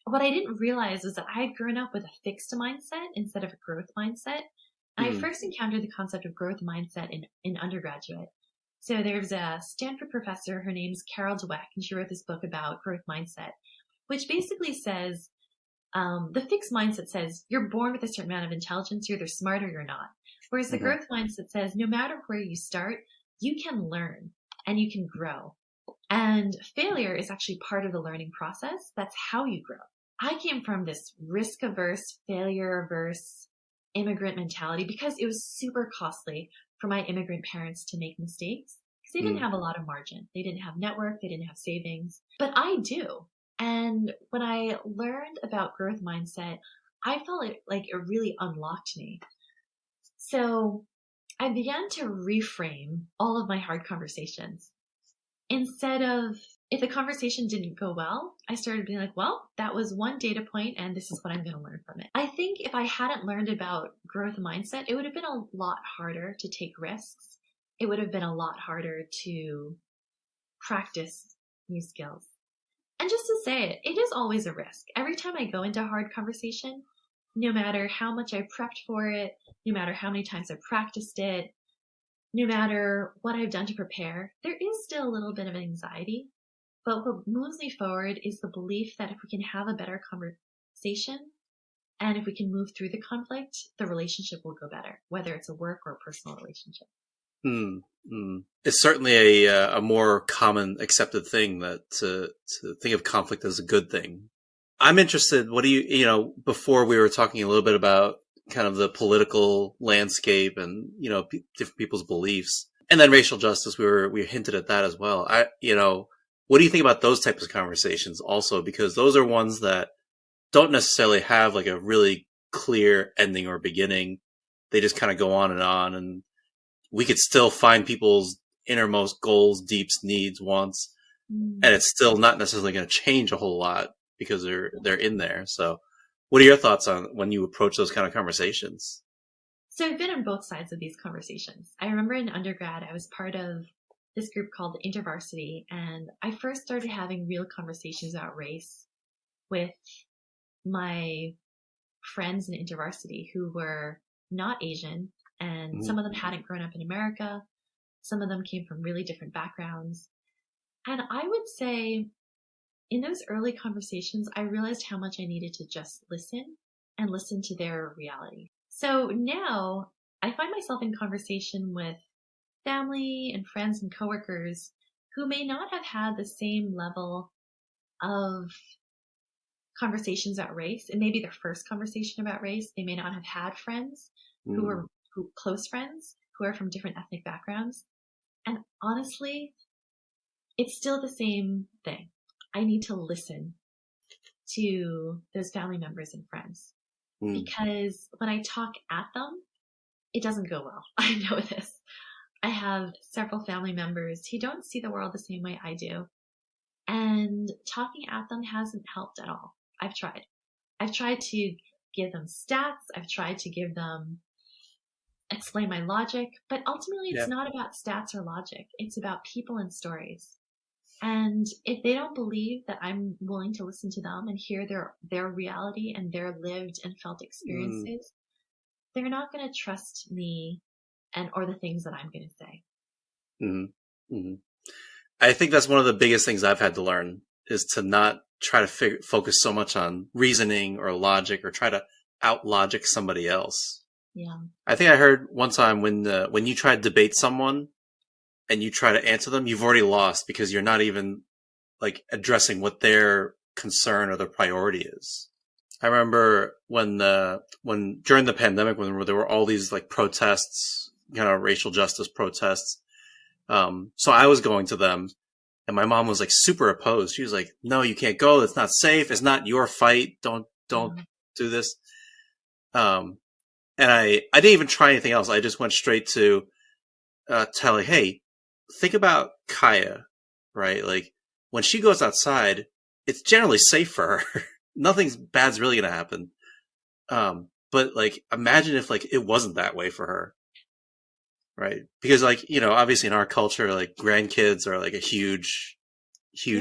What I didn't realize was that I had grown up with a fixed mindset instead of a growth mindset. And I first encountered the concept of growth mindset in undergraduate. So there's a Stanford professor, her name's Carol Dweck, and she wrote this book about growth mindset, which basically says, the fixed mindset says you're born with a certain amount of intelligence, you're either smart or you're not. Whereas the growth mindset says no matter where you start, you can learn and you can grow. And failure is actually part of the learning process. That's how you grow. I came from this risk-averse, failure-averse immigrant mentality because it was super costly for my immigrant parents to make mistakes because they didn't have a lot of margin. They didn't have network. They didn't have savings. But I do. And when I learned about growth mindset, I felt like it really unlocked me. So I began to reframe all of my hard conversations. Instead of, if the conversation didn't go well, I started being like, well, that was one data point and this is what I'm going to learn from it. I think if I hadn't learned about growth mindset, it would have been a lot harder to take risks. It would have been a lot harder to practice new skills. And just to say it, it is always a risk. Every time I go into a hard conversation, no matter how much I prepped for it, no matter how many times I practiced it, no matter what I've done to prepare, there is still a little bit of anxiety. But what moves me forward is the belief that if we can have a better conversation and if we can move through the conflict, the relationship will go better, whether it's a work or a personal relationship. It's certainly a more common accepted thing that to think of conflict as a good thing. I'm interested, what do you before we were talking a little bit about kind of the political landscape and, different people's beliefs, and then racial justice, we hinted at that as well. What do you think about those types of conversations also? Because those are ones that don't necessarily have like a really clear ending or beginning. They just kind of go on, and we could still find people's innermost goals, deeps, needs, wants, and it's still not necessarily going to change a whole lot because they're in there. So what are your thoughts on when you approach those kind of conversations? So I've been on both sides of these conversations. I remember in undergrad, I was part of this group called InterVarsity, and I first started having real conversations about race with my friends in InterVarsity who were not Asian, and some of them hadn't grown up in America. Some of them came from really different backgrounds. And I would say in those early conversations, I realized how much I needed to just listen and listen to their reality. So now I find myself in conversation with family and friends and coworkers who may not have had the same level of conversations about race. It may be their first conversation about race. They may not have had friends who close friends who are from different ethnic backgrounds. And honestly, it's still the same thing. I need to listen to those family members and friends because when I talk at them, it doesn't go well. I know this. I have several family members who don't see the world the same way I do. And talking at them hasn't helped at all. I've tried. I've tried to give them stats. I've tried to explain my logic, but ultimately it's not about stats or logic. It's about people and stories. And if they don't believe that I'm willing to listen to them and hear their reality and their lived and felt experiences, they're not going to trust me or the things that I'm going to say. I think that's one of the biggest things I've had to learn is to not try to focus so much on reasoning or logic or try to out logic somebody else. Yeah. I think I heard one time when you try to debate someone and you try to answer them, you've already lost because you're not even like addressing what their concern or their priority is. I remember when during the pandemic, when there were all these like protests, kind of racial justice protests. So I was going to them and my mom was like super opposed. She was like, no, you can't go. It's not safe. It's not your fight. Don't do this. And I didn't even try anything else. I just went straight to, tell her, hey, think about Kaya, right? Like when she goes outside, it's generally safe for her. Nothing bad's really going to happen. But like, imagine if like it wasn't that way for her. Right. Because like, obviously in our culture, like grandkids are like a huge,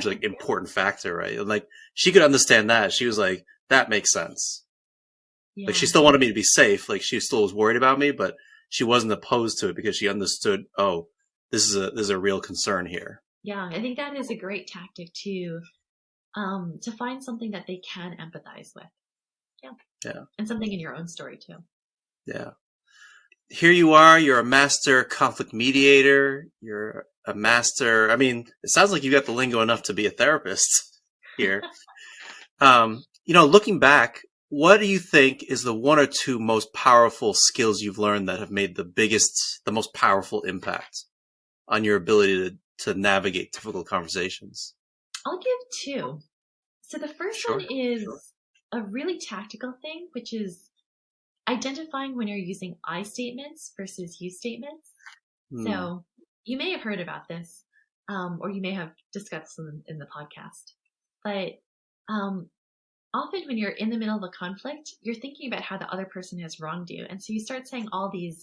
like important factor. Right. And like she could understand that. She was like, that makes sense. Yeah. Like she still wanted me to be safe. Like she still was worried about me, but she wasn't opposed to it because she understood, oh, this is a real concern here. Yeah. I think that is a great tactic to to find something that they can empathize with. Yeah. And something in your own story too. Yeah. Here you are, you're a master conflict mediator. You're a master. I mean, it sounds like you got the lingo enough to be a therapist here. Looking back, what do you think is the one or two most powerful skills you've learned that have made the most powerful impact on your ability to navigate difficult conversations? I'll give two. So the first one is a really tactical thing, which is identifying when you're using I statements versus you statements. So you may have heard about this, or you may have discussed them in the podcast. But often when you're in the middle of a conflict, you're thinking about how the other person has wronged you. And so you start saying you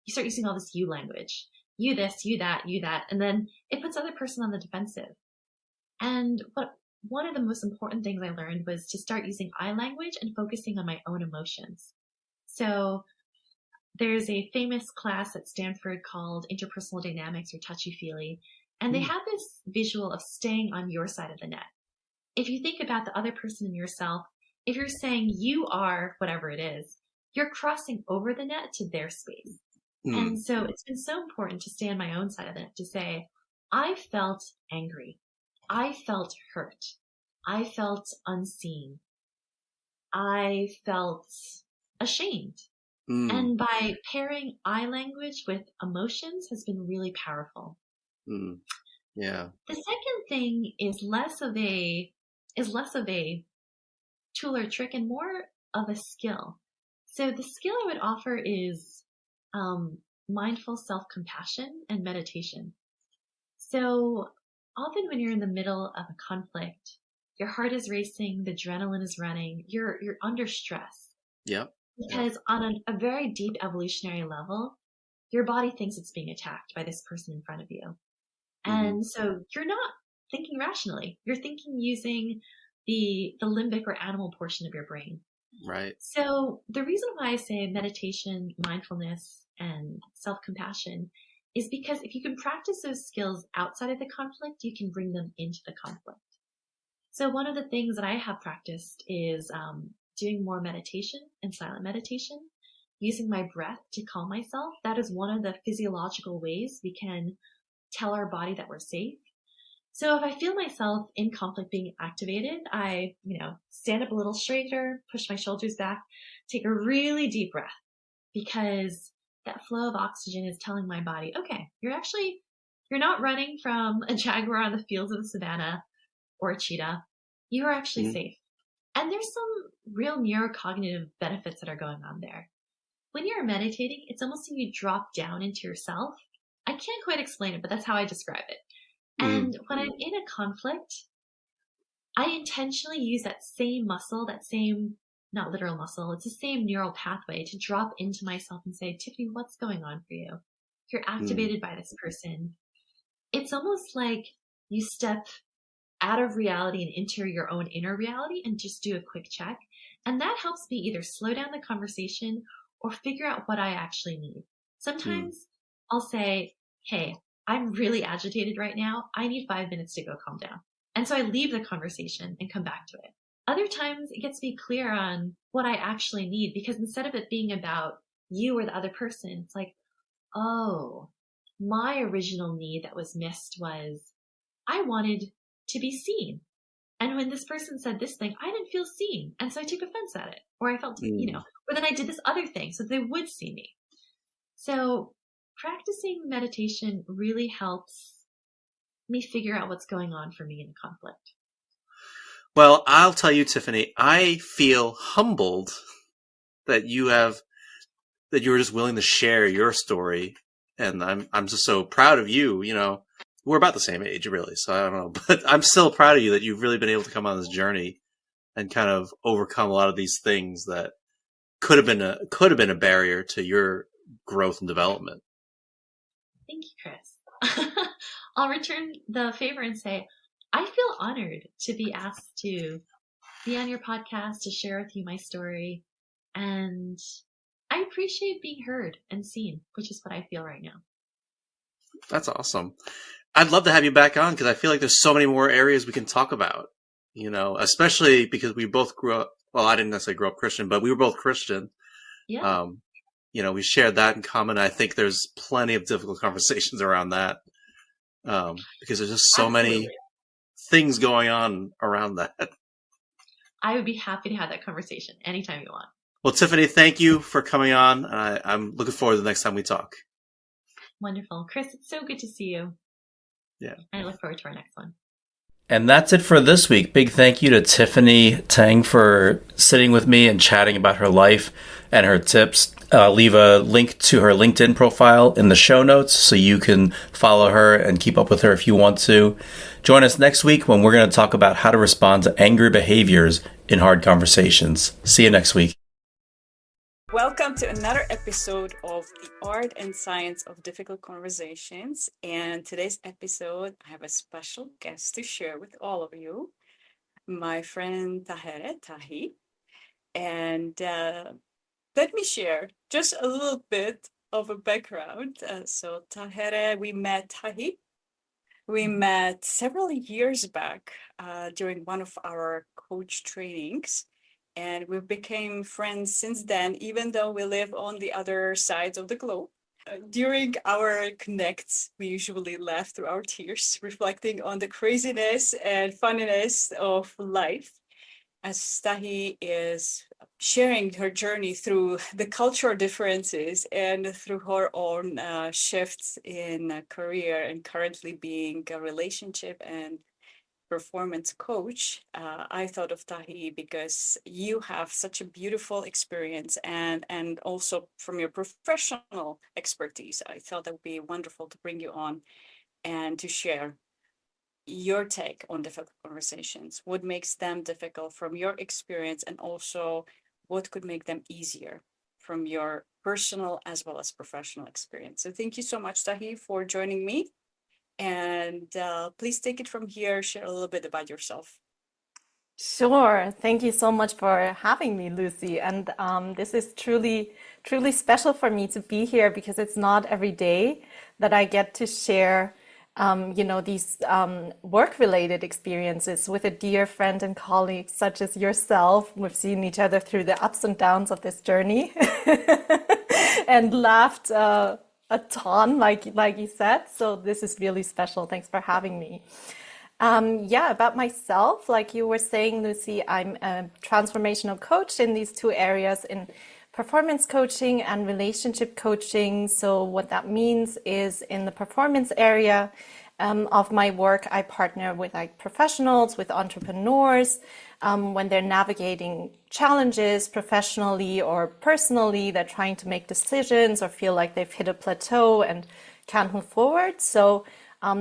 start using all this you language. You this, you that, and then it puts the other person on the defensive. And one of the most important things I learned was to start using I language and focusing on my own emotions. So there's a famous class at Stanford called Interpersonal Dynamics or Touchy-Feely, and they have this visual of staying on your side of the net. If you think about the other person and yourself, if you're saying you are whatever it is, you're crossing over the net to their space. And so it's been so important to stay on my own side of it, to say, I felt angry. I felt hurt. I felt unseen. I felt ashamed. And by pairing I language with emotions has been really powerful. Yeah. The second thing is less of a tool or trick and more of a skill. So the skill I would offer is mindful self-compassion and meditation. So often when you're in the middle of a conflict, your heart is racing, the adrenaline is running, you're under stress. Yep. Because on a very deep evolutionary level, your body thinks it's being attacked by this person in front of you. And so you're not thinking rationally. You're thinking using the limbic or animal portion of your brain. Right. So the reason why I say meditation, mindfulness, and self-compassion is because if you can practice those skills outside of the conflict, you can bring them into the conflict. So one of the things that I have practiced is doing more meditation and silent meditation, using my breath to calm myself. That is one of the physiological ways we can tell our body that we're safe. So if I feel myself in conflict being activated, I, stand up a little straighter, push my shoulders back, take a really deep breath, because that flow of oxygen is telling my body, okay, you're not running from a jaguar on the fields of the savannah or a cheetah. You are actually safe. And there's some real neurocognitive benefits that are going on there. When you're meditating, it's almost like you drop down into yourself. I can't quite explain it, but that's how I describe it. And when I'm in a conflict, I intentionally use that same muscle, not literal muscle, it's the same neural pathway to drop into myself and say, Tiffany, what's going on for you? You're activated by this person. It's almost like you step out of reality and into your own inner reality and just do a quick check. And that helps me either slow down the conversation or figure out what I actually need. Sometimes I'll say, hey, I'm really agitated right now. I need 5 minutes to go calm down. And so I leave the conversation and come back to it. Other times it gets me clear on what I actually need, because instead of it being about you or the other person, it's like, oh, my original need that was missed was I wanted to be seen. And when this person said this thing, I didn't feel seen. And so I took offense at it. Or I felt, or then I did this other thing so they would see me. So practicing meditation really helps me figure out what's going on for me in a conflict. Well, I'll tell you, Tiffany, I feel humbled that you were just willing to share your story. And I'm just so proud of you. We're about the same age, really, so I don't know. But I'm still proud of you that you've really been able to come on this journey and kind of overcome a lot of these things that could have been a barrier to your growth and development. Thank you, Chris. I'll return the favor and say, I feel honored to be asked to be on your podcast, to share with you my story. And I appreciate being heard and seen, which is what I feel right now. That's awesome. I'd love to have you back on because I feel like there's so many more areas we can talk about. especially because we both grew up, well, I didn't necessarily grow up Christian, but we were both Christian. Yeah. We shared that in common. I think there's plenty of difficult conversations around that, because there's just so many Absolutely. things going on around that. I would be happy to have that conversation anytime you want. Well, Tiffany, thank you for coming on. I'm looking forward to the next time we talk. Wonderful. Chris, it's so good to see you. Yeah. I look forward to our next one. And that's it for this week. Big thank you to Tiffany Tang for sitting with me and chatting about her life and her tips. I'll leave a link to her LinkedIn profile in the show notes so you can follow her and keep up with her if you want to. Join us next week when we're going to talk about how to respond to angry behaviors in hard conversations. See you next week. Welcome to another episode of the Art and Science of Difficult Conversations. And today's episode, I have a special guest to share with all of you, my friend Tahi. And let me share just a little bit of a background. So we met Tahi. We met several years back during one of our coach trainings. And we became friends since then, even though we live on the other sides of the globe. During our connects, we usually laugh through our tears, reflecting on the craziness and funniness of life, as Tahi is sharing her journey through the cultural differences and through her own shifts in career, and currently being a relationship and performance coach. I thought of Tahi because you have such a beautiful experience, and also from your professional expertise, I thought that would be wonderful to bring you on and to share your take on difficult conversations, what makes them difficult from your experience, and also what could make them easier from your personal as well as professional experience. So thank you so much, Tahi, for joining me. And please take it from here, share a little bit about yourself. Sure. Thank you so much for having me, Lucy. And this is truly, truly special for me to be here because it's not every day that I get to share, these work-related experiences with a dear friend and colleague such as yourself. We've seen each other through the ups and downs of this journey and laughed a ton, like you said. So this is really special. Thanks for having me. About myself, like you were saying, Lucy, I'm a transformational coach in these two areas, in performance coaching and relationship coaching. So what that means is, in the performance area of my work, I partner with professionals, with entrepreneurs, when they're navigating challenges professionally or personally. They're trying to make decisions or feel like they've hit a plateau and can't move forward. So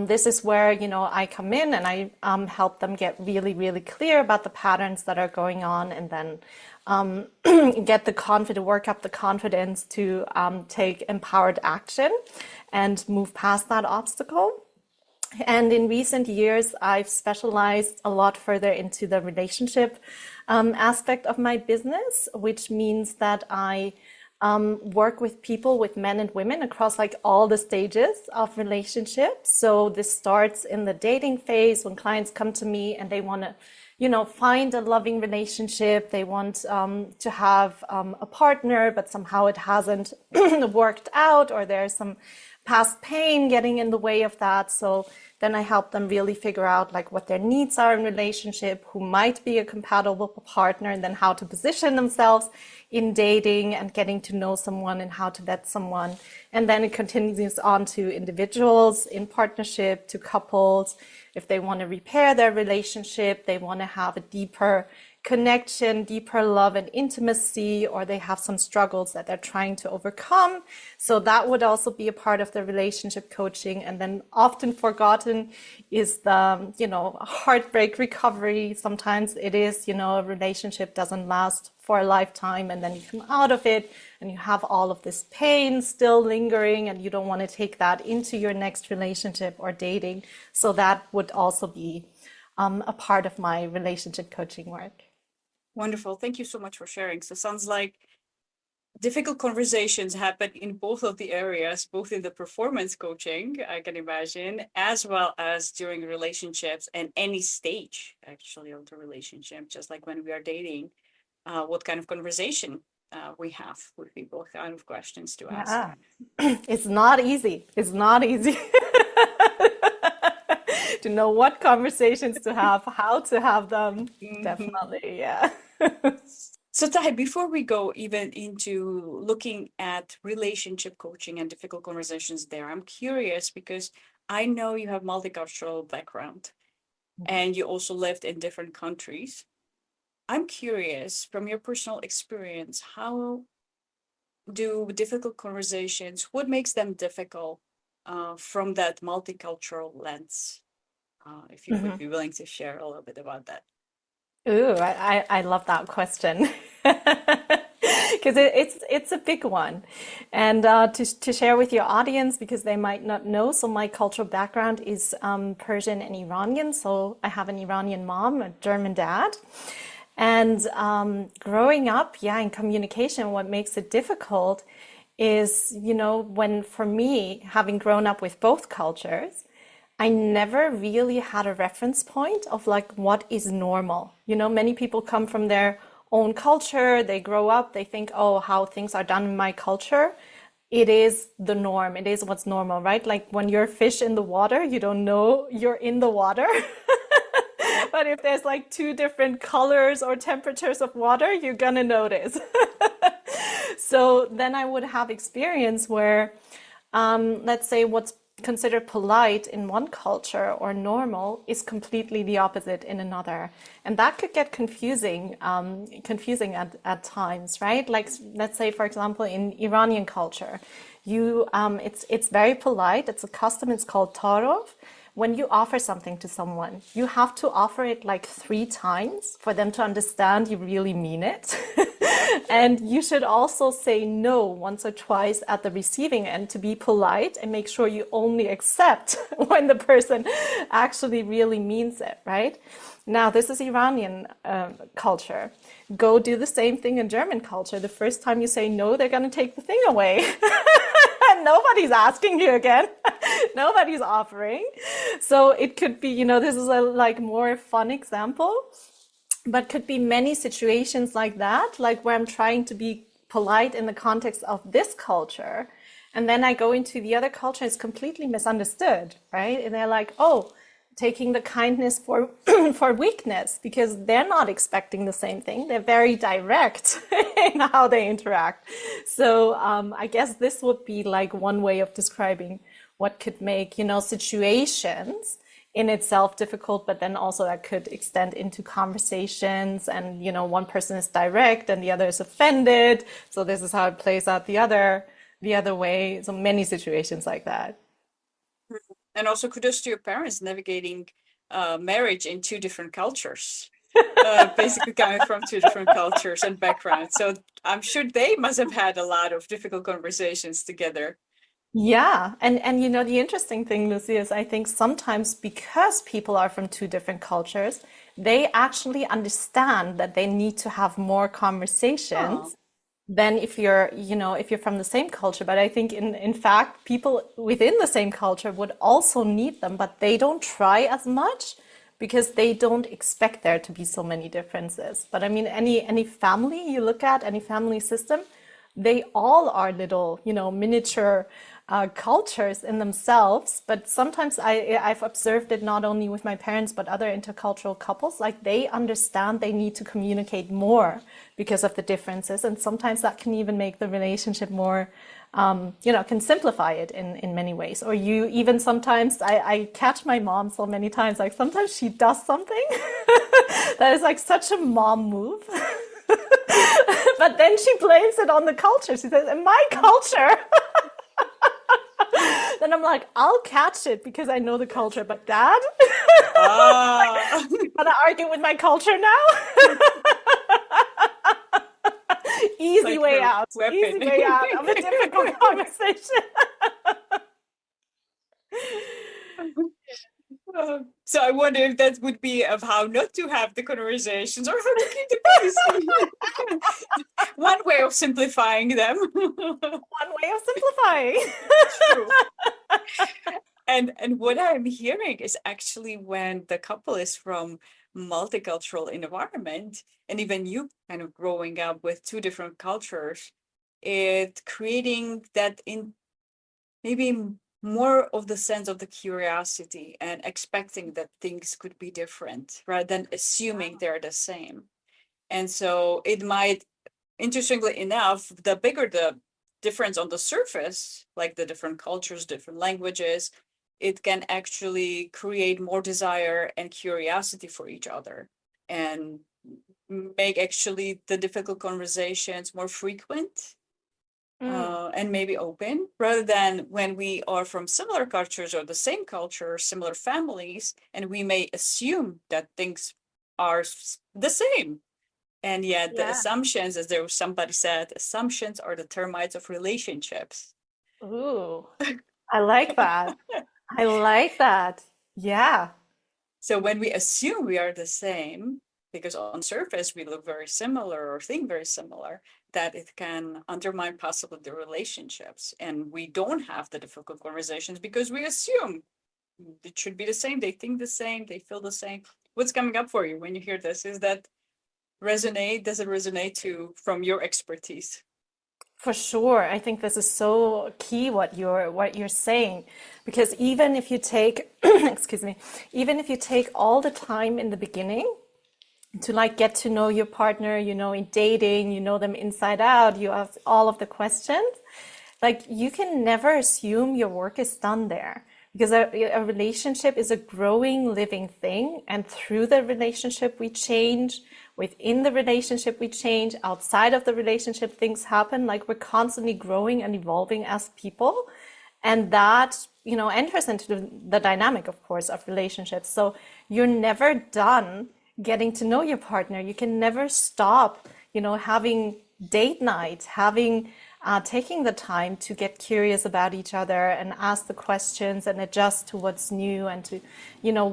this is where, I come in and I help them get really, really clear about the patterns that are going on, and then work up the confidence to take empowered action and move past that obstacle. And in recent years, I've specialized a lot further into the relationship aspect of my business, which means that I work with people, with men and women, across all the stages of relationships. So this starts in the dating phase, when clients come to me and they want to, find a loving relationship. They want to have a partner, but somehow it hasn't worked out, or there's some past pain getting in the way of that. So then I help them really figure out what their needs are in relationship, who might be a compatible partner, and then how to position themselves in dating and getting to know someone, and how to vet someone. And then it continues on to individuals in partnership, to couples. If they want to repair their relationship, they want to have a deeper connection, deeper love and intimacy, or they have some struggles that they're trying to overcome. So that would also be a part of the relationship coaching. And then often forgotten is the, heartbreak recovery. Sometimes it is, a relationship doesn't last for a lifetime, and then you come out of it and you have all of this pain still lingering, and you don't want to take that into your next relationship or dating. So that would also be a part of my relationship coaching work. Wonderful. Thank you so much for sharing. So sounds like difficult conversations happen in both of the areas, both in the performance coaching, I can imagine, as well as during relationships and any stage actually of the relationship, just like when we are dating, what kind of conversation we have with people, what kind of questions to ask. Yeah. It's not easy. It's not easy to know what conversations to have, how to have them. Definitely, yeah. So Tai, before we go even into looking at relationship coaching and difficult conversations there, I'm curious because I know you have multicultural background and you also lived in different countries. I'm curious from your personal experience, how do difficult conversations, what makes them difficult from that multicultural lens? If you would be willing to share a little bit about that. Ooh, I love that question because it's a big one, and to share with your audience because they might not know. So my cultural background is Persian and Iranian. So I have an Iranian mom, a German dad, and growing up, yeah, in communication, what makes it difficult is, when for me, having grown up with both cultures, I never really had a reference point of like what is normal. Many people come from their own culture, they grow up, they think, oh, how things are done in my culture. It is the norm, it is what's normal, right? Like when you're a fish in the water, you don't know you're in the water. But if there's like two different colors or temperatures of water, you're gonna notice. So then I would have experience where, let's say what's considered polite in one culture or normal is completely the opposite in another, and that could get confusing at times, right? Like let's say for example in Iranian culture, it's very polite, it's a custom, it's called tarov. When you offer something to someone, you have to offer it like 3 times for them to understand you really mean it. And you should also say no once or twice at the receiving end to be polite and make sure you only accept when the person actually really means it, right? Now, this is Iranian culture. Go do the same thing in German culture. The first time you say no, they're going to take the thing away. Nobody's asking you again. Nobody's offering. So it could be, this is a like more fun example, but could be many situations like that, like where I'm trying to be polite in the context of this culture. And then I go into the other culture, it's completely misunderstood, right? And they're like, oh, taking the kindness for for weakness, because they're not expecting the same thing. They're very direct in how they interact. So I guess this would be like one way of describing what could make, situations in itself difficult, but then also that could extend into conversations and, one person is direct and the other is offended. So this is how it plays out the other way. So many situations like that. And also kudos to your parents navigating marriage in 2 different cultures, basically coming from 2 different cultures and backgrounds. So I'm sure they must have had a lot of difficult conversations together. Yeah. And the interesting thing, Lucy, is I think sometimes because people are from 2 different cultures, they actually understand that they need to have more conversations than if you're from the same culture. But I think in fact, people within the same culture would also need them, but they don't try as much because they don't expect there to be so many differences. But I mean, any family you look at, any family system, they all are little, miniature cultures in themselves. But sometimes I've observed it not only with my parents, but other intercultural couples, like they understand they need to communicate more because of the differences. And sometimes that can even make the relationship more, can simplify it in many ways. Or you even sometimes, I catch my mom so many times, like sometimes she does something that is like such a mom move. But then she blames it on the culture. She says, in my culture. Then I'm like, I'll catch it because I know the culture, but Dad, you wanna argue with my culture now? Easy way out of a difficult conversation. So I wonder if that would be of how not to have the conversations or how to keep the peace. One way of simplifying them. One way of simplifying. True. And what I'm hearing is actually when the couple is from multicultural environment, and even you kind of growing up with two different cultures, it creating that in maybe more of the sense of the curiosity and expecting that things could be different rather than assuming they're the same. And so it might, interestingly enough, the bigger the difference on the surface, like the different cultures, different languages, it can actually create more desire and curiosity for each other and make actually the difficult conversations more frequent and maybe open, rather than when we are from similar cultures or the same culture, similar families, and we may assume that things are the same. And yet the Yeah. assumptions, as there was somebody said, assumptions are the termites of relationships. Ooh, I like that. I like that. Yeah. So when we assume we are the same, because on surface we look very similar or think very similar, that it can undermine possibly the relationships. And we don't have the difficult conversations because we assume it should be the same. They think the same, they feel the same. What's coming up for you when you hear this? Is that resonate? Does it resonate from your expertise? For sure. I think this is so key what you're saying, because even if you take excuse me, even if you take all the time in the beginning to like get to know your partner, in dating, you know them inside out, you ask all of the questions, like you can never assume your work is done there, because a relationship is a growing, living thing, and through the relationship we change. Within the relationship we change. Outside of the relationship things happen. Like we're constantly growing and evolving as people, and that enters into the dynamic, of course, of relationships. So you're never done getting to know your partner. You can never stop having date night, having taking the time to get curious about each other and ask the questions and adjust to what's new, and to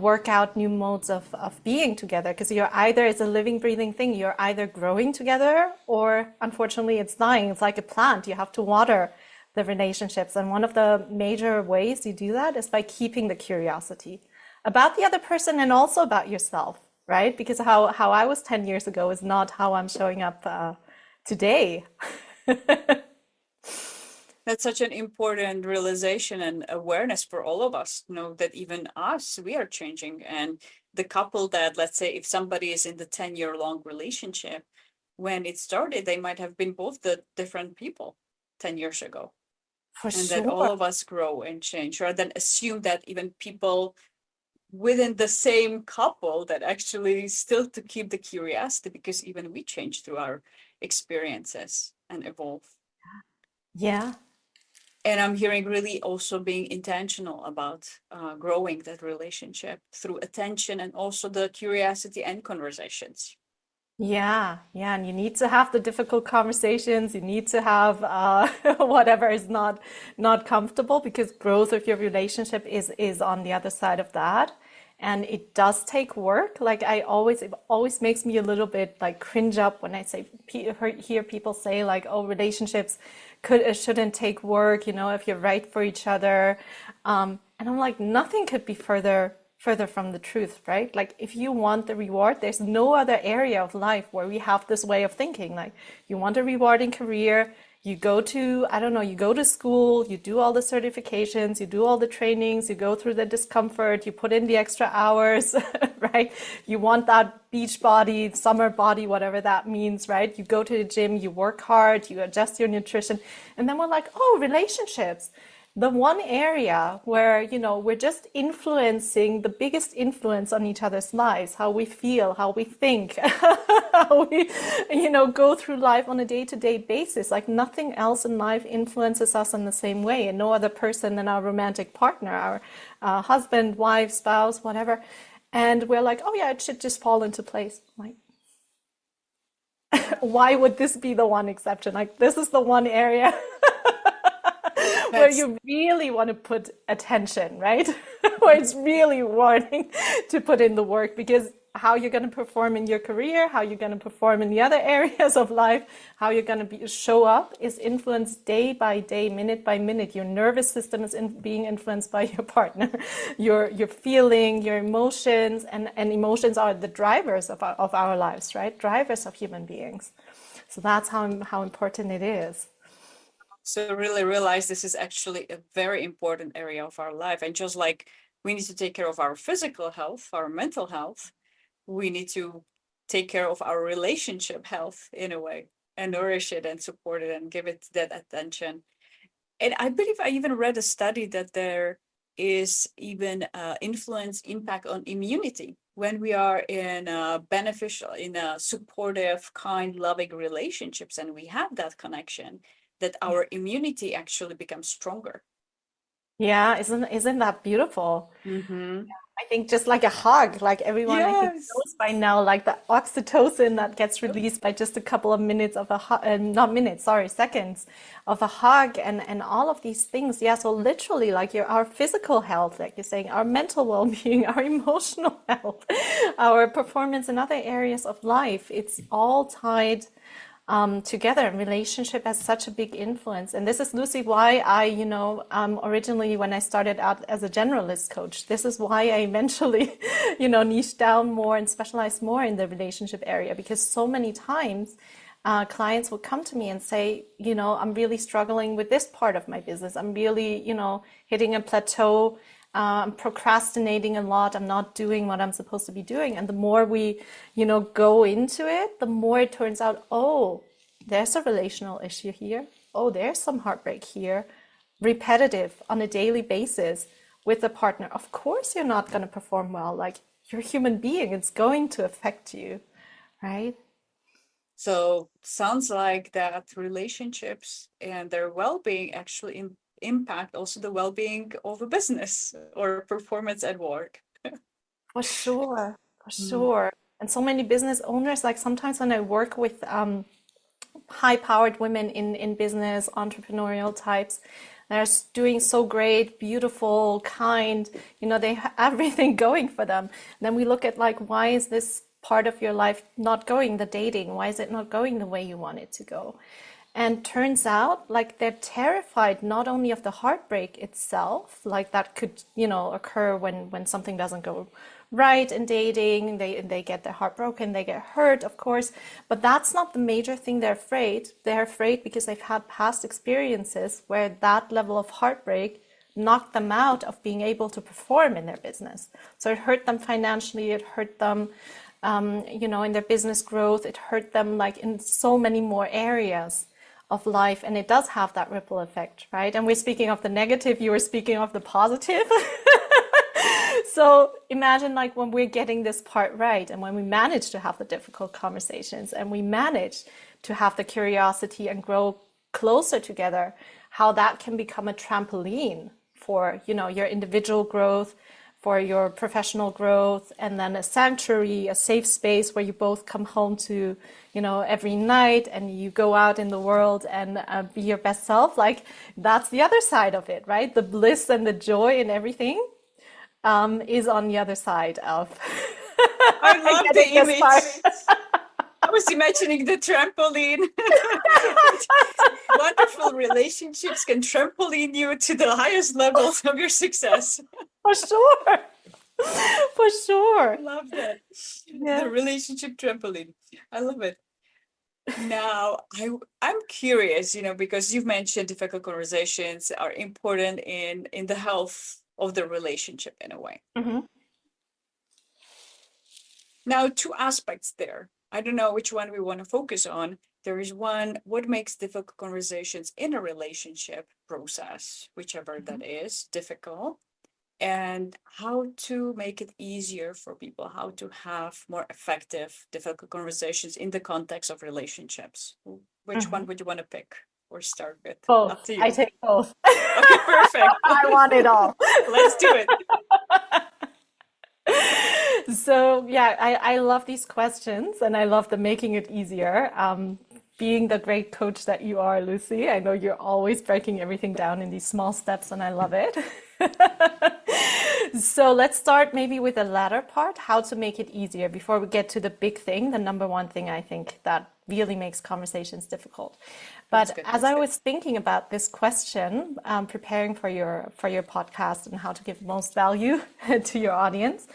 work out new modes of being together, because you're either, it's a living, breathing thing, you're either growing together or unfortunately it's dying. It's like a plant. You have to water the relationships, and one of the major ways you do that is by keeping the curiosity about the other person and also about yourself, right? Because how I was 10 years ago is not how I'm showing up today. That's such an important realization and awareness for all of us, that even us, we are changing. And the couple that, let's say, if somebody is in the 10-year-long relationship, when it started, they might have been both the different people 10 years ago. For and sure. that all of us grow and change, rather than assume that even people within the same couple that actually still to keep the curiosity, because even we change through our experiences and evolve. Yeah. And I'm hearing really also being intentional about growing that relationship through attention and also the curiosity and conversations. Yeah, and you need to have the difficult conversations. You need to have whatever is not comfortable, because growth of your relationship is on the other side of that. And it does take work. Like it always makes me a little bit like cringe up when I hear people say like, oh, relationships shouldn't take work, if you're right for each other. And I'm like, nothing could be further from the truth, right? Like if you want the reward, there's no other area of life where we have this way of thinking. Like you want a rewarding career, you go to school, you do all the certifications, you do all the trainings, you go through the discomfort, you put in the extra hours, right? You want that beach body, summer body, whatever that means, right? You go to the gym, you work hard, you adjust your nutrition, and then we're like, oh, relationships. The one area where, we're just influencing, the biggest influence on each other's lives, how we feel, how we think, how we, go through life on a day-to-day basis. Like nothing else in life influences us in the same way, and no other person than our romantic partner, our husband, wife, spouse, whatever. And we're like, oh yeah, it should just fall into place. Like, why would this be the one exception? Like this is the one area where you really want to put attention, right? where it's really wanting to put in the work, because how you're going to perform in your career, how you're going to perform in the other areas of life, how you're going to show up is influenced day by day, minute by minute. Your nervous system is being influenced by your partner, your feeling, your emotions, and emotions are the drivers of our lives, right? Drivers of human beings. So that's how important it is. So really realize this is actually a very important area of our life. And just like we need to take care of our physical health, our mental health, we need to take care of our relationship health in a way, and nourish it and support it and give it that attention. And I believe I even read a study that there is even impact on immunity when we are in a beneficial, in a supportive, kind, loving relationships, and we have that connection, that our immunity actually becomes stronger. Yeah, isn't that beautiful? Mm-hmm. I think just like a hug, like everyone I think Yes. knows by now, like the oxytocin that gets released by just a couple of minutes of a hug, not minutes, sorry, seconds of a hug, and all of these things. Yeah, so literally, like our physical health, like you're saying, our mental well-being, our emotional health, our performance in other areas of life, it's all tied together. Relationship has such a big influence. And this is, Lucy, why I, originally when I started out as a generalist coach, this is why I eventually, niched down more and specialized more in the relationship area, because so many times clients will come to me and say, I'm really struggling with this part of my business. I'm really, hitting a plateau. I'm procrastinating a lot. I'm not doing what I'm supposed to be doing. And the more we, go into it, the more it turns out, oh, there's a relational issue here. Oh, there's some heartbreak here. Repetitive on a daily basis with a partner. Of course, you're not going to perform well. Like, you're a human being. It's going to affect you, right? So sounds like that relationships and their well-being actually impact also the well-being of a business or performance at work. For sure, for sure. And so many business owners, like sometimes when I work with high-powered women in business, entrepreneurial types, they're doing so great, beautiful, kind, they have everything going for them. And then we look at like, why is this part of your life not going, the dating? Why is it not going the way you want it to go? And turns out, like, they're terrified not only of the heartbreak itself, like that could, occur when something doesn't go right in dating, they get their heart broken, they get hurt, of course, but that's not the major thing they're afraid. They're afraid because they've had past experiences where that level of heartbreak knocked them out of being able to perform in their business. So it hurt them financially, it hurt them, in their business growth, it hurt them like in so many more areas of life, and it does have that ripple effect, right? And we're speaking of the negative, you were speaking of the positive. So imagine like when we're getting this part right, and when we manage to have the difficult conversations, and we manage to have the curiosity and grow closer together, how that can become a trampoline for, your individual growth, for your professional growth, and then a sanctuary, a safe space where you both come home to, every night, and you go out in the world and be your best self. Like, that's the other side of it, right? The bliss and the joy and everything is on the other side of I love the getting this part. image. I was imagining the trampoline. Wonderful relationships can trampoline you to the highest levels of your success. For sure. For sure. I love that. Yeah. The relationship trampoline. I love it. Now, I'm curious, because you've mentioned difficult conversations are important in the health of the relationship in a way. Mm-hmm. Now, two aspects there. I don't know which one we want to focus on. There is one, what makes difficult conversations in a relationship process, whichever that is, difficult, and how to make it easier for people, how to have more effective difficult conversations in the context of relationships. Which one would you want to pick or start with? Both. Up to you. I take both. Okay, perfect. I want it all. Let's do it. So yeah, I love these questions, and I love the making it easier. Being the great coach that you are, Lucy, I know you're always breaking everything down in these small steps, and I love it. So let's start maybe with the latter part, how to make it easier before we get to the big thing, the number one thing I think that really makes conversations difficult. But as I was thinking about this question, preparing for your podcast and how to give most value to your audience,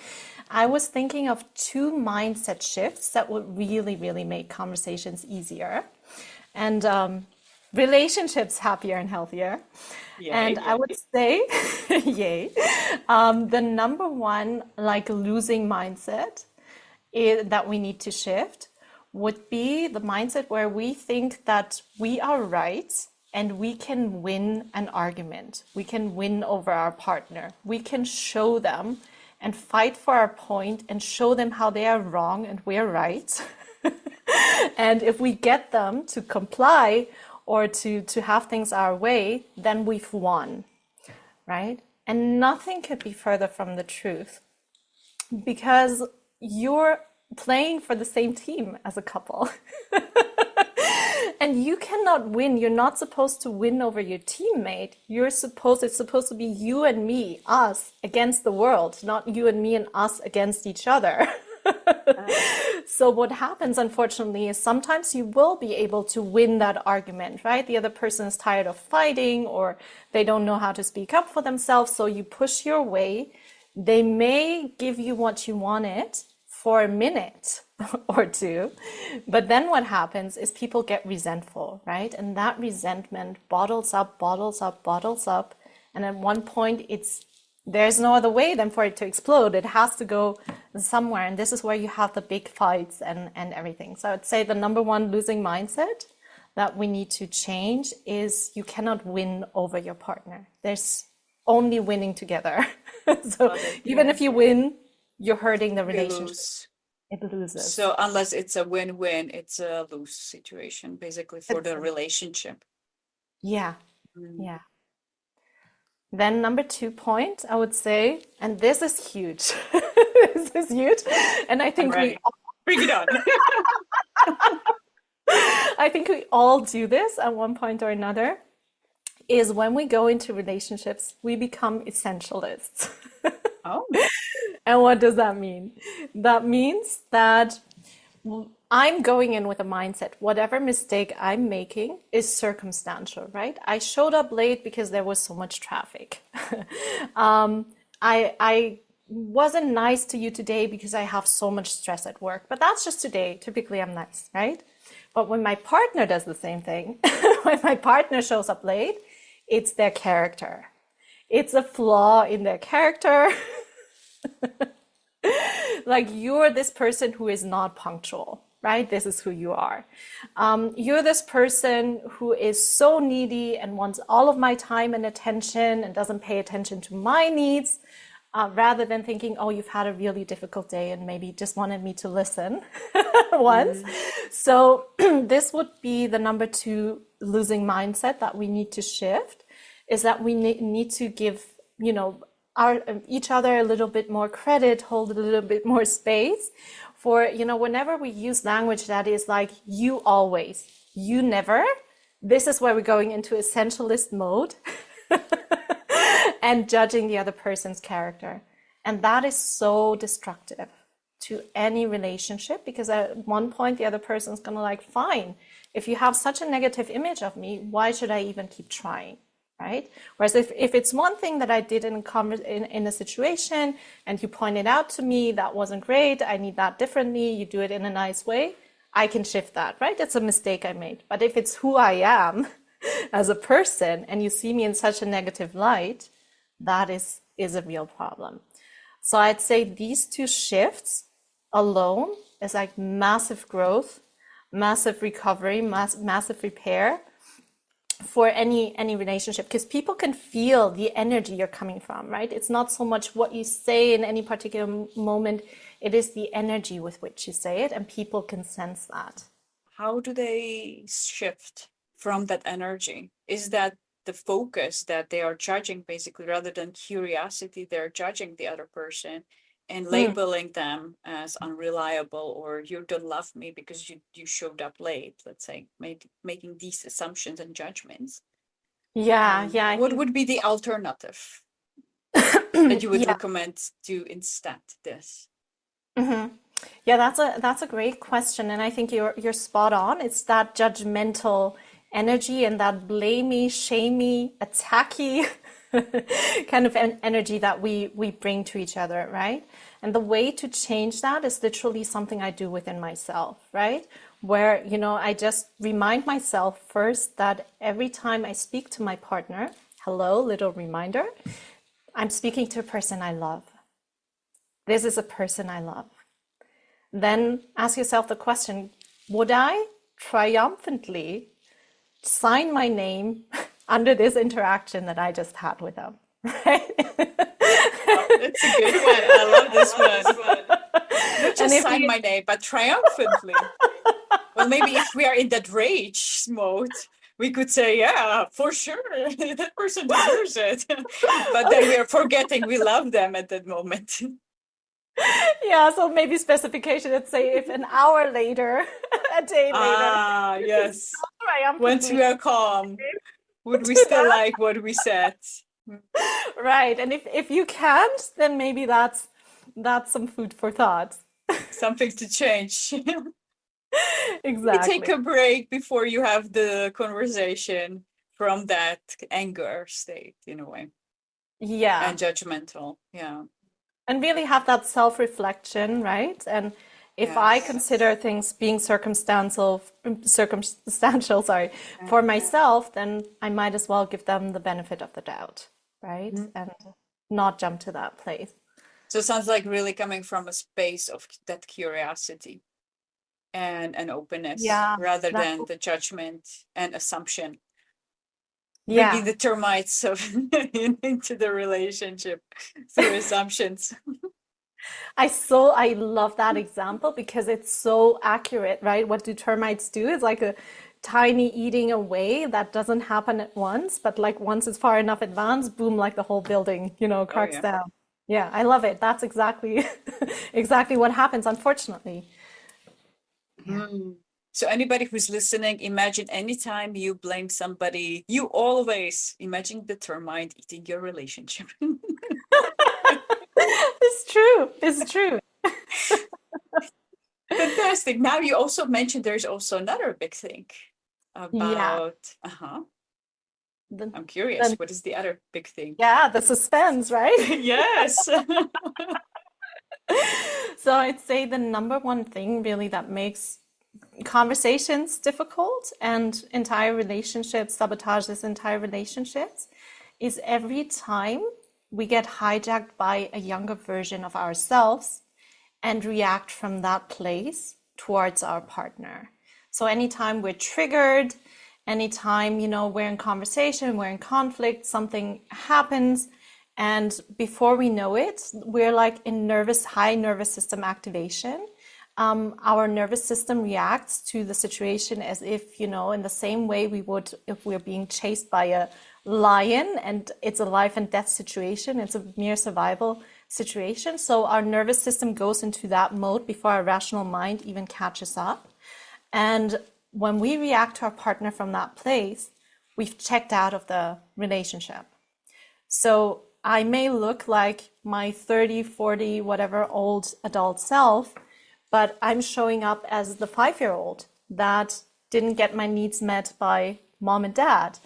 I was thinking of two mindset shifts that would really, really make conversations easier and relationships happier and healthier. And I would say, yay, the number one, like losing mindset that we need to shift would be the mindset where we think that we are right and we can win an argument. We can win over our partner. We can show them and fight for our point and show them how they are wrong and we're right. And if we get them to comply or to have things our way, then we've won, right? And nothing could be further from the truth, because you're playing for the same team as a couple. And you cannot win. You're not supposed to win over your teammate. It's supposed to be you and me, us against the world, not you and me and us against each other. So what happens, unfortunately, is sometimes you will be able to win that argument, right? The other person is tired of fighting, or they don't know how to speak up for themselves. So you push your way. They may give you what you wanted for a minute or two, but then what happens is people get resentful, right? And that resentment bottles up, and at one point there's no other way than for it to explode. It has to go somewhere, and this is where you have the big fights and everything. So I'd say the number one losing mindset that we need to change is you cannot win over your partner. There's only winning together. So even if you win, you're hurting the relationship. It loses. So unless it's a win-win, it's a lose situation, basically, for the relationship. Yeah. Yeah. Then number 2 point, I would say, and this is huge. This is huge. And I think bring it on. I think we all do this at one point or another, is when we go into relationships, we become essentialists. Oh. And what does that mean? That means that I'm going in with a mindset, whatever mistake I'm making is circumstantial, right? I showed up late because there was so much traffic. I wasn't nice to you today because I have so much stress at work, but that's just today. Typically I'm nice, right? But when my partner does the same thing, when my partner shows up late, it's their character. It's a flaw in their character. Like, you're this person who is not punctual, right? This is who you are. You're this person who is so needy and wants all of my time and attention and doesn't pay attention to my needs, rather than thinking, oh, you've had a really difficult day and maybe just wanted me to listen once. So this would be the number 2 losing mindset that we need to shift, is that we need to give, each other a little bit more credit, hold a little bit more space for, whenever we use language that is like, you always, you never, this is where we're going into essentialist mode and judging the other person's character. And that is so destructive to any relationship, because at one point the other person's gonna like, fine, if you have such a negative image of me, why should I even keep trying? Right? Whereas if it's one thing that I did in a situation and you pointed out to me that wasn't great, I need that differently, you do it in a nice way, I can shift that, right? It's a mistake I made. But if it's who I am as a person and you see me in such a negative light, that is a real problem. So I'd say these 2 shifts alone is like massive growth, massive recovery, massive repair for any relationship, because people can feel the energy you're coming from, right? It's not so much what you say in any particular moment, it is the energy with which you say it, and people can sense that. How do they shift from that energy? Is that the focus that they are judging, basically, rather than curiosity, they're judging the other person and labeling them as unreliable, or you don't love me because you showed up late, let's say, making these assumptions and judgments? Yeah. What would be the alternative? that you would Yeah. recommend to instead this? Mhm. Yeah, that's a great question, and I think you're spot on. It's that judgmental energy and that blamey, shamey, attacky kind of energy that we bring to each other, right? And the way to change that is literally something I do within myself, right? Where, I just remind myself first that every time I speak to my partner, hello, little reminder, I'm speaking to a person I love. This is a person I love. Then ask yourself the question, would I triumphantly sign my name under this interaction that I just had with them? Right? Oh, that's a good one. I love this one. Not just sign my name, but triumphantly. Well, maybe if we are in that rage mode, we could say, yeah, for sure, that person deserves it. But then we are forgetting we love them at that moment. Yeah, so maybe specification, let's say if an hour later, a day later. Yes. Once we are calm, would we still like what we said? Right. And if you can't, then maybe that's some food for thought. Something to change. Exactly. You take a break before you have the conversation from that anger state in a way. Yeah. And judgmental. Yeah. And really have that self-reflection, right? And if I consider things being circumstantial, sorry, for myself, then I might as well give them the benefit of the doubt, right? And not jump to that place. So it sounds like really coming from a space of that curiosity and an openness rather than the judgment and assumption. Bringing the termites into the relationship through assumptions. I love that example because it's so accurate, right? What do termites do? It's like a tiny eating away that doesn't happen at once, but like once it's far enough advanced, boom, like the whole building, cracks down. Yeah, I love it. That's exactly what happens, unfortunately. So anybody who's listening, imagine anytime you blame somebody, you always imagine the termite eating your relationship. It's true. Fantastic. Now you also mentioned there's also another big thing about, I'm curious, what is the other big thing? Yeah, the suspense, right? Yes. So I'd say the number one thing really that makes conversations difficult and entire relationships, sabotages entire relationships, is every time we get hijacked by a younger version of ourselves and react from that place towards our partner. So anytime we're triggered, anytime, we're in conversation, we're in conflict, something happens, and before we know it, we're like in high nervous system activation. Our nervous system reacts to the situation as if, in the same way we would if we're being chased by a lion and it's a life and death situation. It's a mere survival situation. So our nervous system goes into that mode before our rational mind even catches up. And when we react to our partner from that place, we've checked out of the relationship. So I may look like my 30, 40, whatever old adult self, but I'm showing up as the 5-year-old that didn't get my needs met by mom and dad.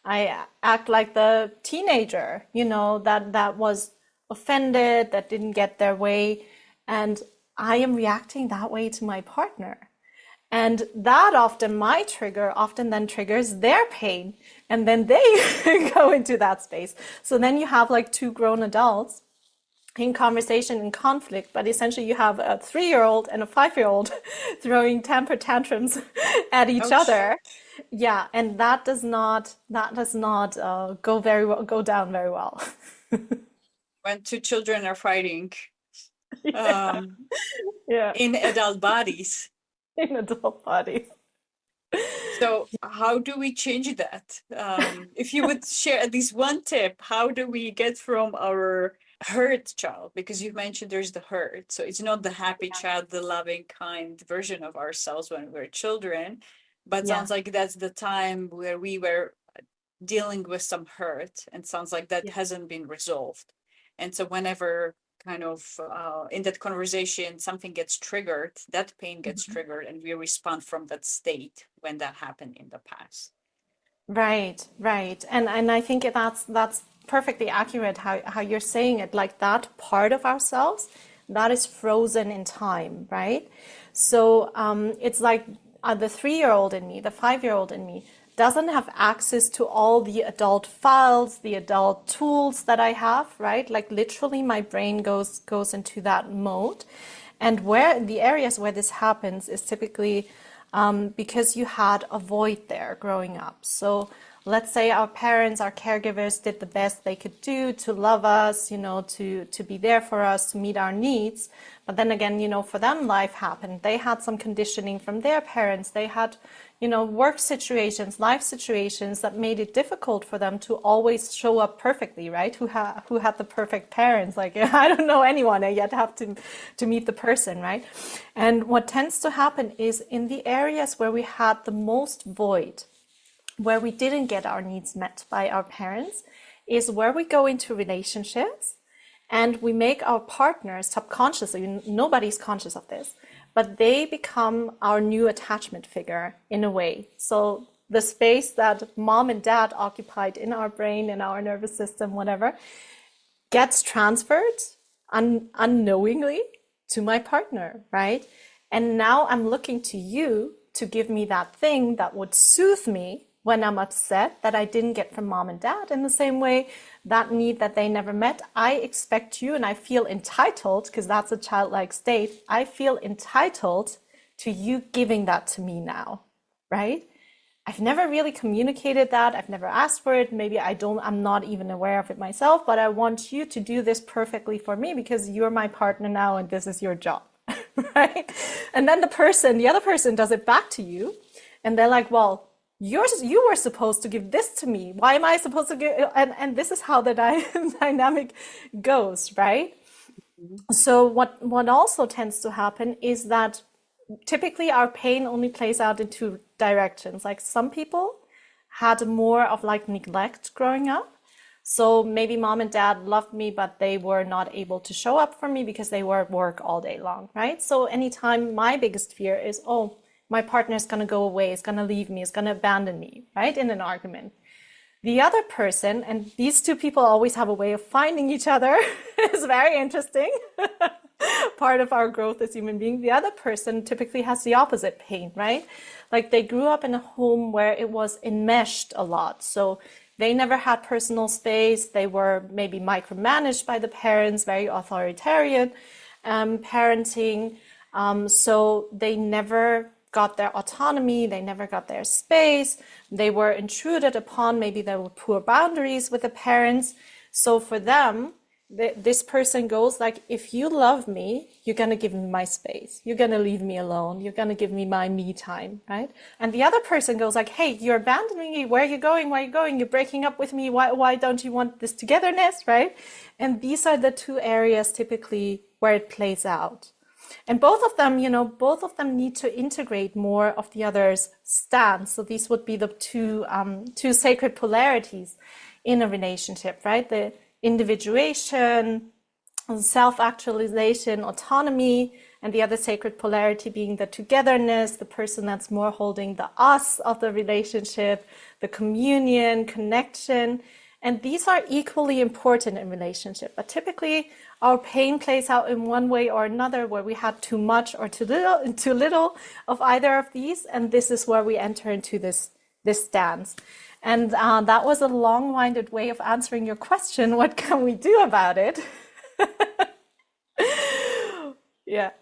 I act like the teenager, that was offended, that didn't get their way. And I am reacting that way to my partner. And that my trigger often then triggers their pain. And then they go into that space. So then you have like two grown adults in conversation and conflict, but essentially you have a 3-year-old and a 5-year-old throwing temper tantrums at each other. Yeah, and that does not go down very well. When two children are fighting in adult bodies. In adult bodies. So how do we change that? If you would share at least one tip, how do we get from our hurt child? Because you mentioned there's the hurt. So it's not the happy child, the loving, kind version of ourselves when we're children, but sounds like that's the time where we were dealing with some hurt, and sounds like that hasn't been resolved. And so whenever kind of in that conversation something gets triggered, that pain gets triggered, and we respond from that state when that happened in the past. Right, right. And I think that's perfectly accurate how you're saying it, like that part of ourselves that is frozen in time, right? So it's like the 3-year-old in me, the 5-year-old in me doesn't have access to all the adult files, the adult tools that I have, right? Like literally my brain goes into that mode. And where the areas where this happens is typically because you had a void there growing up. So let's say our parents, our caregivers did the best they could do to love us, you know, to be there for us, to meet our needs. But then again, you know, for them, life happened. They had some conditioning from their parents. They had, you know, work situations, life situations that made it difficult for them to always show up perfectly, right? Who had the perfect parents? Like, I don't know anyone. I yet have to meet the person, right? And what tends to happen is in the areas where we had the most void, where we didn't get our needs met by our parents, is where we go into relationships and we make our partners subconsciously, nobody's conscious of this, but they become our new attachment figure in a way. So the space that mom and dad occupied in our brain, in our nervous system, whatever, gets transferred unknowingly to my partner, right? And now I'm looking to you to give me that thing that would soothe me when I'm upset that I didn't get from mom and dad. In the same way, that need that they never met, I expect you, and I feel entitled, because that's a childlike state, I feel entitled to you giving that to me now, right? I've never really communicated that. I've never asked for it. Maybe I'm not even aware of it myself, but I want you to do this perfectly for me because you're my partner now and this is your job, right? And then the other person does it back to you and they're like, well, you were supposed to give this to me. Why am I supposed to give? And this is how the dynamic goes, right? So what also tends to happen is that typically our pain only plays out in two directions. Like some people had more of like neglect growing up. So maybe mom and dad loved me, but they were not able to show up for me because they were at work all day long, right? So anytime my biggest fear is, oh, my partner is going to go away, is going to leave me, is going to abandon me, right? In an argument. The other person, and these two people always have a way of finding each other, is very interesting. Part of our growth as human beings. The other person typically has the opposite pain, right? Like they grew up in a home where it was enmeshed a lot. So they never had personal space. They were maybe micromanaged by the parents, very authoritarian parenting. So they never got their autonomy, they never got their space, they were intruded upon, maybe there were poor boundaries with the parents. So for them, this person goes like, if you love me, you're going to give me my space, you're going to leave me alone, you're going to give me my me time, right? And the other person goes like, hey, you're abandoning me, where are you going, you're breaking up with me, why don't you want this togetherness, right? And these are the two areas typically where it plays out. And both of them need to integrate more of the other's stance. So these would be the two sacred polarities in a relationship, right? The individuation, self-actualization, autonomy, and the other sacred polarity being the togetherness, the person that's more holding the us of the relationship, the communion, connection. And these are equally important in relationship. But typically, our pain plays out in one way or another, where we had too much or too little of either of these. And this is where we enter into this dance. And that was a long-winded way of answering your question. What can we do about it? Yeah,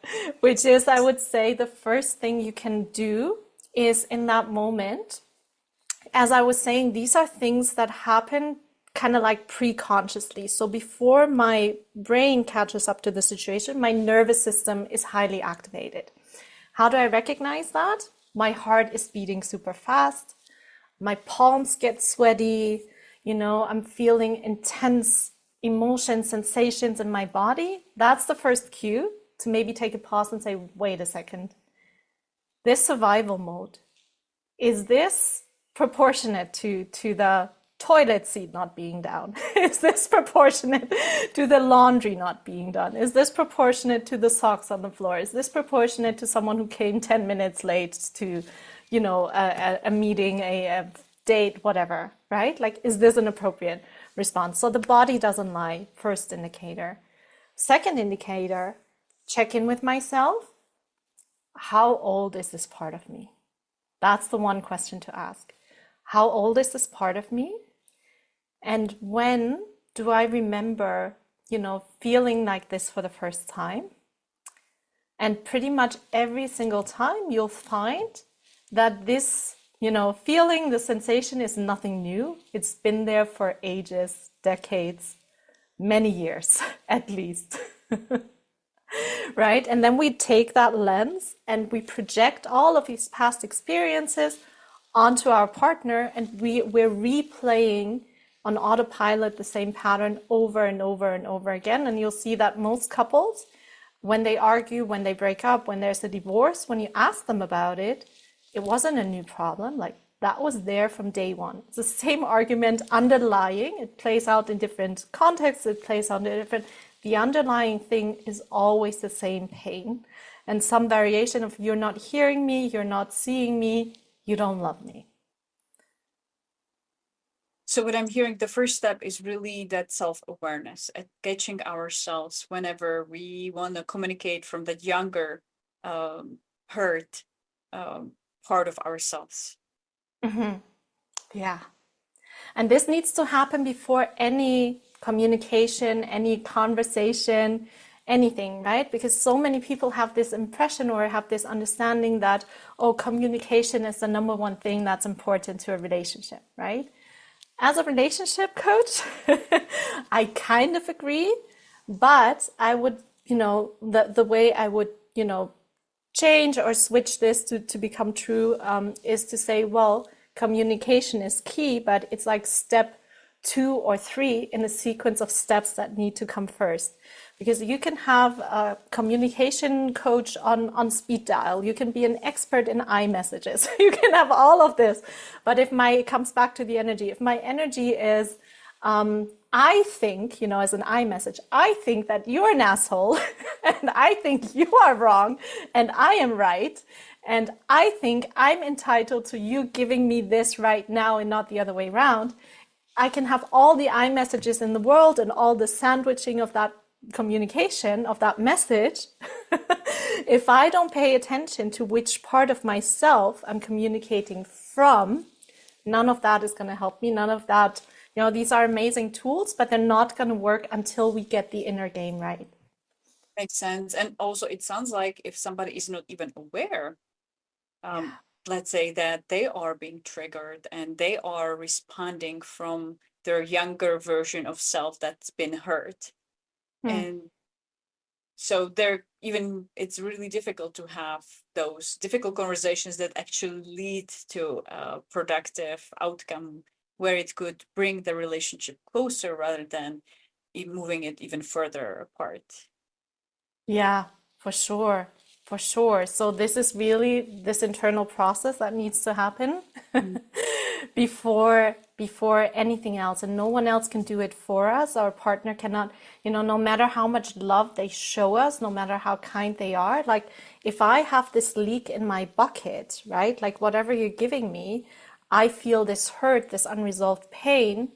which is, I would say, the first thing you can do is in that moment, as I was saying, these are things that happen kind of like pre-consciously. So before my brain catches up to the situation, my nervous system is highly activated. How do I recognize that? My heart is beating super fast. My palms get sweaty. I'm feeling intense emotions, sensations in my body. That's the first cue to maybe take a pause and say, wait a second. This survival mode, is this proportionate to toilet seat not being down? Is this proportionate to the laundry not being done? Is this proportionate to the socks on the floor? Is this proportionate to someone who came 10 minutes late to, you know, a meeting, a date, whatever, right? Like, is this an appropriate response? So the body doesn't lie, first indicator. Second indicator, check in with myself. How old is this part of me? That's the one question to ask. How old is this part of me? And when do I remember, you know, feeling like this for the first time? And pretty much every single time you'll find that this, you know, feeling, the sensation is nothing new. It's been there for ages, decades, many years at least. Right? And then we take that lens and we project all of these past experiences onto our partner, and we're replaying on autopilot the same pattern over and over and over again. And you'll see that most couples, when they argue, when they break up, when there's a divorce, when you ask them about it, it wasn't a new problem. Like, that was there from day one. It's the same argument underlying. It plays out in different contexts. It plays out in different. The underlying thing is always the same pain, and some variation of you're not hearing me, you're not seeing me, you don't love me. So what I'm hearing, the first step is really that self-awareness, at catching ourselves whenever we want to communicate from that younger hurt part of ourselves. Mm-hmm. Yeah. And this needs to happen before any communication, any conversation, anything, right? Because so many people have this impression or have this understanding that, oh, communication is the number one thing that's important to a relationship, right? As a relationship coach, I kind of agree, but I would, you know, the way I would, you know, change or switch this to become true is to say, well, communication is key, but it's like step 2 or 3 in a sequence of steps that need to come first. Because you can have a communication coach on speed dial, you can be an expert in iMessages, you can have all of this. But it comes back to the energy. If my energy is, I think, you know, as an iMessage, I think that you're an asshole, and I think you are wrong, and I am right, and I think I'm entitled to you giving me this right now and not the other way around. I can have all the iMessages in the world and all the sandwiching of that communication, of that message. If I don't pay attention to which part of myself I'm communicating from, none of that is going to help me. None of that, you know, these are amazing tools, but they're not going to work until we get the inner game right. Makes sense. And also, it sounds like if somebody is not even aware, let's say that they are being triggered and they are responding from their younger version of self that's been hurt. And so it's really difficult to have those difficult conversations that actually lead to a productive outcome where it could bring the relationship closer rather than moving it even further apart. Yeah, for sure. For sure. So this is really this internal process that needs to happen before anything else, and no one else can do it for us. Our partner cannot, you know, no matter how much love they show us, no matter how kind they are. Like, if I have this leak in my bucket, right? Like, whatever you're giving me, I feel this hurt, this unresolved pain.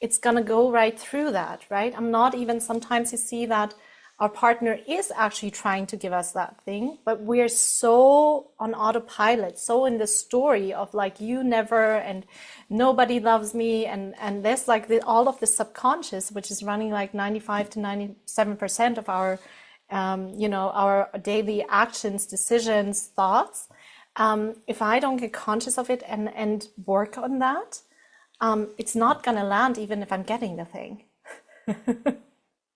It's gonna go right through that, right? I'm not even, sometimes you see that our partner is actually trying to give us that thing, but we're so on autopilot, so in the story of like, you never, and nobody loves me, and there's like all of the subconscious, which is running like 95 to 97% of our, you know, our daily actions, decisions, thoughts. If I don't get conscious of it and work on that, it's not gonna land even if I'm getting the thing.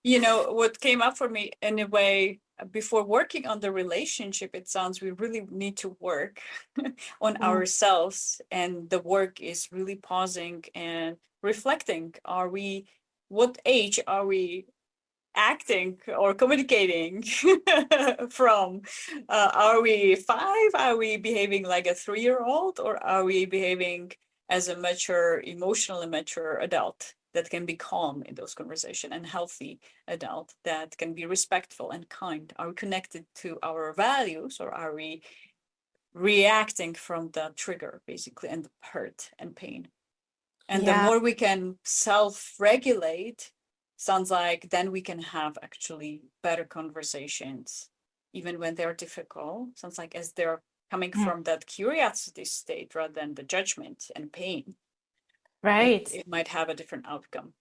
You know, what came up for me in a way before working on the relationship, it sounds we really need to work on ourselves. And the work is really pausing and reflecting. What age are we acting or communicating from? Are we 5? Are we behaving like a 3-year-old? Or are we behaving as a mature, emotionally mature adult that can be calm in those conversations, and healthy adult that can be respectful and kind? Are we connected to our values, or are we reacting from the trigger, basically, and the hurt and pain? And the more we can self-regulate, sounds like then we can have actually better conversations, even when they're difficult. Sounds like as they're coming from that curiosity state rather than the judgment and pain, Right. it might have a different outcome.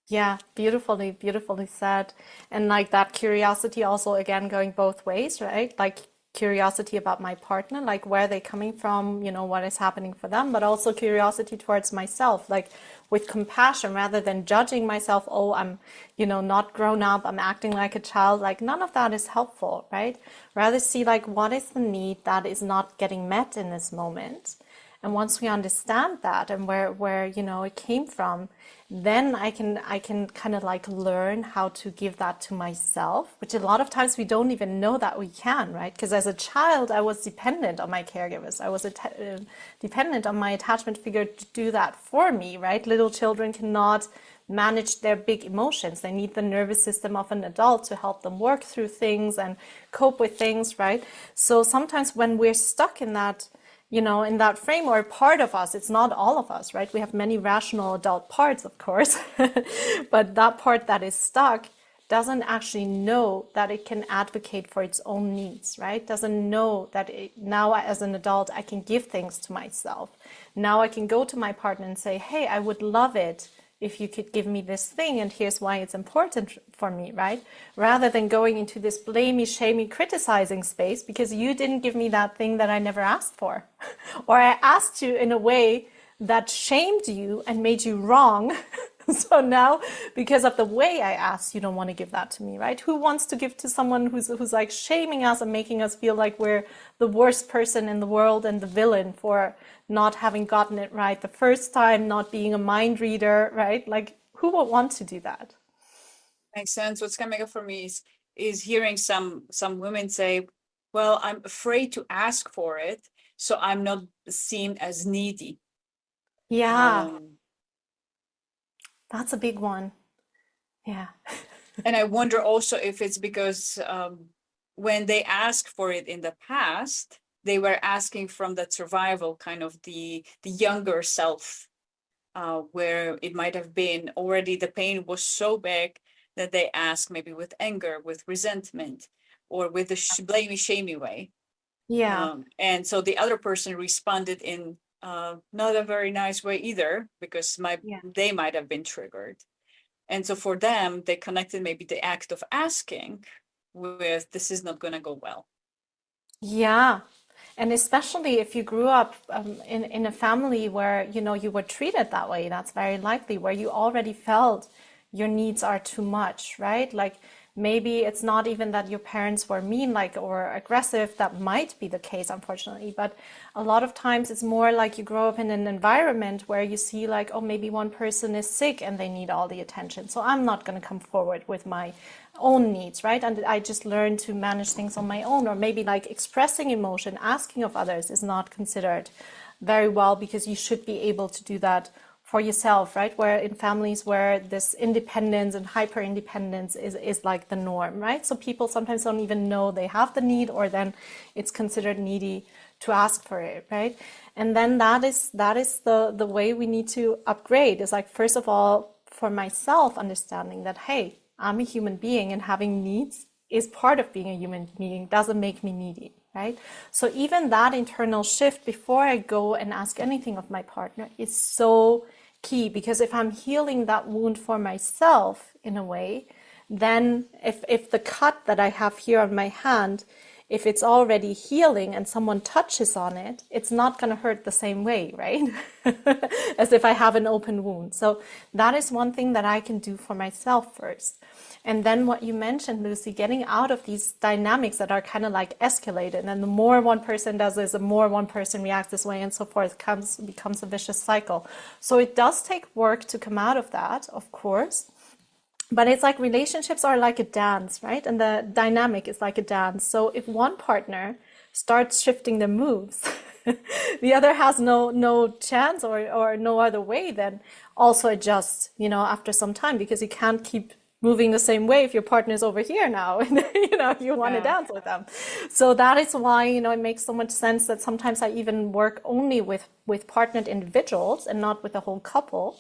Yeah, beautifully said. And like that curiosity also, again, going both ways, right? Like curiosity about my partner, like where are they coming from, what is happening for them, but also curiosity towards myself, like with compassion rather than judging myself. Oh, I'm, not grown up, I'm acting like a child. Like none of that is helpful, right? Rather see like what is the need that is not getting met in this moment. And once we understand that and where it came from, then I can kind of like learn how to give that to myself, which a lot of times we don't even know that we can, right? Because as a child, I was dependent on my caregivers. I was dependent on my attachment figure to do that for me, right? Little children cannot manage their big emotions. They need the nervous system of an adult to help them work through things and cope with things, right? So sometimes when we're stuck in that, in that frame, or part of us, it's not all of us, right? We have many rational adult parts, of course, but that part that is stuck doesn't actually know that it can advocate for its own needs, right? Doesn't know that now as an adult, I can give things to myself. Now I can go to my partner and say, hey, I would love it if you could give me this thing, and here's why it's important for me, right? Rather than going into this blamey, shamey, criticizing space because you didn't give me that thing that I never asked for. Or I asked you in a way that shamed you and made you wrong. So now, because of the way I asked, you don't want to give that to me, right? Who wants to give to someone who's like shaming us and making us feel like we're the worst person in the world and the villain for not having gotten it right the first time, not being a mind reader, right? Like, who would want to do that? Makes sense. What's coming up for me is hearing some women say, well, I'm afraid to ask for it, so I'm not seen as needy. Yeah. That's a big one. Yeah. And I wonder also if it's because when they asked for it in the past, they were asking from that survival kind of the younger self, where it might have been already the pain was so big that they ask maybe with anger, with resentment, or with the blamey, shamey way. Yeah. And so the other person responded in not a very nice way either, because they might have been triggered. And so for them, they connected maybe the act of asking with, this is not going to go well. Yeah. And especially if you grew up in a family where, you were treated that way, that's very likely, where you already felt your needs are too much, right? Like maybe it's not even that your parents were mean, like, or aggressive. That might be the case, unfortunately. But a lot of times it's more like you grow up in an environment where you see like, oh, maybe one person is sick and they need all the attention, so I'm not going to come forward with my own needs, right? And I just learned to manage things on my own. Or maybe like expressing emotion, asking of others is not considered very well, because you should be able to do that for yourself, right? Where in families where this independence and hyper independence is like the norm, right? So people sometimes don't even know they have the need, or then it's considered needy to ask for it, right? And then that is the way we need to upgrade. Is like, first of all, for myself, understanding that, hey, I'm a human being, and having needs is part of being a human being, doesn't make me needy, right? So even that internal shift before I go and ask anything of my partner is so key, because if I'm healing that wound for myself in a way, then if the cut that I have here on my hand, if it's already healing and someone touches on it, it's not going to hurt the same way, right? As if I have an open wound. So that is one thing that I can do for myself first. And then what you mentioned, Lucy, getting out of these dynamics that are kind of like escalated. And the more one person does this, the more one person reacts this way, and so forth, becomes a vicious cycle. So it does take work to come out of that, of course. But it's like relationships are like a dance, right? And the dynamic is like a dance. So if one partner starts shifting the moves, the other has no chance or no other way, then also adjust, after some time, because you can't keep moving the same way if your partner is over here now and you want to dance with them. So that is why, it makes so much sense that sometimes I even work only with partnered individuals and not with a whole couple,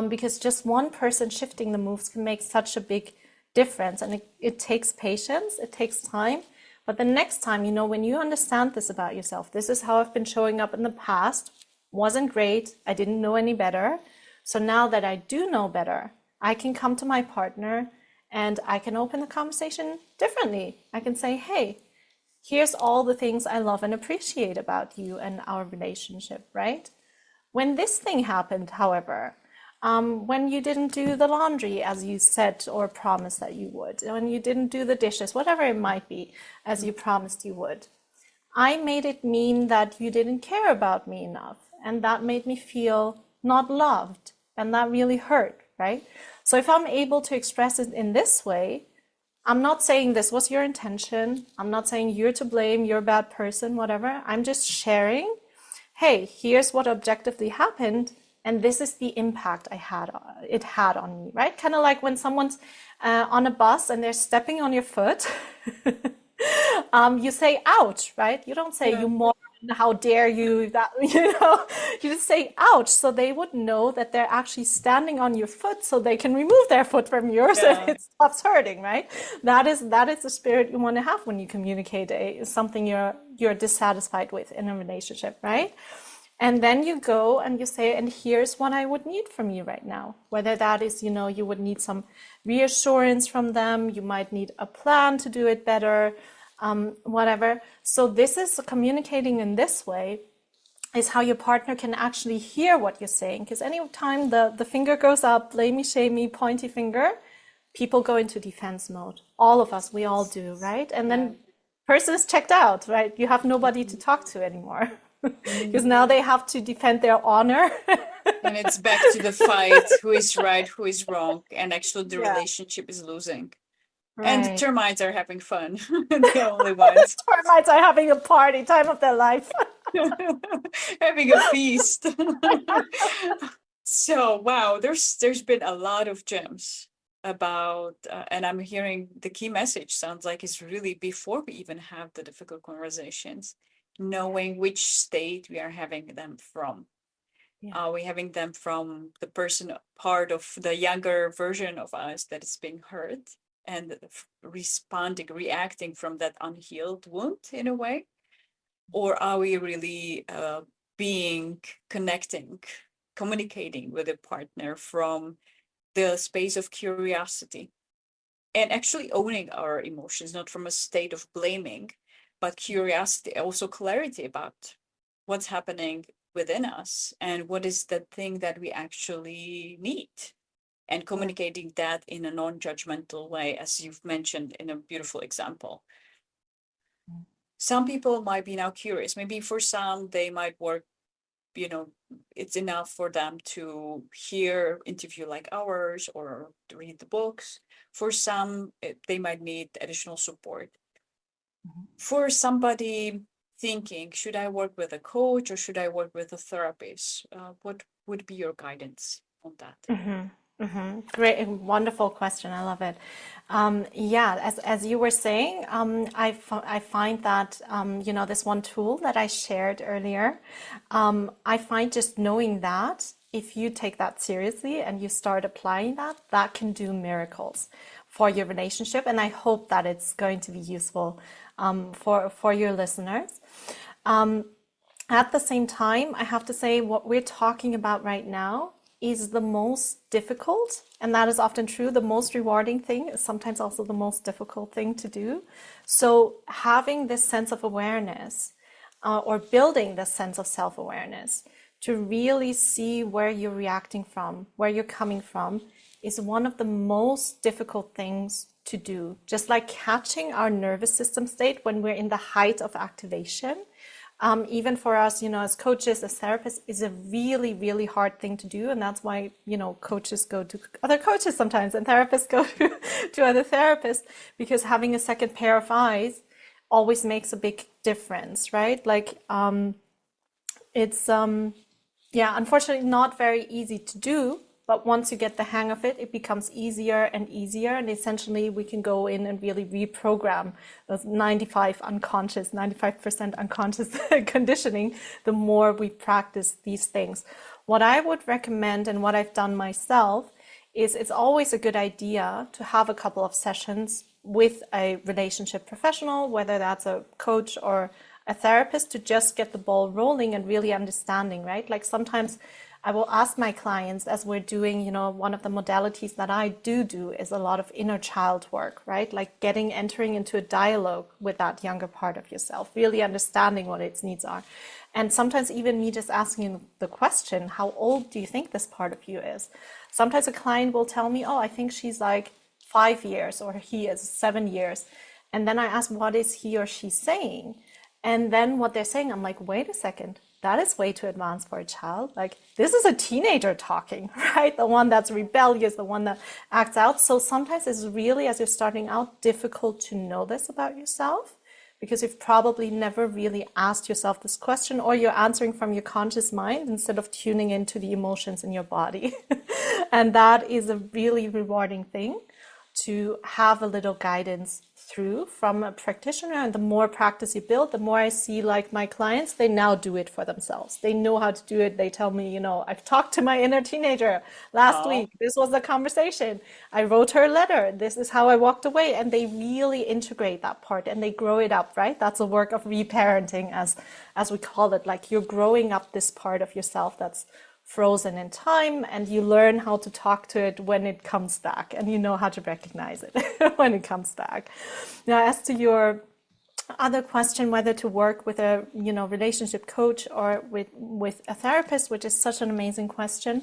because just one person shifting the moves can make such a big difference. And it takes patience, it takes time. But the next time, when you understand this about yourself, this is how I've been showing up in the past, wasn't great, I didn't know any better. So now that I do know better, I can come to my partner and I can open the conversation differently. I can say, hey, here's all the things I love and appreciate about you and our relationship, right? When this thing happened, however, when you didn't do the laundry as you said or promised that you would, when you didn't do the dishes, whatever it might be, as you promised you would, I made it mean that you didn't care about me enough. And that made me feel not loved. And that really hurt, right? So if I'm able to express it in this way, I'm not saying this was your intention. I'm not saying you're to blame, you're a bad person, whatever. I'm just sharing, hey, here's what objectively happened. And this is the impact it had on me, right? Kind of like when someone's on a bus and they're stepping on your foot, you say, ouch, right? You don't say, you moron, how dare you, that, you just say, ouch. So they would know that they're actually standing on your foot so they can remove their foot from yours and it stops hurting, right? That is the spirit you want to have when you communicate something you're dissatisfied with in a relationship, right? And then you go and you say, and here's what I would need from you right now. Whether that is, you would need some reassurance from them. You might need a plan to do it better, whatever. So this is communicating in this way is how your partner can actually hear what you're saying. Because anytime the finger goes up, blamey, shamey, pointy finger, people go into defense mode. All of us, we all do, right? And then person is checked out, right? You have nobody to talk to anymore. Because now they have to defend their honor. And it's back to the fight, who is right, who is wrong, and actually the relationship is losing. Right. And the termites are having fun. The only ones. Termites are having a party, time of their life. Having a feast. So, wow, there's been a lot of gems about, and I'm hearing the key message sounds like is really before we even have the difficult conversations, knowing which state we are having them from. Are we having them from the person part of the younger version of us that is being hurt and reacting from that unhealed wound in a way? Or are we really communicating with a partner from the space of curiosity and actually owning our emotions, not from a state of blaming, but curiosity, also clarity about what's happening within us and what is the thing that we actually need, and communicating that in a non-judgmental way, as you've mentioned in a beautiful example. Some people might be now curious. Maybe for some, they might work, it's enough for them to hear interview like ours or to read the books. For some, they might need additional support. For somebody thinking, should I work with a coach or should I work with a therapist? What would be your guidance on that? Great, wonderful question. I love it. As you were saying, I find that this one tool that I shared earlier, I find just knowing that if you take that seriously and you start applying that can do miracles for your relationship. And I hope that it's going to be useful for your listeners. At the same time, I have to say what we're talking about right now is the most difficult, and that is often true. The most rewarding thing is sometimes also the most difficult thing to do. So having this sense of awareness or building this sense of self-awareness to really see where you're reacting from, where you're coming from, is one of the most difficult things to do. Just like catching our nervous system state when we're in the height of activation, even for us, as coaches, as therapists, is a really, really hard thing to do. And that's why, coaches go to other coaches sometimes and therapists go to other therapists, because having a second pair of eyes always makes a big difference, right? Like, It's unfortunately not very easy to do, but once you get the hang of it, it becomes easier and easier. And essentially we can go in and really reprogram those 95% unconscious conditioning the more we practice these things. What I would recommend, and what I've done myself, is it's always a good idea to have a couple of sessions with a relationship professional, whether that's a coach or a therapist, to just get the ball rolling and really understanding, right? Like sometimes I will ask my clients, as we're doing, one of the modalities that I do is a lot of inner child work, right? Like entering into a dialogue with that younger part of yourself, really understanding what its needs are. And sometimes even me just asking the question, how old do you think this part of you is? Sometimes a client will tell me, oh, I think she's like 5 years, or he is 7 years. And then I ask, what is he or she saying? And then what they're saying, I'm like, wait a second, that is way too advanced for a child. Like, this is a teenager talking, right? The one that's rebellious, the one that acts out. So sometimes it's really, as you're starting out, difficult to know this about yourself, because you've probably never really asked yourself this question, or you're answering from your conscious mind instead of tuning into the emotions in your body. And that is a really rewarding thing, to have a little guidance through from a practitioner. And the more practice you build, the more I see, like my clients, they now do it for themselves. They know how to do it. They tell me, I've talked to my inner teenager last week. This was the conversation. I wrote her a letter. This is how I walked away. And they really integrate that part and they grow it up, right? That's a work of reparenting, as we call it. Like, you're growing up this part of yourself that's frozen in time, and you learn how to talk to it when it comes back, and you know how to recognize it when it comes back. Now, as to your other question, whether to work with a relationship coach or with a therapist, which is such an amazing question,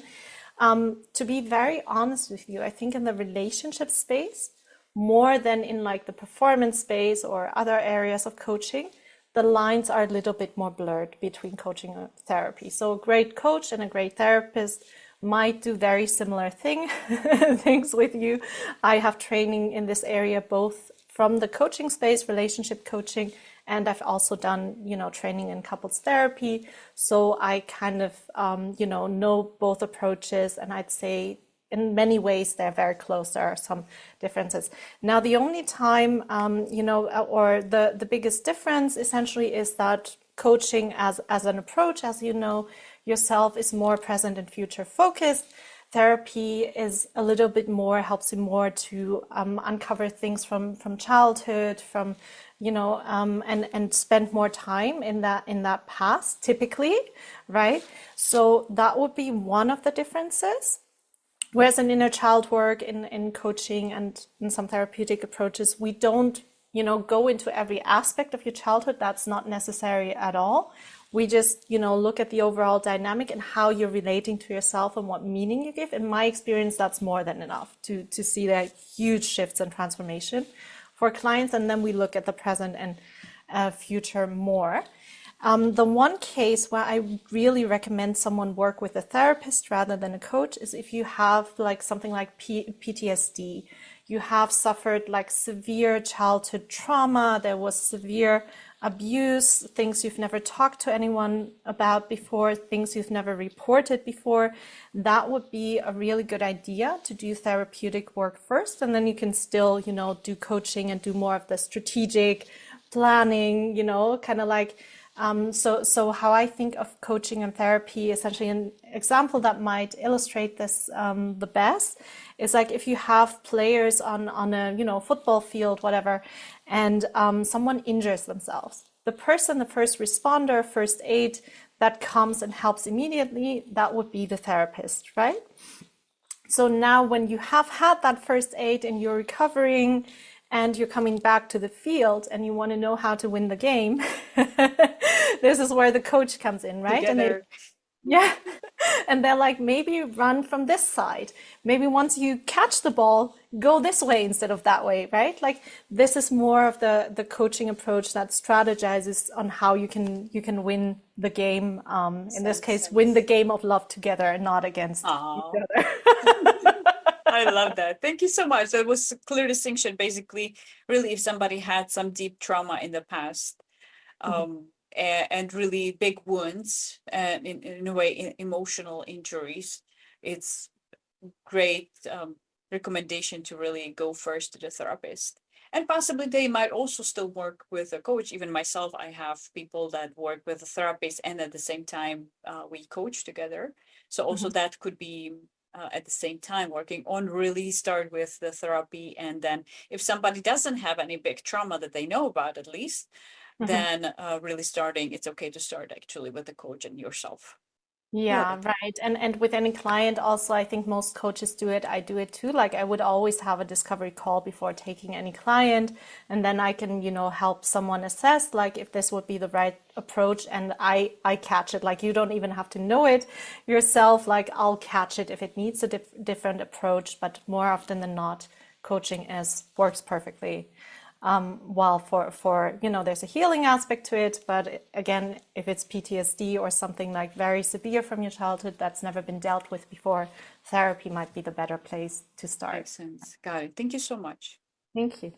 to be very honest with you, I think in the relationship space, more than in like the performance space or other areas of coaching, the lines are a little bit more blurred between coaching and therapy. So a great coach and a great therapist might do very similar things with you. I have training in this area, both from the coaching space, relationship coaching, and I've also done, training in couples therapy. So I kind of, know both approaches, and I'd say in many ways, they're very close. There are some differences. Now, the only time, or the biggest difference essentially is that coaching as an approach, as you know yourself, is more present and future focused. Therapy is a little bit more, helps you more to uncover things from childhood, from, and spend more time in that past, typically, right? So that would be one of the differences. Whereas in inner child work, in coaching and in some therapeutic approaches, we don't, go into every aspect of your childhood. That's not necessary at all. We just, look at the overall dynamic and how you're relating to yourself and what meaning you give. In my experience, that's more than enough to see that huge shifts and transformation for clients. And then we look at the present and future more. The one case where I really recommend someone work with a therapist rather than a coach is if you have like something like PTSD. You have suffered like severe childhood trauma. There was severe abuse, things you've never talked to anyone about before, things you've never reported before. That would be a really good idea to do therapeutic work first. And then you can still, do coaching and do more of the strategic planning, kind of like, so how I think of coaching and therapy, essentially an example that might illustrate this the best is like if you have players on a football field, whatever, and someone injures themselves. The person, the first responder, first aid that comes and helps immediately, that would be the therapist, right? So now when you have had that first aid and you're recovering, and you're coming back to the field and you want to know how to win the game, this is where the coach comes in, right? Together. And they're like, maybe run from this side. Maybe once you catch the ball, go this way instead of that way, right? Like this is more of the coaching approach that strategizes on how you can win the game. In this case, win the game of love together and not against each other. I love that. Thank you so much. That was a clear distinction. Basically, really, if somebody had some deep trauma in the past, and really big wounds, and in a way, emotional injuries, it's great recommendation to really go first to the therapist. And possibly they might also still work with a coach. Even myself, I have people that work with a therapist, and at the same time, we coach together. So also that could be at the same time working on really start with the therapy. And then if somebody doesn't have any big trauma that they know about, at least, then really starting, it's okay to start actually with the coach and yourself. Yeah, right. And with any client also, I think most coaches do it. I do it too. Like I would always have a discovery call before taking any client, and then I can, help someone assess like if this would be the right approach, and I catch it. Like you don't even have to know it yourself. Like I'll catch it if it needs a different approach, but more often than not, coaching works perfectly. While for there's a healing aspect to it, but again, if it's PTSD or something like very severe from your childhood that's never been dealt with before, therapy might be the better place to start. Makes sense. Got it. Thank you so much. Thank you.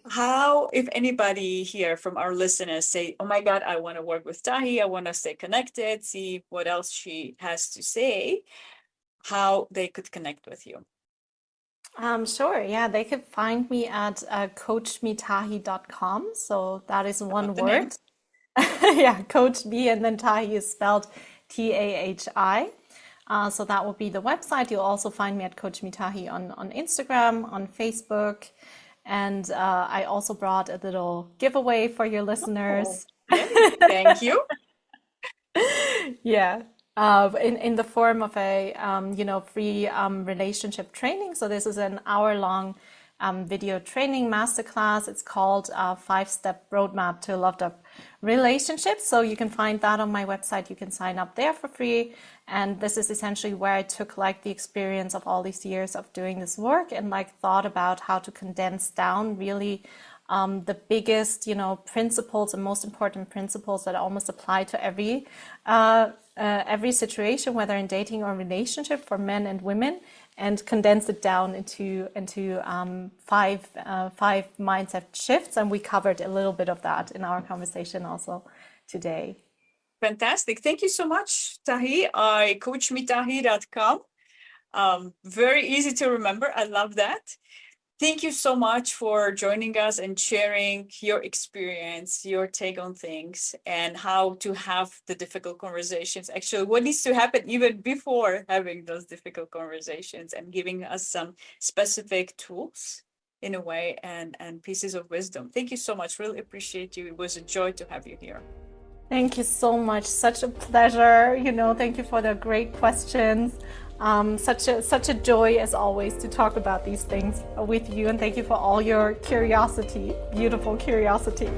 How, if anybody here from our listeners say, oh my God, I want to work with Tahi, I want to stay connected, see what else she has to say, how they could connect with you? Sure. Yeah, they could find me at coachmetahi.com. So that is one word. Yeah, Coach Me, and then Tahi is spelled Tahi. So that will be the website. You'll also find me at Coach Me Tahi on Instagram, on Facebook. And I also brought a little giveaway for your listeners. Oh, thank you. Yeah. In the form of a free relationship training. So this is an hour-long video training masterclass. It's called 5-Step Roadmap to a Loved Up Relationship. So you can find that on my website. You can sign up there for free. And this is essentially where I took like the experience of all these years of doing this work and like thought about how to condense down really the biggest, principles and most important principles that almost apply to every situation, whether in dating or relationship for men and women, and condense it down into five mindset shifts. And we covered a little bit of that in our conversation also today. Fantastic. Thank you so much, Tahi. coachmetahi.com. Very easy to remember. I love that. Thank you so much for joining us and sharing your experience, your take on things, and how to have the difficult conversations. Actually, what needs to happen even before having those difficult conversations, and giving us some specific tools in a way and pieces of wisdom. Thank you so much. Really appreciate you. It was a joy to have you here. Thank you so much. Such a pleasure. Thank you for the great questions. Such a joy as always to talk about these things with you, and thank you for all your curiosity, beautiful curiosity.